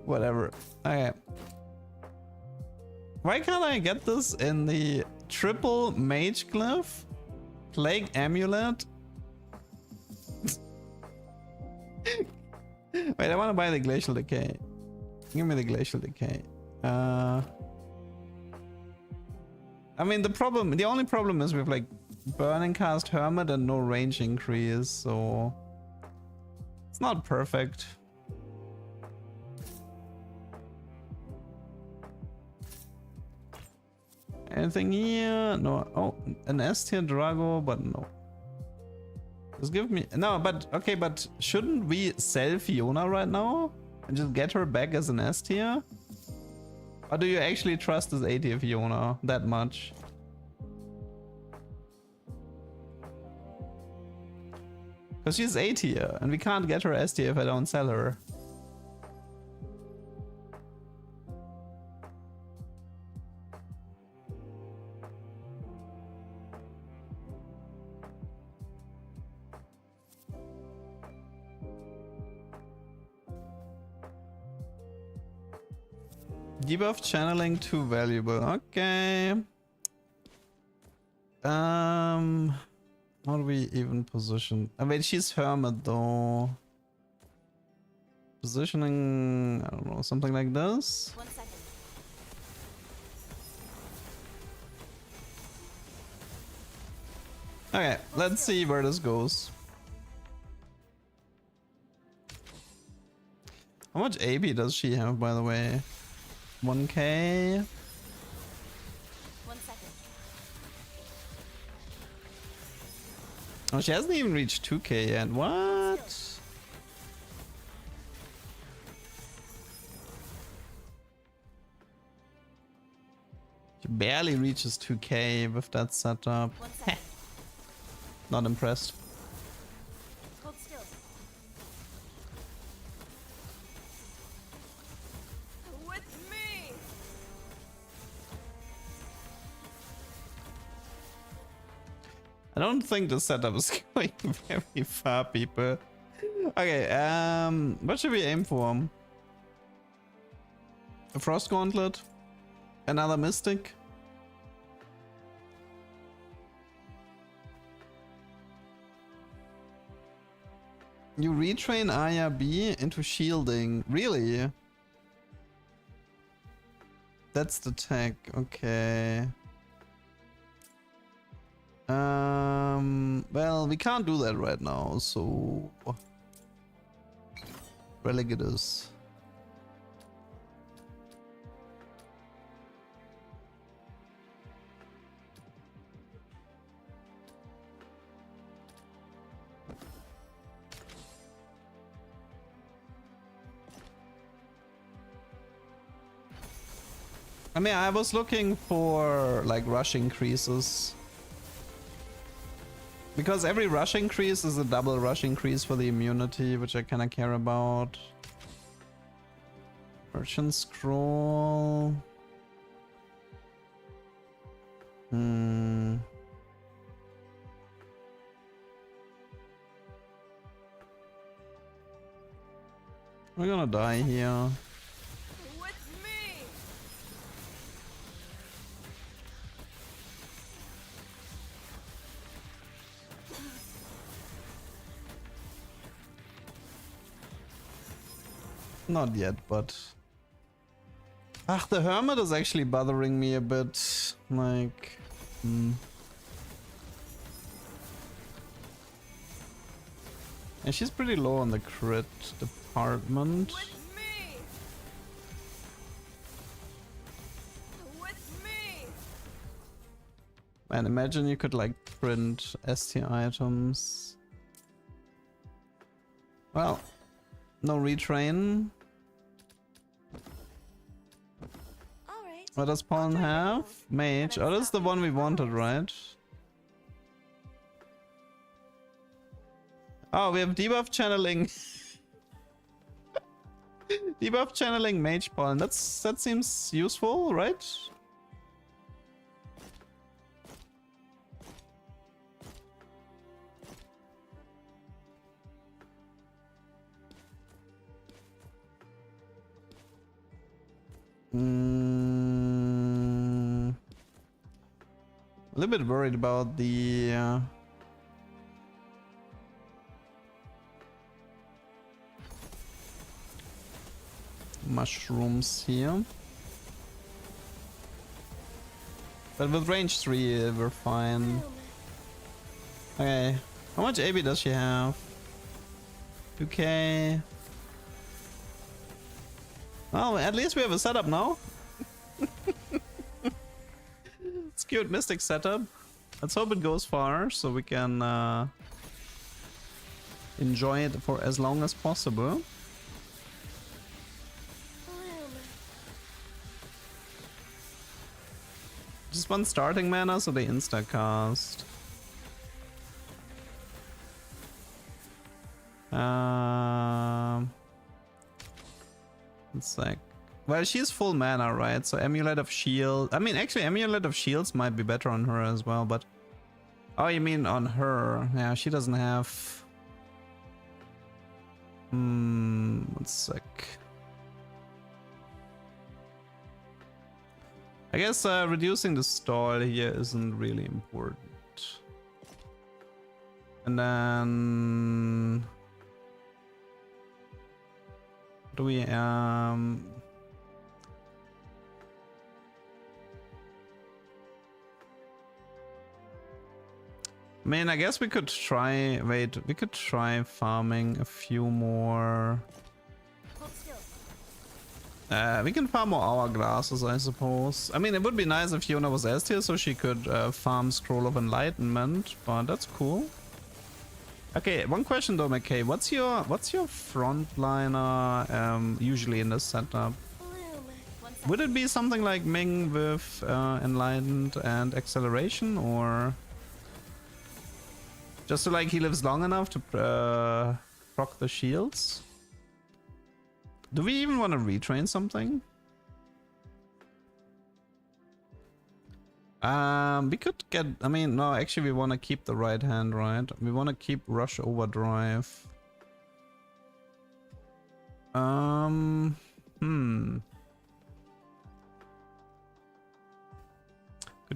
Whatever. Okay. Why can't I get this in the triple mage glyph? Plague amulet? Wait, I want to buy the glacial decay. Give me the glacial decay. I mean, the only problem is with like burning cast hermit and no range increase, so it's not perfect. Anything here? No. Oh, an S tier Drago, but no. Just give me... No, but... Okay, but shouldn't we sell Fiona right now? And just get her back as an S tier? Or do you actually trust this A tier Fiona that much? Because she's A tier, and we can't get her S tier if I don't sell her. Debuff channeling too valuable. Okay. How do we even position? I mean, she's hermit though. Positioning, I don't know, something like this. 1 second. Okay, let's see where this goes. How much AP does she have, by the way? 1k. 1 second. Oh, she hasn't even reached 2k yet. What? She barely reaches 2k with that setup. 1 second. Not impressed. Hold still. With me. I don't think the setup is going very far, people. Okay, what should we aim for? A frost gauntlet? Another mystic? You retrain Aya B into shielding. Really? That's the tech. Okay. Well, we can't do that right now, so relegate us. I mean, I was looking for like rush increases. Because every rush increase is a double rush increase for the immunity, which I kinda care about. Merchant scroll. Hmm. We're gonna die here. With me. Not yet, but... Ah, the Hermit is actually bothering me a bit. Like... And she's pretty low on the crit department. With me. With me. Man, imagine you could like print ST items. Well, no retrain. All right. What does Pawn have? Mage. Oh, that's the one we wanted, right? Oh, we have debuff channeling. Debuff channeling Mage Pawn. That seems useful, right? A little bit worried about the mushrooms here. But with range 3 we're fine. Okay, how much AB does she have? 2k. Well, at least we have a setup now. It's cute mystic setup. Let's hope it goes far so we can enjoy it for as long as possible. Just one starting mana, so they insta-cast. It's like... Well, she's full mana, right? So Amulet of Shield... I mean, actually, Amulet of Shields might be better on her as well, but... Oh, you mean on her? Yeah, she doesn't have... one sec. I guess reducing the stall here isn't really important. And then... Do we... I mean, I guess we could try... Wait, we could try farming a few more... we can farm more hourglasses, I suppose. I mean, it would be nice if Fiona was S tier so she could farm Scroll of Enlightenment, but that's cool. Okay, one question though, McKay. What's your frontliner usually in this setup? Would it be something like Ming with Enlightened and Acceleration, or just so like he lives long enough to proc the shields? Do we even want to retrain something? We could get... I mean, no, actually we want to keep the right hand, right? We want to keep Rush Overdrive. Could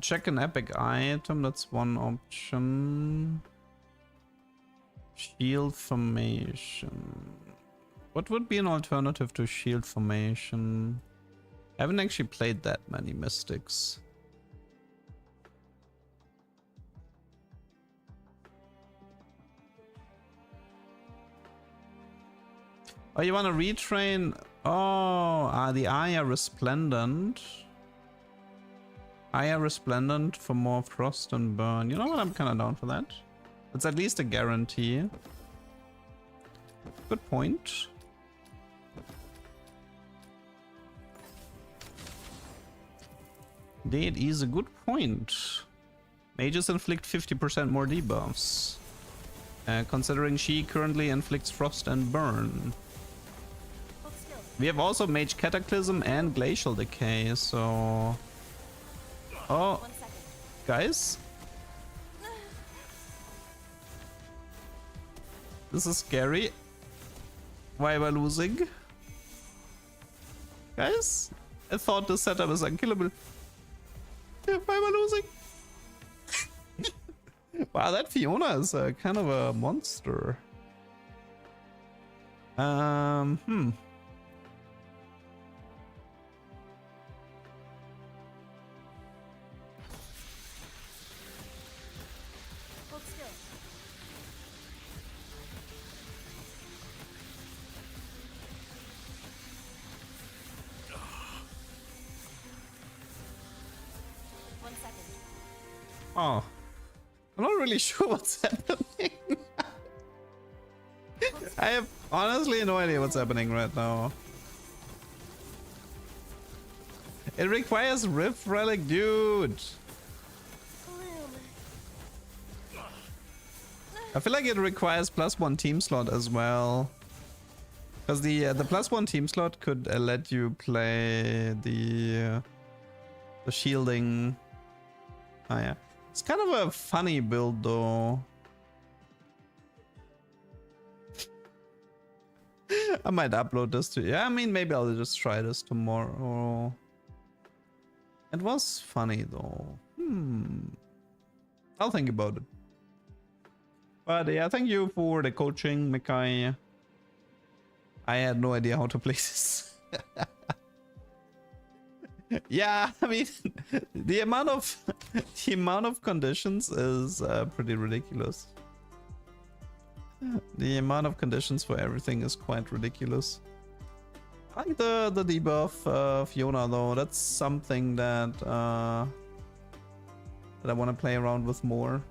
check an epic item, that's one option. Shield Formation. What would be an alternative to Shield Formation? I haven't actually played that many Mystics. Oh, you want to retrain? Oh, the Aya Resplendent. Aya Resplendent for more Frost and Burn. You know what? I'm kind of down for that. It's at least a guarantee. Good point. That is a good point. Mages inflict 50% more debuffs. Considering she currently inflicts Frost and Burn. We have also Mage Cataclysm and Glacial Decay, so... Oh, Guys? This is scary. Why am I losing? Guys? I thought this setup is unkillable. Why am I losing? Wow, that Fiona is kind of a monster. Hmm. Hold still. One second. Oh. I'm not really sure what's happening. I have honestly no idea what's happening right now. It requires Rift Relic, dude. Bloom. I feel like it requires +1 team slot as well. Because the +1 team slot could let you play the shielding. Oh yeah. It's kind of a funny build though. I might upload this to... Yeah, I mean, maybe I'll just try this tomorrow. It was funny though. I'll think about it. But yeah, thank you for the coaching, Mikai. I had no idea how to play this. Yeah, I mean, the amount of conditions is pretty ridiculous. The amount of conditions for everything is quite ridiculous. I like the debuff Fiona though. That's something that I want to play around with more.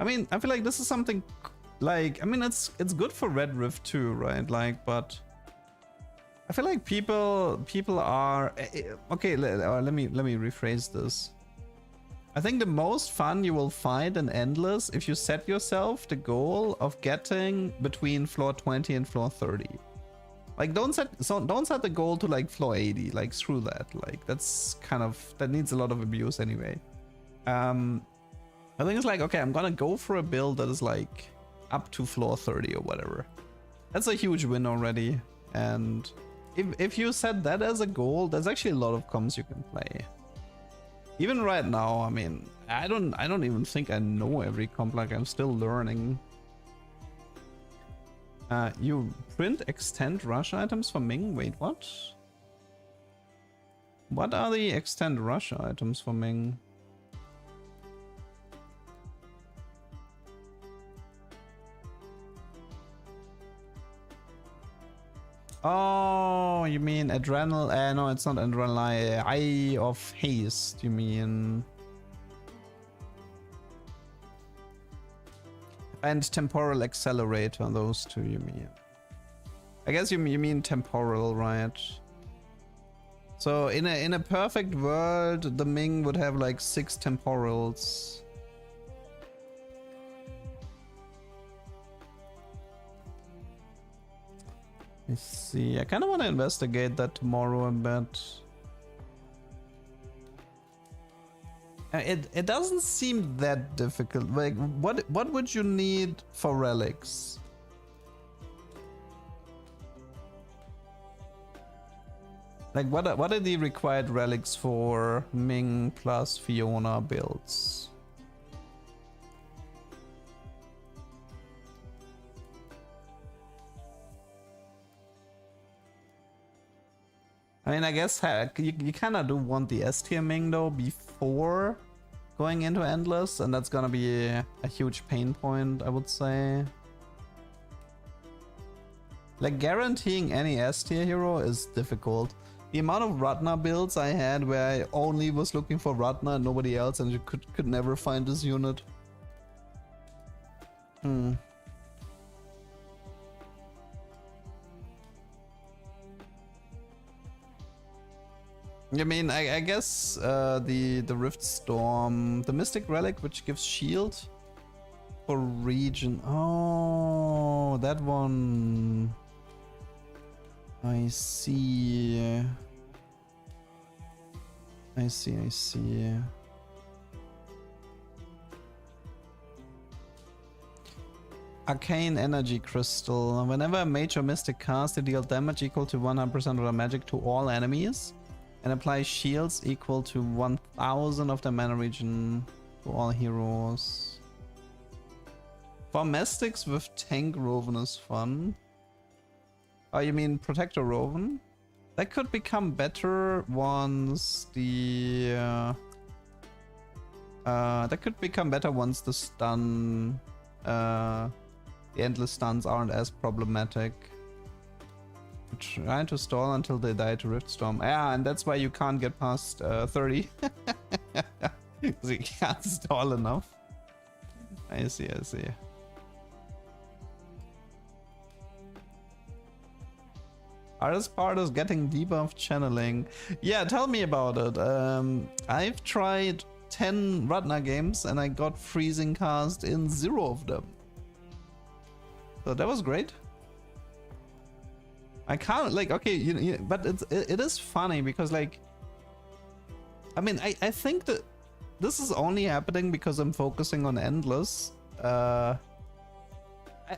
I mean, I feel like this is something like, I mean, it's good for Red Rift too, right? Like, but I feel like people are okay. Let me rephrase this. I think the most fun you will find in Endless if you set yourself the goal of getting between floor 20 and floor 30. Like don't set the goal to like floor 80. Like screw that. Like that needs a lot of abuse anyway. I think it's like, okay, I'm gonna go for a build that is like up to floor 30 or whatever. That's a huge win already. And if you set that as a goal, there's actually a lot of comps you can play. Even right now, I mean, I don't even think I know every comp. Like I'm still learning. You print extend rush items for Ming? Wait, what? What are the extend rush items for Ming? Oh, you mean adrenal? No, it's not adrenal. Eye of haste. You mean? And temporal accelerator. Those two. You mean? I guess you mean temporal, right? So in a perfect world, the Ming would have like 6 temporals. Let's see. I kind of want to investigate that tomorrow a bit. It doesn't seem that difficult. Like what would you need for relics? Like what are the required relics for Ming plus Fiona builds? I mean, I guess you kind of do want the S tier Ming though before going into Endless, and that's gonna be a huge pain point, I would say. Like guaranteeing any S tier hero is difficult. The amount of Ratna builds I had where I only was looking for Ratna and nobody else, and you could never find this unit. I mean, I guess the Rift Storm, the Mystic Relic, which gives shield for region. Oh, that one. I see. I see. Arcane Energy Crystal. Whenever a mage or mystic cast, they deal damage equal to 100% of the magic to all enemies and apply shields equal to 1000 of the mana region to all heroes. For mystics with tank Roven is fun. Oh, you mean Protector Roven? That could become better once the... that could become better once the stun... the endless stuns aren't as problematic. Trying to stall until they die to Riftstorm. Yeah, and that's why you can't get past 30. Because you can't stall enough. I see, I see. Hardest part is getting debuff channeling. Yeah, tell me about it. I've tried 10 Ratna games and I got freezing cast in 0 of them. So that was great. I can't, like, okay, but it is funny because, like, I mean, I think that this is only happening because I'm focusing on Endless.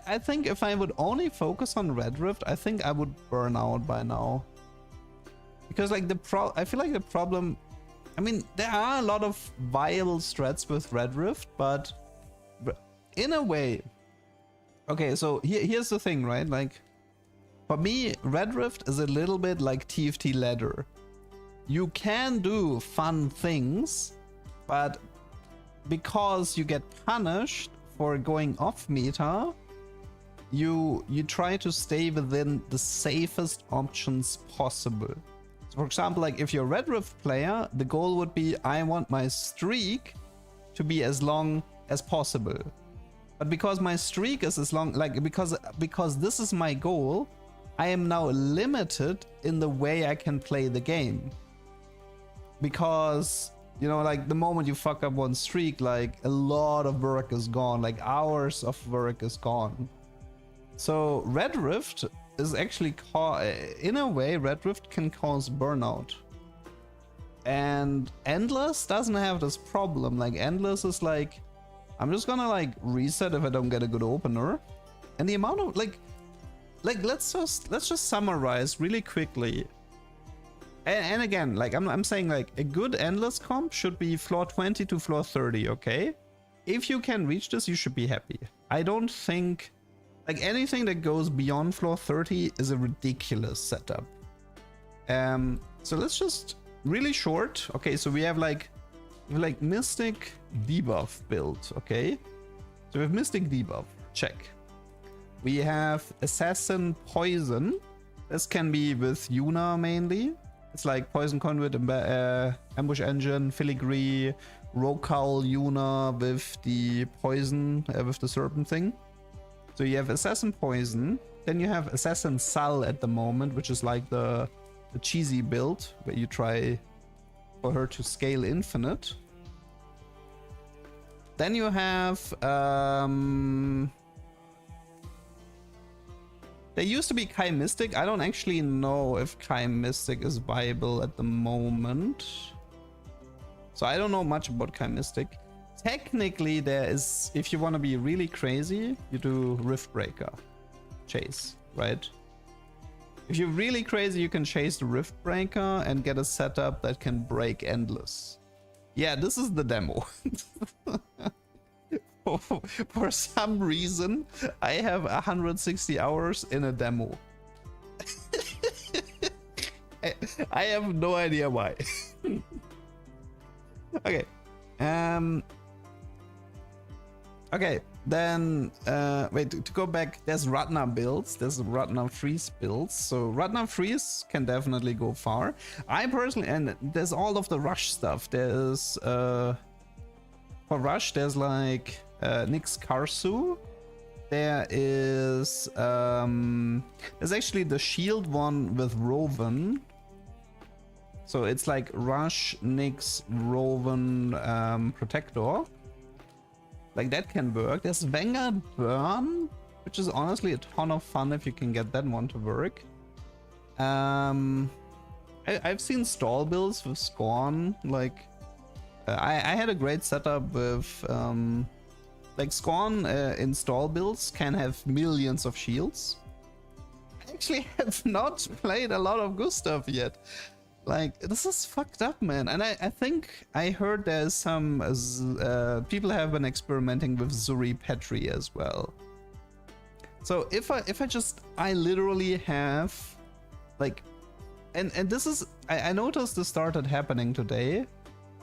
I think if I would only focus on Red Rift, I think I would burn out by now. Because, like, I feel like the problem, I mean, there are a lot of viable strats with Red Rift, but in a way, okay, so here's the thing, right? Like, for me, Red Rift is a little bit like TFT ladder. You can do fun things, but because you get punished for going off meta, you try to stay within the safest options possible. So for example, like if you're a Red Rift player, the goal would be, I want my streak to be as long as possible. But because my streak is as long, like because this is my goal, I am now limited in the way I can play the game. Because, you know, like the moment you fuck up one streak, like a lot of work is gone, like hours of work is gone. So Red Rift is actually, in a way, Red Rift can cause burnout. And Endless doesn't have this problem. Like Endless is like, I'm just gonna like reset if I don't get a good opener. And the amount of like let's just summarize really quickly. And again, like I'm saying, like a good Endless comp should be floor 20 to floor 30, okay? If you can reach this, you should be happy. I don't think like anything that goes beyond floor 30 is a ridiculous setup. So let's just really short. Okay, so we have like Mystic debuff build, okay? So we have Mystic debuff, check. We have Assassin Poison. This can be with Yuna mainly. It's like Poison Conduit, Ambush Engine, Filigree, Rocal Yuna with the poison, with the serpent thing. So you have Assassin Poison. Then you have Assassin Sal at the moment, which is like the cheesy build where you try for her to scale infinite. Then you have there used to be Kai Mystic. I don't actually know if Kai Mystic is viable at the moment. So I don't know much about Kai Mystic. Technically there is, if you want to be really crazy, you do Riftbreaker chase, right? If you're really crazy, you can chase the Riftbreaker and get a setup that can break Endless. Yeah, this is the demo. For some reason, I have 160 hours in a demo. I have no idea why. Okay. Okay, then wait, to go back, there's Ratna builds, there's Ratna Freeze builds. So Ratna Freeze can definitely go far. I personally, and there's all of the Rush stuff. There's for Rush, there's like Nyx Karsu. There is there's actually the shield one with Roven. So it's like Rush, Nyx, Roven, Protector. Like that can work. There's Vanguard Burn, which is honestly a ton of fun if you can get that one to work. I've seen stall builds with Scorn. Like I had a great setup with Like Scorn install builds can have millions of shields. I actually have not played a lot of Gustav yet. Like, this is fucked up, man. And I think I heard there's some people have been experimenting with Zuri Petri as well. So if I literally have like, and this is, I noticed this started happening today,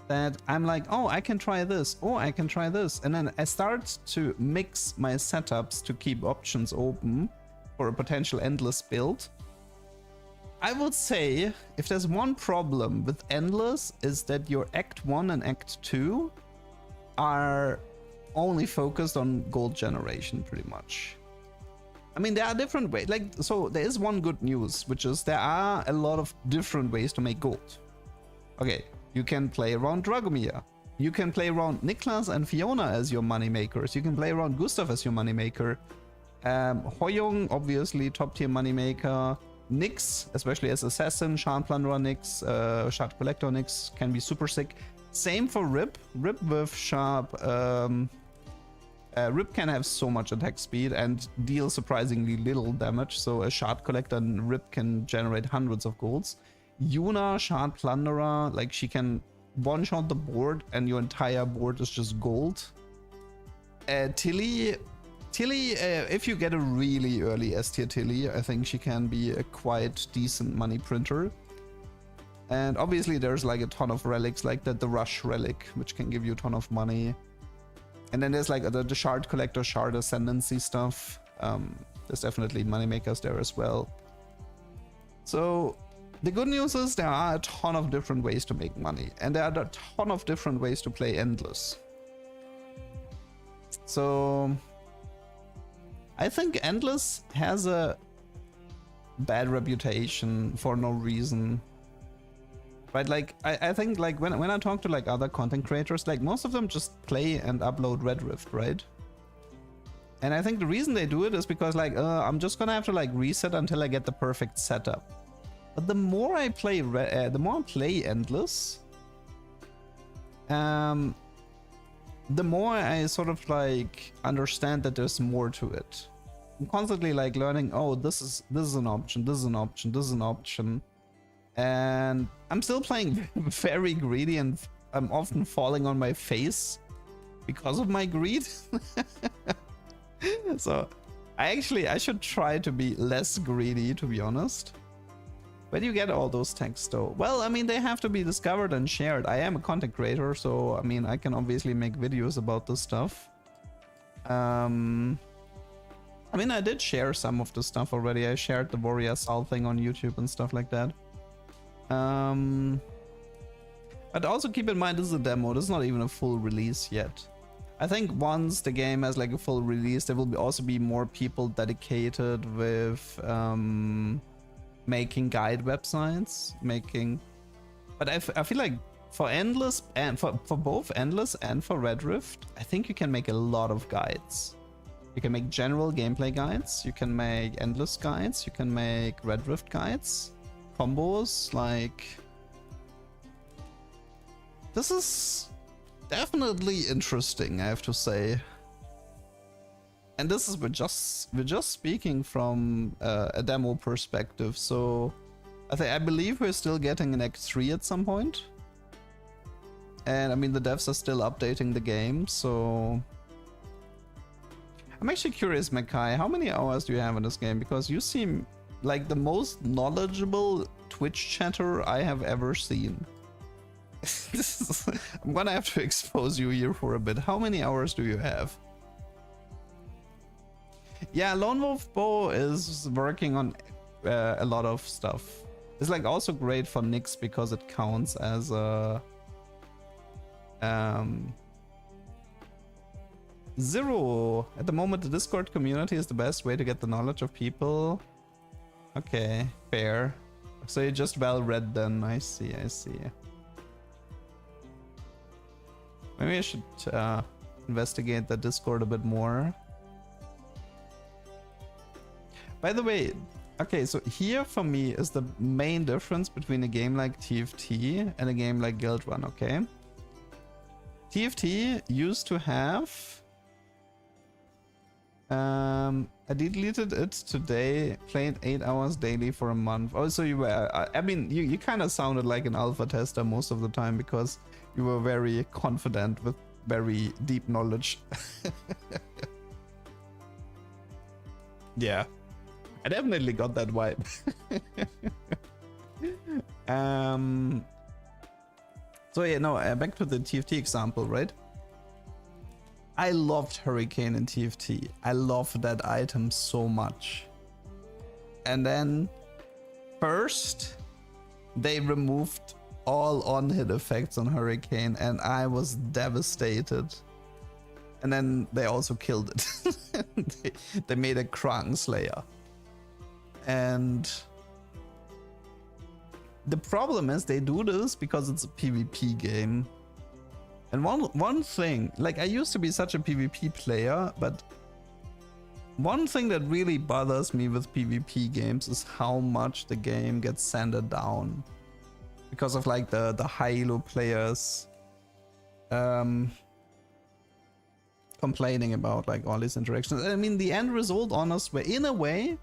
that I'm like, oh, I can try this, oh, I can try this, and then I start to mix my setups to keep options open for a potential endless build. I would say if there's one problem with endless is that your Act 1 and Act 2 are only focused on gold generation pretty much. I mean, there are different ways, like, so there is one good news, which is there are a lot of different ways to make gold. Okay, you can play around Dragomir. You can play around Niklas and Fiona as your moneymakers. You can play around Gustav as your moneymaker. Hoyong, obviously, top tier moneymaker. Nyx, especially as Assassin, Shard Plunderer Nyx, Shard Collector Nyx can be super sick. Same for Rip. Rip with Sharp. Rip can have so much attack speed and deal surprisingly little damage, so a Shard Collector and Rip can generate hundreds of golds. Yuna, Shard Plunderer, like she can one-shot the board and your entire board is just gold. Tilly, if you get a really early S-tier Tilly, I think she can be a quite decent money printer. And obviously there's like a ton of relics like that, the Rush relic, which can give you a ton of money. And then there's like the Shard Collector, Shard Ascendancy stuff. There's definitely moneymakers there as well. So the good news is there are a ton of different ways to make money, and there are a ton of different ways to play Endless. So I think Endless has a bad reputation for no reason. But like I think like when I talk to like other content creators, like most of them just play and upload Red Rift, right? And I think the reason they do it is because like I'm just gonna have to like reset until I get the perfect setup. But the more I play Endless, the more I sort of like understand that there's more to it. I'm constantly like learning, oh, this is an option, this is an option, this is an option. And I'm still playing very greedy, and I'm often falling on my face because of my greed. So I should try to be less greedy, to be honest. Where do you get all those texts though? Well, I mean, they have to be discovered and shared. I am a content creator, so I mean, I can obviously make videos about this stuff. I mean, I did share some of the stuff already. I shared the Warrior Soul thing on YouTube and stuff like that. But also keep in mind, this is a demo. This is not even a full release yet. I think once the game has like a full release, there will also be more people dedicated with making guide websites, but I feel like for Endless and for both Endless and for Red Rift, I think you can make a lot of guides. You can make general gameplay guides, you can make Endless guides, you can make Red Rift guides, combos, like this is definitely interesting, I have to say. And this is we're just speaking from a demo perspective, so I believe we're still getting an Act 3 at some point. And I mean, the devs are still updating the game, so I'm actually curious, Makai, how many hours do you have in this game? Because you seem like the most knowledgeable Twitch chatter I have ever seen. I'm gonna have to expose you here for a bit. How many hours do you have? Yeah, Lone Wolf Bow is working on a lot of stuff. It's like also great for Nyx because it counts as a Zero. At the moment, the Discord community is the best way to get the knowledge of people. Okay, fair. So you're just well read then. I see, I see. Maybe I should investigate the Discord a bit more. By the way, okay, so here for me is the main difference between a game like TFT and a game like Guildrun, okay? TFT used to have I deleted it today, played 8 hours daily for a month. Oh, so you were, I mean, you kind of sounded like an alpha tester most of the time because you were very confident with very deep knowledge. Yeah, I definitely got that vibe. So yeah, no, back to the TFT example, right? I loved Hurricane in TFT. I loved that item so much. And then first they removed all on-hit effects on Hurricane and I was devastated. And then they also killed it. they made a Krang Slayer. And the problem is they do this because it's a PvP game. And one thing, like I used to be such a PvP player, but one thing that really bothers me with PvP games is how much the game gets sanded down. Because of like the high elo players complaining about like all these interactions. I mean, the end result, honestly, in a way,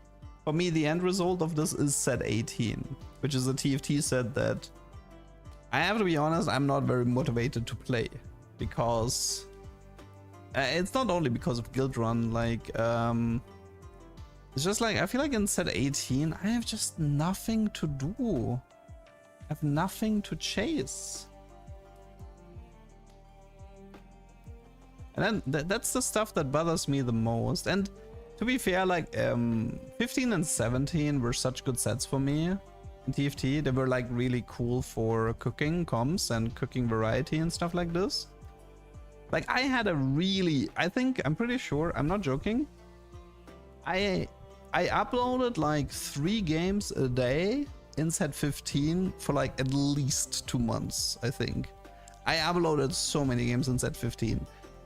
for me, the end result of this is set 18, which is a TFT set that I have to be honest, I'm not very motivated to play because it's not only because of Guildrun, like it's just like I feel like in set 18 I have just nothing to do. I have nothing to chase. And then that's the stuff that bothers me the most. And to be fair, like 15 and 17 were such good sets for me in TFT. They were like really cool for cooking comms and cooking variety and stuff like this. Like I had a really, I'm pretty sure, I'm not joking, I uploaded like 3 games a day in set 15 for like at least 2 months, I think. I uploaded so many games in set 15.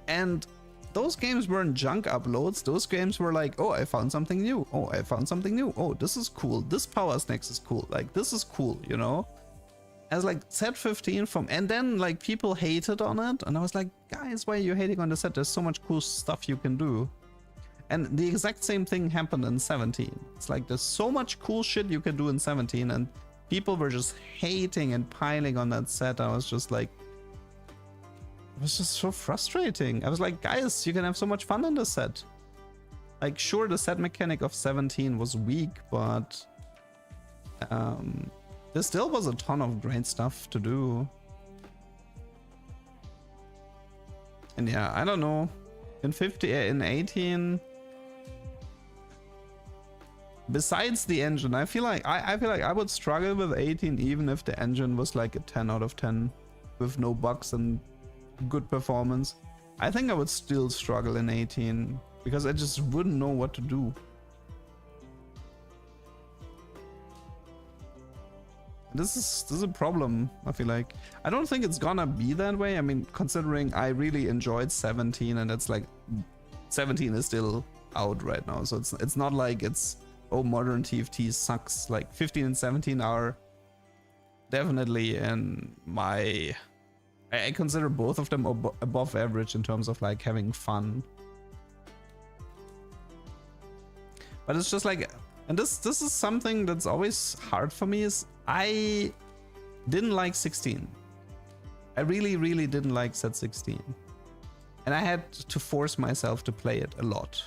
And those games weren't junk uploads. Those games were like, oh, I found something new. Oh, I found something new. Oh, this is cool. This power snacks is cool. Like, this is cool, you know? As like set 15 and then like people hated on it. And I was like, guys, why are you hating on the set? There's so much cool stuff you can do. And the exact same thing happened in 17. It's like, there's so much cool shit you can do in 17. And people were just hating and piling on that set. I was just like, it was just so frustrating. I was like, guys, you can have so much fun in this set. Like, sure, the set mechanic of 17 was weak, but there still was a ton of great stuff to do. And yeah, I don't know. In 18, besides the engine, I feel like I would struggle with 18 even if the engine was like a 10 out of 10 with no bugs and good performance. I think I would still struggle in 18 because I just wouldn't know what to do. This is a problem, I feel like. I don't think it's gonna be that way. I mean, considering I really enjoyed 17 and it's like 17 is still out right now, so it's not like it's, oh, modern TFT sucks. Like 15 and 17 are definitely in my, I consider both of them above average in terms of like having fun. But it's just like, and this is something that's always hard for me, is I didn't like 16. I really didn't like set 16. And I had to force myself to play it a lot.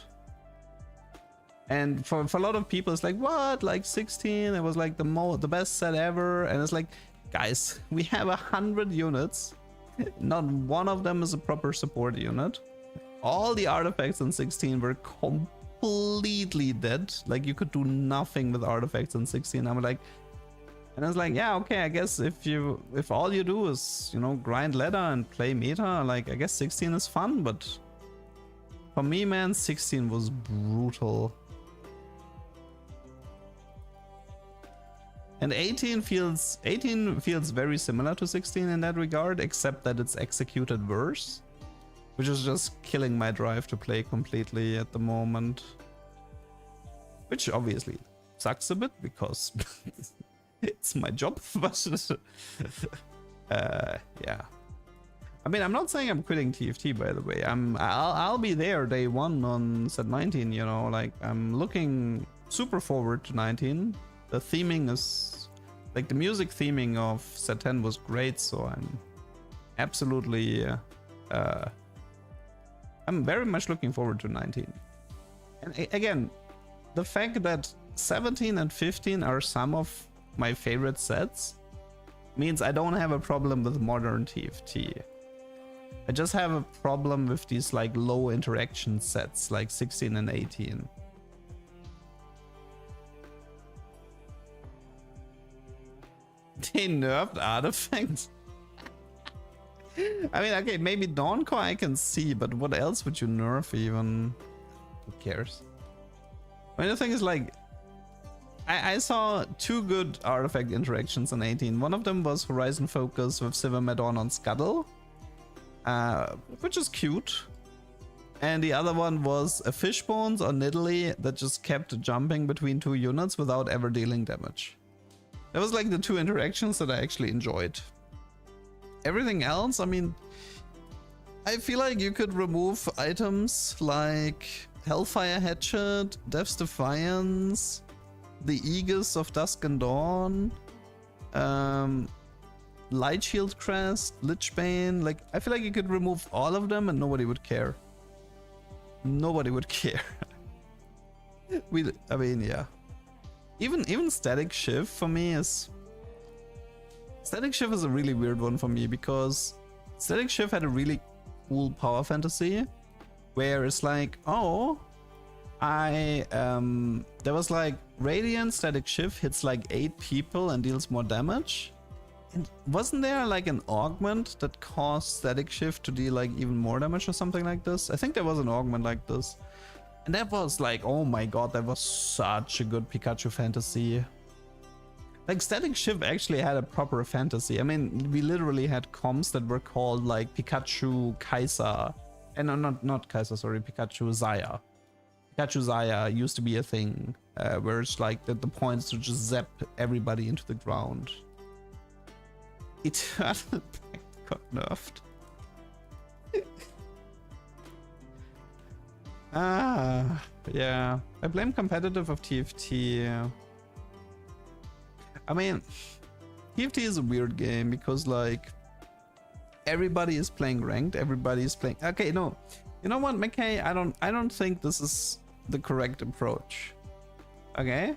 And for a lot of people, it's like, what? Like 16? It was like the best set ever. And it's like, guys, we have 100 units. Not one of them is a proper support unit. All the artifacts in 16 were completely dead. Like, you could do nothing with artifacts in 16. I'm like, and I was like, yeah, okay, I guess if all you do is, you know, grind ladder and play meta, like, I guess 16 is fun. But for me, man, 16 was brutal. And 18 feels very similar to 16 in that regard, except that it's executed worse, which is just killing my drive to play completely at the moment. Which obviously sucks a bit because it's my job, but yeah. I mean, I'm not saying I'm quitting TFT, by the way. I'll be there day one on set 19. You know, like I'm looking super forward to 19. The theming is like the music theming of set 10 was great, so I'm absolutely I'm very much looking forward to 19. And again, the fact that 17 and 15 are some of my favorite sets means I don't have a problem with modern TFT. I just have a problem with these like low interaction sets like 16 and 18. They nerfed artifacts. I mean, okay, maybe Dawncore I can see, but what else would you nerf even? Who cares? I mean, the thing is, like, I saw two good artifact interactions in 18. One of them was Horizon Focus with Silvermadon on Scuttle, which is cute. And the other one was a Fishbones on Nidalee that just kept jumping between two units without ever dealing damage. That was like the two interactions that I actually enjoyed. Everything else, I mean, I feel like you could remove items like Hellfire Hatchet, Death's Defiance, the Aegis of Dusk and Dawn, Light Shield Crest, Lichbane. Like, I feel like you could remove all of them and nobody would care. Nobody would care. I mean, yeah. Even Static Shift for me is... Static Shift is a really weird one for me because Static Shift had a really cool power fantasy where it's like, oh, there was like Radiant Static Shift hits like 8 people and deals more damage. And wasn't there like an augment that caused Static Shift to deal like even more damage or something like this? I think there was an augment like this. And that was like, oh my god, that was such a good Pikachu fantasy. Like, Static Shift actually had a proper fantasy. I mean, we literally had comps that were called like Pikachu Kaiser. And no, not Kaiser, sorry, Pikachu Zaya. Pikachu Zaya used to be a thing where it's like the point is to just zap everybody into the ground. Eternal Pact got nerfed. Yeah. I blame competitive of TFT. I mean, TFT is a weird game because like everybody is playing ranked, everybody is playing. Okay, no, you know what, McKay? I don't think this is the correct approach. Okay,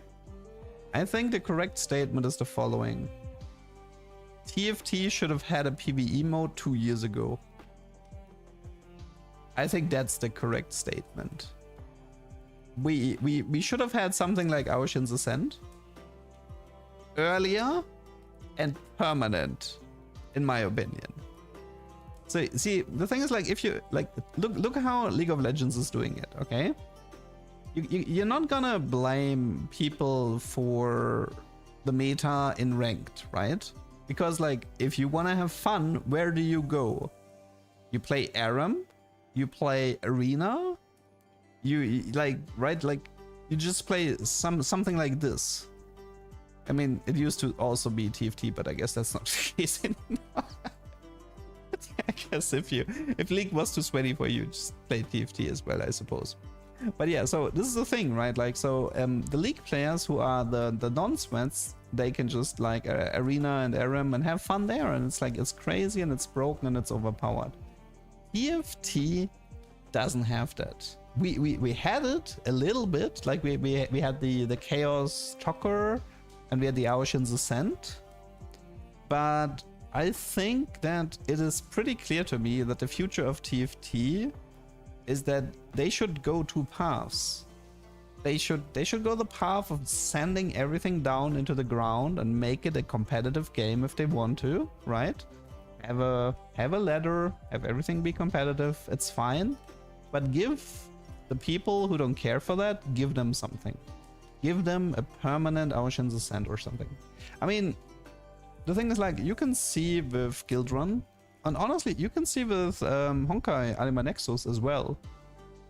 I think the correct statement is the following: TFT should have had a PvE mode 2 years ago. I think that's the correct statement. We should have had something like Ocean's Ascent earlier and permanent, in my opinion. So see, the thing is, like, if you like look how League of Legends is doing it, okay? You're not gonna blame people for the meta in ranked, right? Because like, if you want to have fun, where do you go? You play Aram, you play Arena, you like, right? Like, you just play something like this. I mean, it used to also be TFT, but I guess that's not the case anymore. I guess if League was too sweaty for you, just play TFT as well, I suppose. But yeah, so this is the thing, right? Like, so the League players who are the non-sweats, they can just like Arena and Aram and have fun there, and it's like, it's crazy and it's broken and it's overpowered. TFT doesn't have that. We had it a little bit, like we had the Chaos Chocker and we had the Ocean's Ascent, but I think that it is pretty clear to me that the future of TFT is that they should go two paths. They should go the path of sanding everything down into the ground and make it a competitive game if they want to, right? Have a ladder, have everything be competitive, it's fine. But give the people who don't care for that, give them something. Give them a permanent Ocean's Ascent or something. I mean, the thing is, like, you can see with Guildrun, and honestly, you can see with Honkai Anima Nexus as well.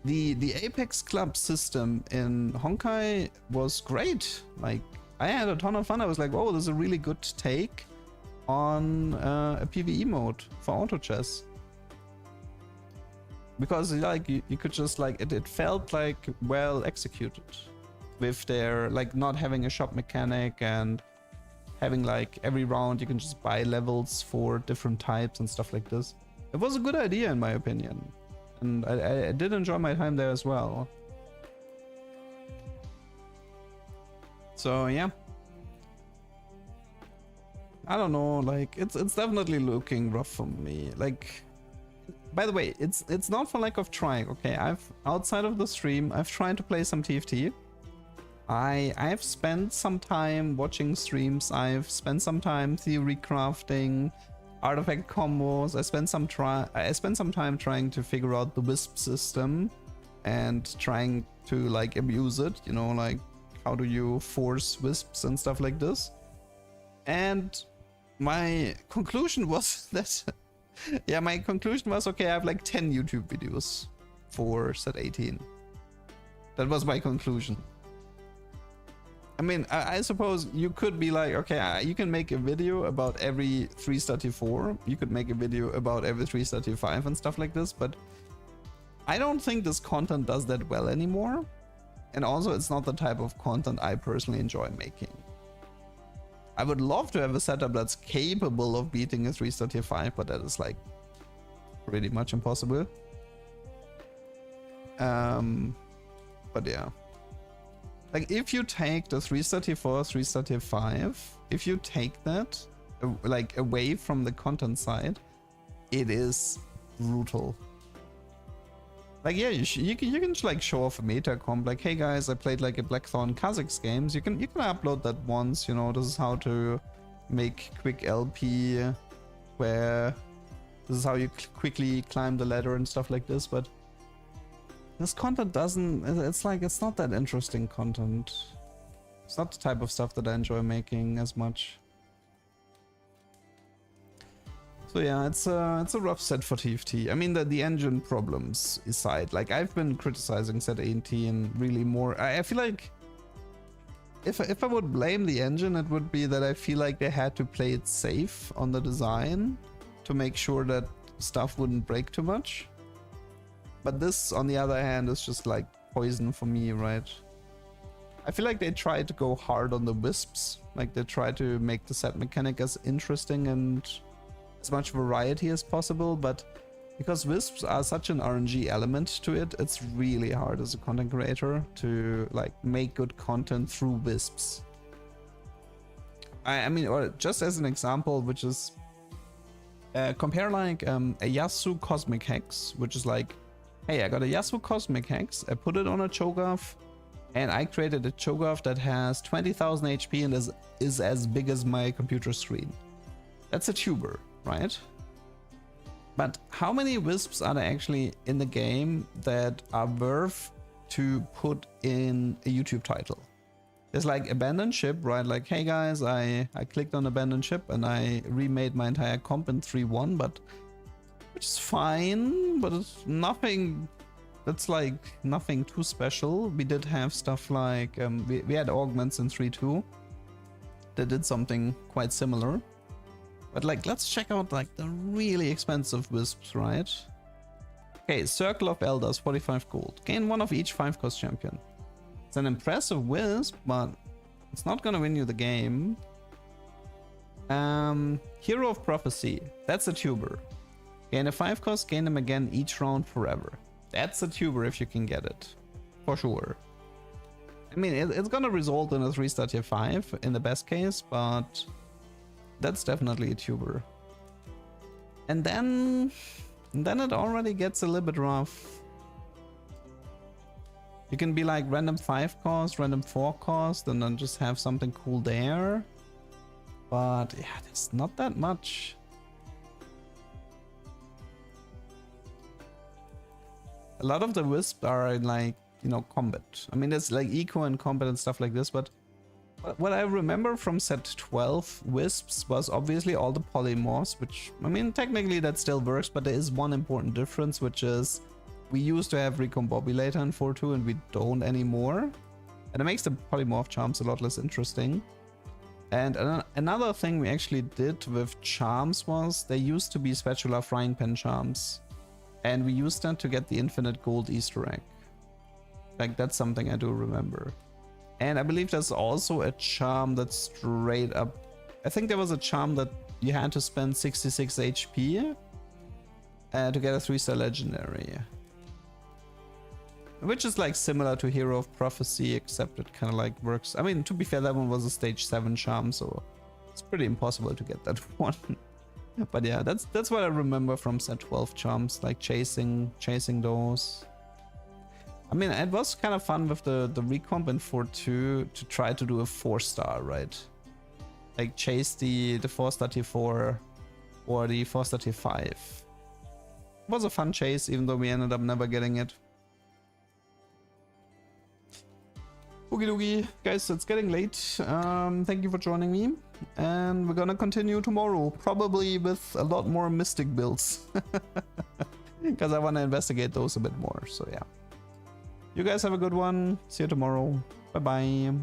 The Apex Club system in Honkai was great. Like, I had a ton of fun. I was like, oh, this is a really good take on a PvE mode for auto chess. because like you could just like it felt like well executed with their like not having a shop mechanic and having like every round you can just buy levels for different types and stuff like this. It was a good idea in my opinion, and I did enjoy my time there as well. So yeah, I don't know, like it's definitely looking rough for me. Like, by the way, it's not for lack of trying. Okay, outside of the stream I've tried to play some TFT. I've spent some time watching streams. I've spent some time theory crafting, artifact combos. I spent some time trying to figure out the wisp system and trying to like abuse it, you know, like how do you force wisps and stuff like this. And my conclusion was that yeah, my conclusion was, okay, I have like 10 YouTube videos for set 18. That was my conclusion. I mean, I suppose you could be like, okay, you can make a video about every 334. You could make a video about every 335 and stuff like this, but I don't think this content does that well anymore. And also, it's not the type of content I personally enjoy making. I would love to have a setup that's capable of beating a 335, but that is like pretty much impossible. But yeah. Like if you take the 334, 335, if you take that like away from the content side, it is brutal. Like yeah, you can like show off a meta comp, like hey guys, I played like a Blackthorn Kha'Zix games. You can upload that once, you know, this is how to make quick LP, where this is how you quickly climb the ladder and stuff like this, but this content doesn't, it's like, it's not that interesting content. It's not the type of stuff that I enjoy making as much. So yeah, it's a rough set for TFT. I mean, the engine problems aside, like I've been criticizing set 18 really more. I feel like if I would blame the engine, it would be that I feel like they had to play it safe on the design to make sure that stuff wouldn't break too much. But this, on the other hand, is just like poison for me, right? I feel like they tried to go hard on the wisps. Like they tried to make the set mechanic as interesting and as much variety as possible, but because wisps are such an RNG element to it, it's really hard as a content creator to like make good content through wisps. I mean, or just as an example, which is compare like a Yasuo Cosmic Hex, which is like, hey, I got a Yasuo Cosmic Hex, I put it on a Cho'Gath, and I created a Cho'Gath that has 20,000 HP and is as big as my computer screen. That's a tuber, right? But how many wisps are there actually in the game that are worth to put in a YouTube title? There's like Abandoned Ship, right? Like, hey guys, I clicked on Abandoned Ship and I remade my entire comp in 3.1, but which is fine, but it's nothing, that's like nothing too special. We did have stuff like, we had augments in 3.2 that did something quite similar. But like, let's check out like the really expensive wisps, right? Okay, Circle of Elders, 45 gold. Gain one of each 5-cost champion. It's an impressive wisp, but it's not gonna win you the game. Hero of Prophecy, that's a tuber. Gain a 5-cost, gain them again each round forever. That's a tuber if you can get it. For sure. I mean, it's gonna result in a 3-star tier 5 in the best case, but that's definitely a tuber. And then it already gets a little bit rough. You can be like random 5-cost, random 4-cost, and then just have something cool there. But yeah, there's not that much. A lot of the wisps are in like, you know, combat. I mean, there's like eco and combat and stuff like this, but what I remember from set 12 wisps was obviously all the polymorphs, which, I mean, technically that still works, but there is one important difference, which is we used to have Recombobulator in 4.2 and we don't anymore. And it makes the polymorph charms a lot less interesting. And another thing we actually did with charms was there used to be spatula frying pan charms. And we used that to get the infinite gold Easter egg. Like, that's something I do remember. And I believe there's also a charm that's straight up... I think there was a charm that you had to spend 66 HP to get a 3-star legendary. Which is like similar to Hero of Prophecy, except it kind of like works. I mean, to be fair, that one was a stage 7 charm, so it's pretty impossible to get that one. But yeah, that's what I remember from set 12 charms, like chasing those. I mean, it was kind of fun with the recomp in 4-2 to try to do a 4-star, right? Like chase the 4-star T4 or the 4-star T5. It was a fun chase, even though we ended up never getting it. Okie dokie, guys, it's getting late. Thank you for joining me. And we're gonna continue tomorrow, probably with a lot more mystic builds. Because I want to investigate those a bit more, so yeah. You guys have a good one. See you tomorrow. Bye-bye.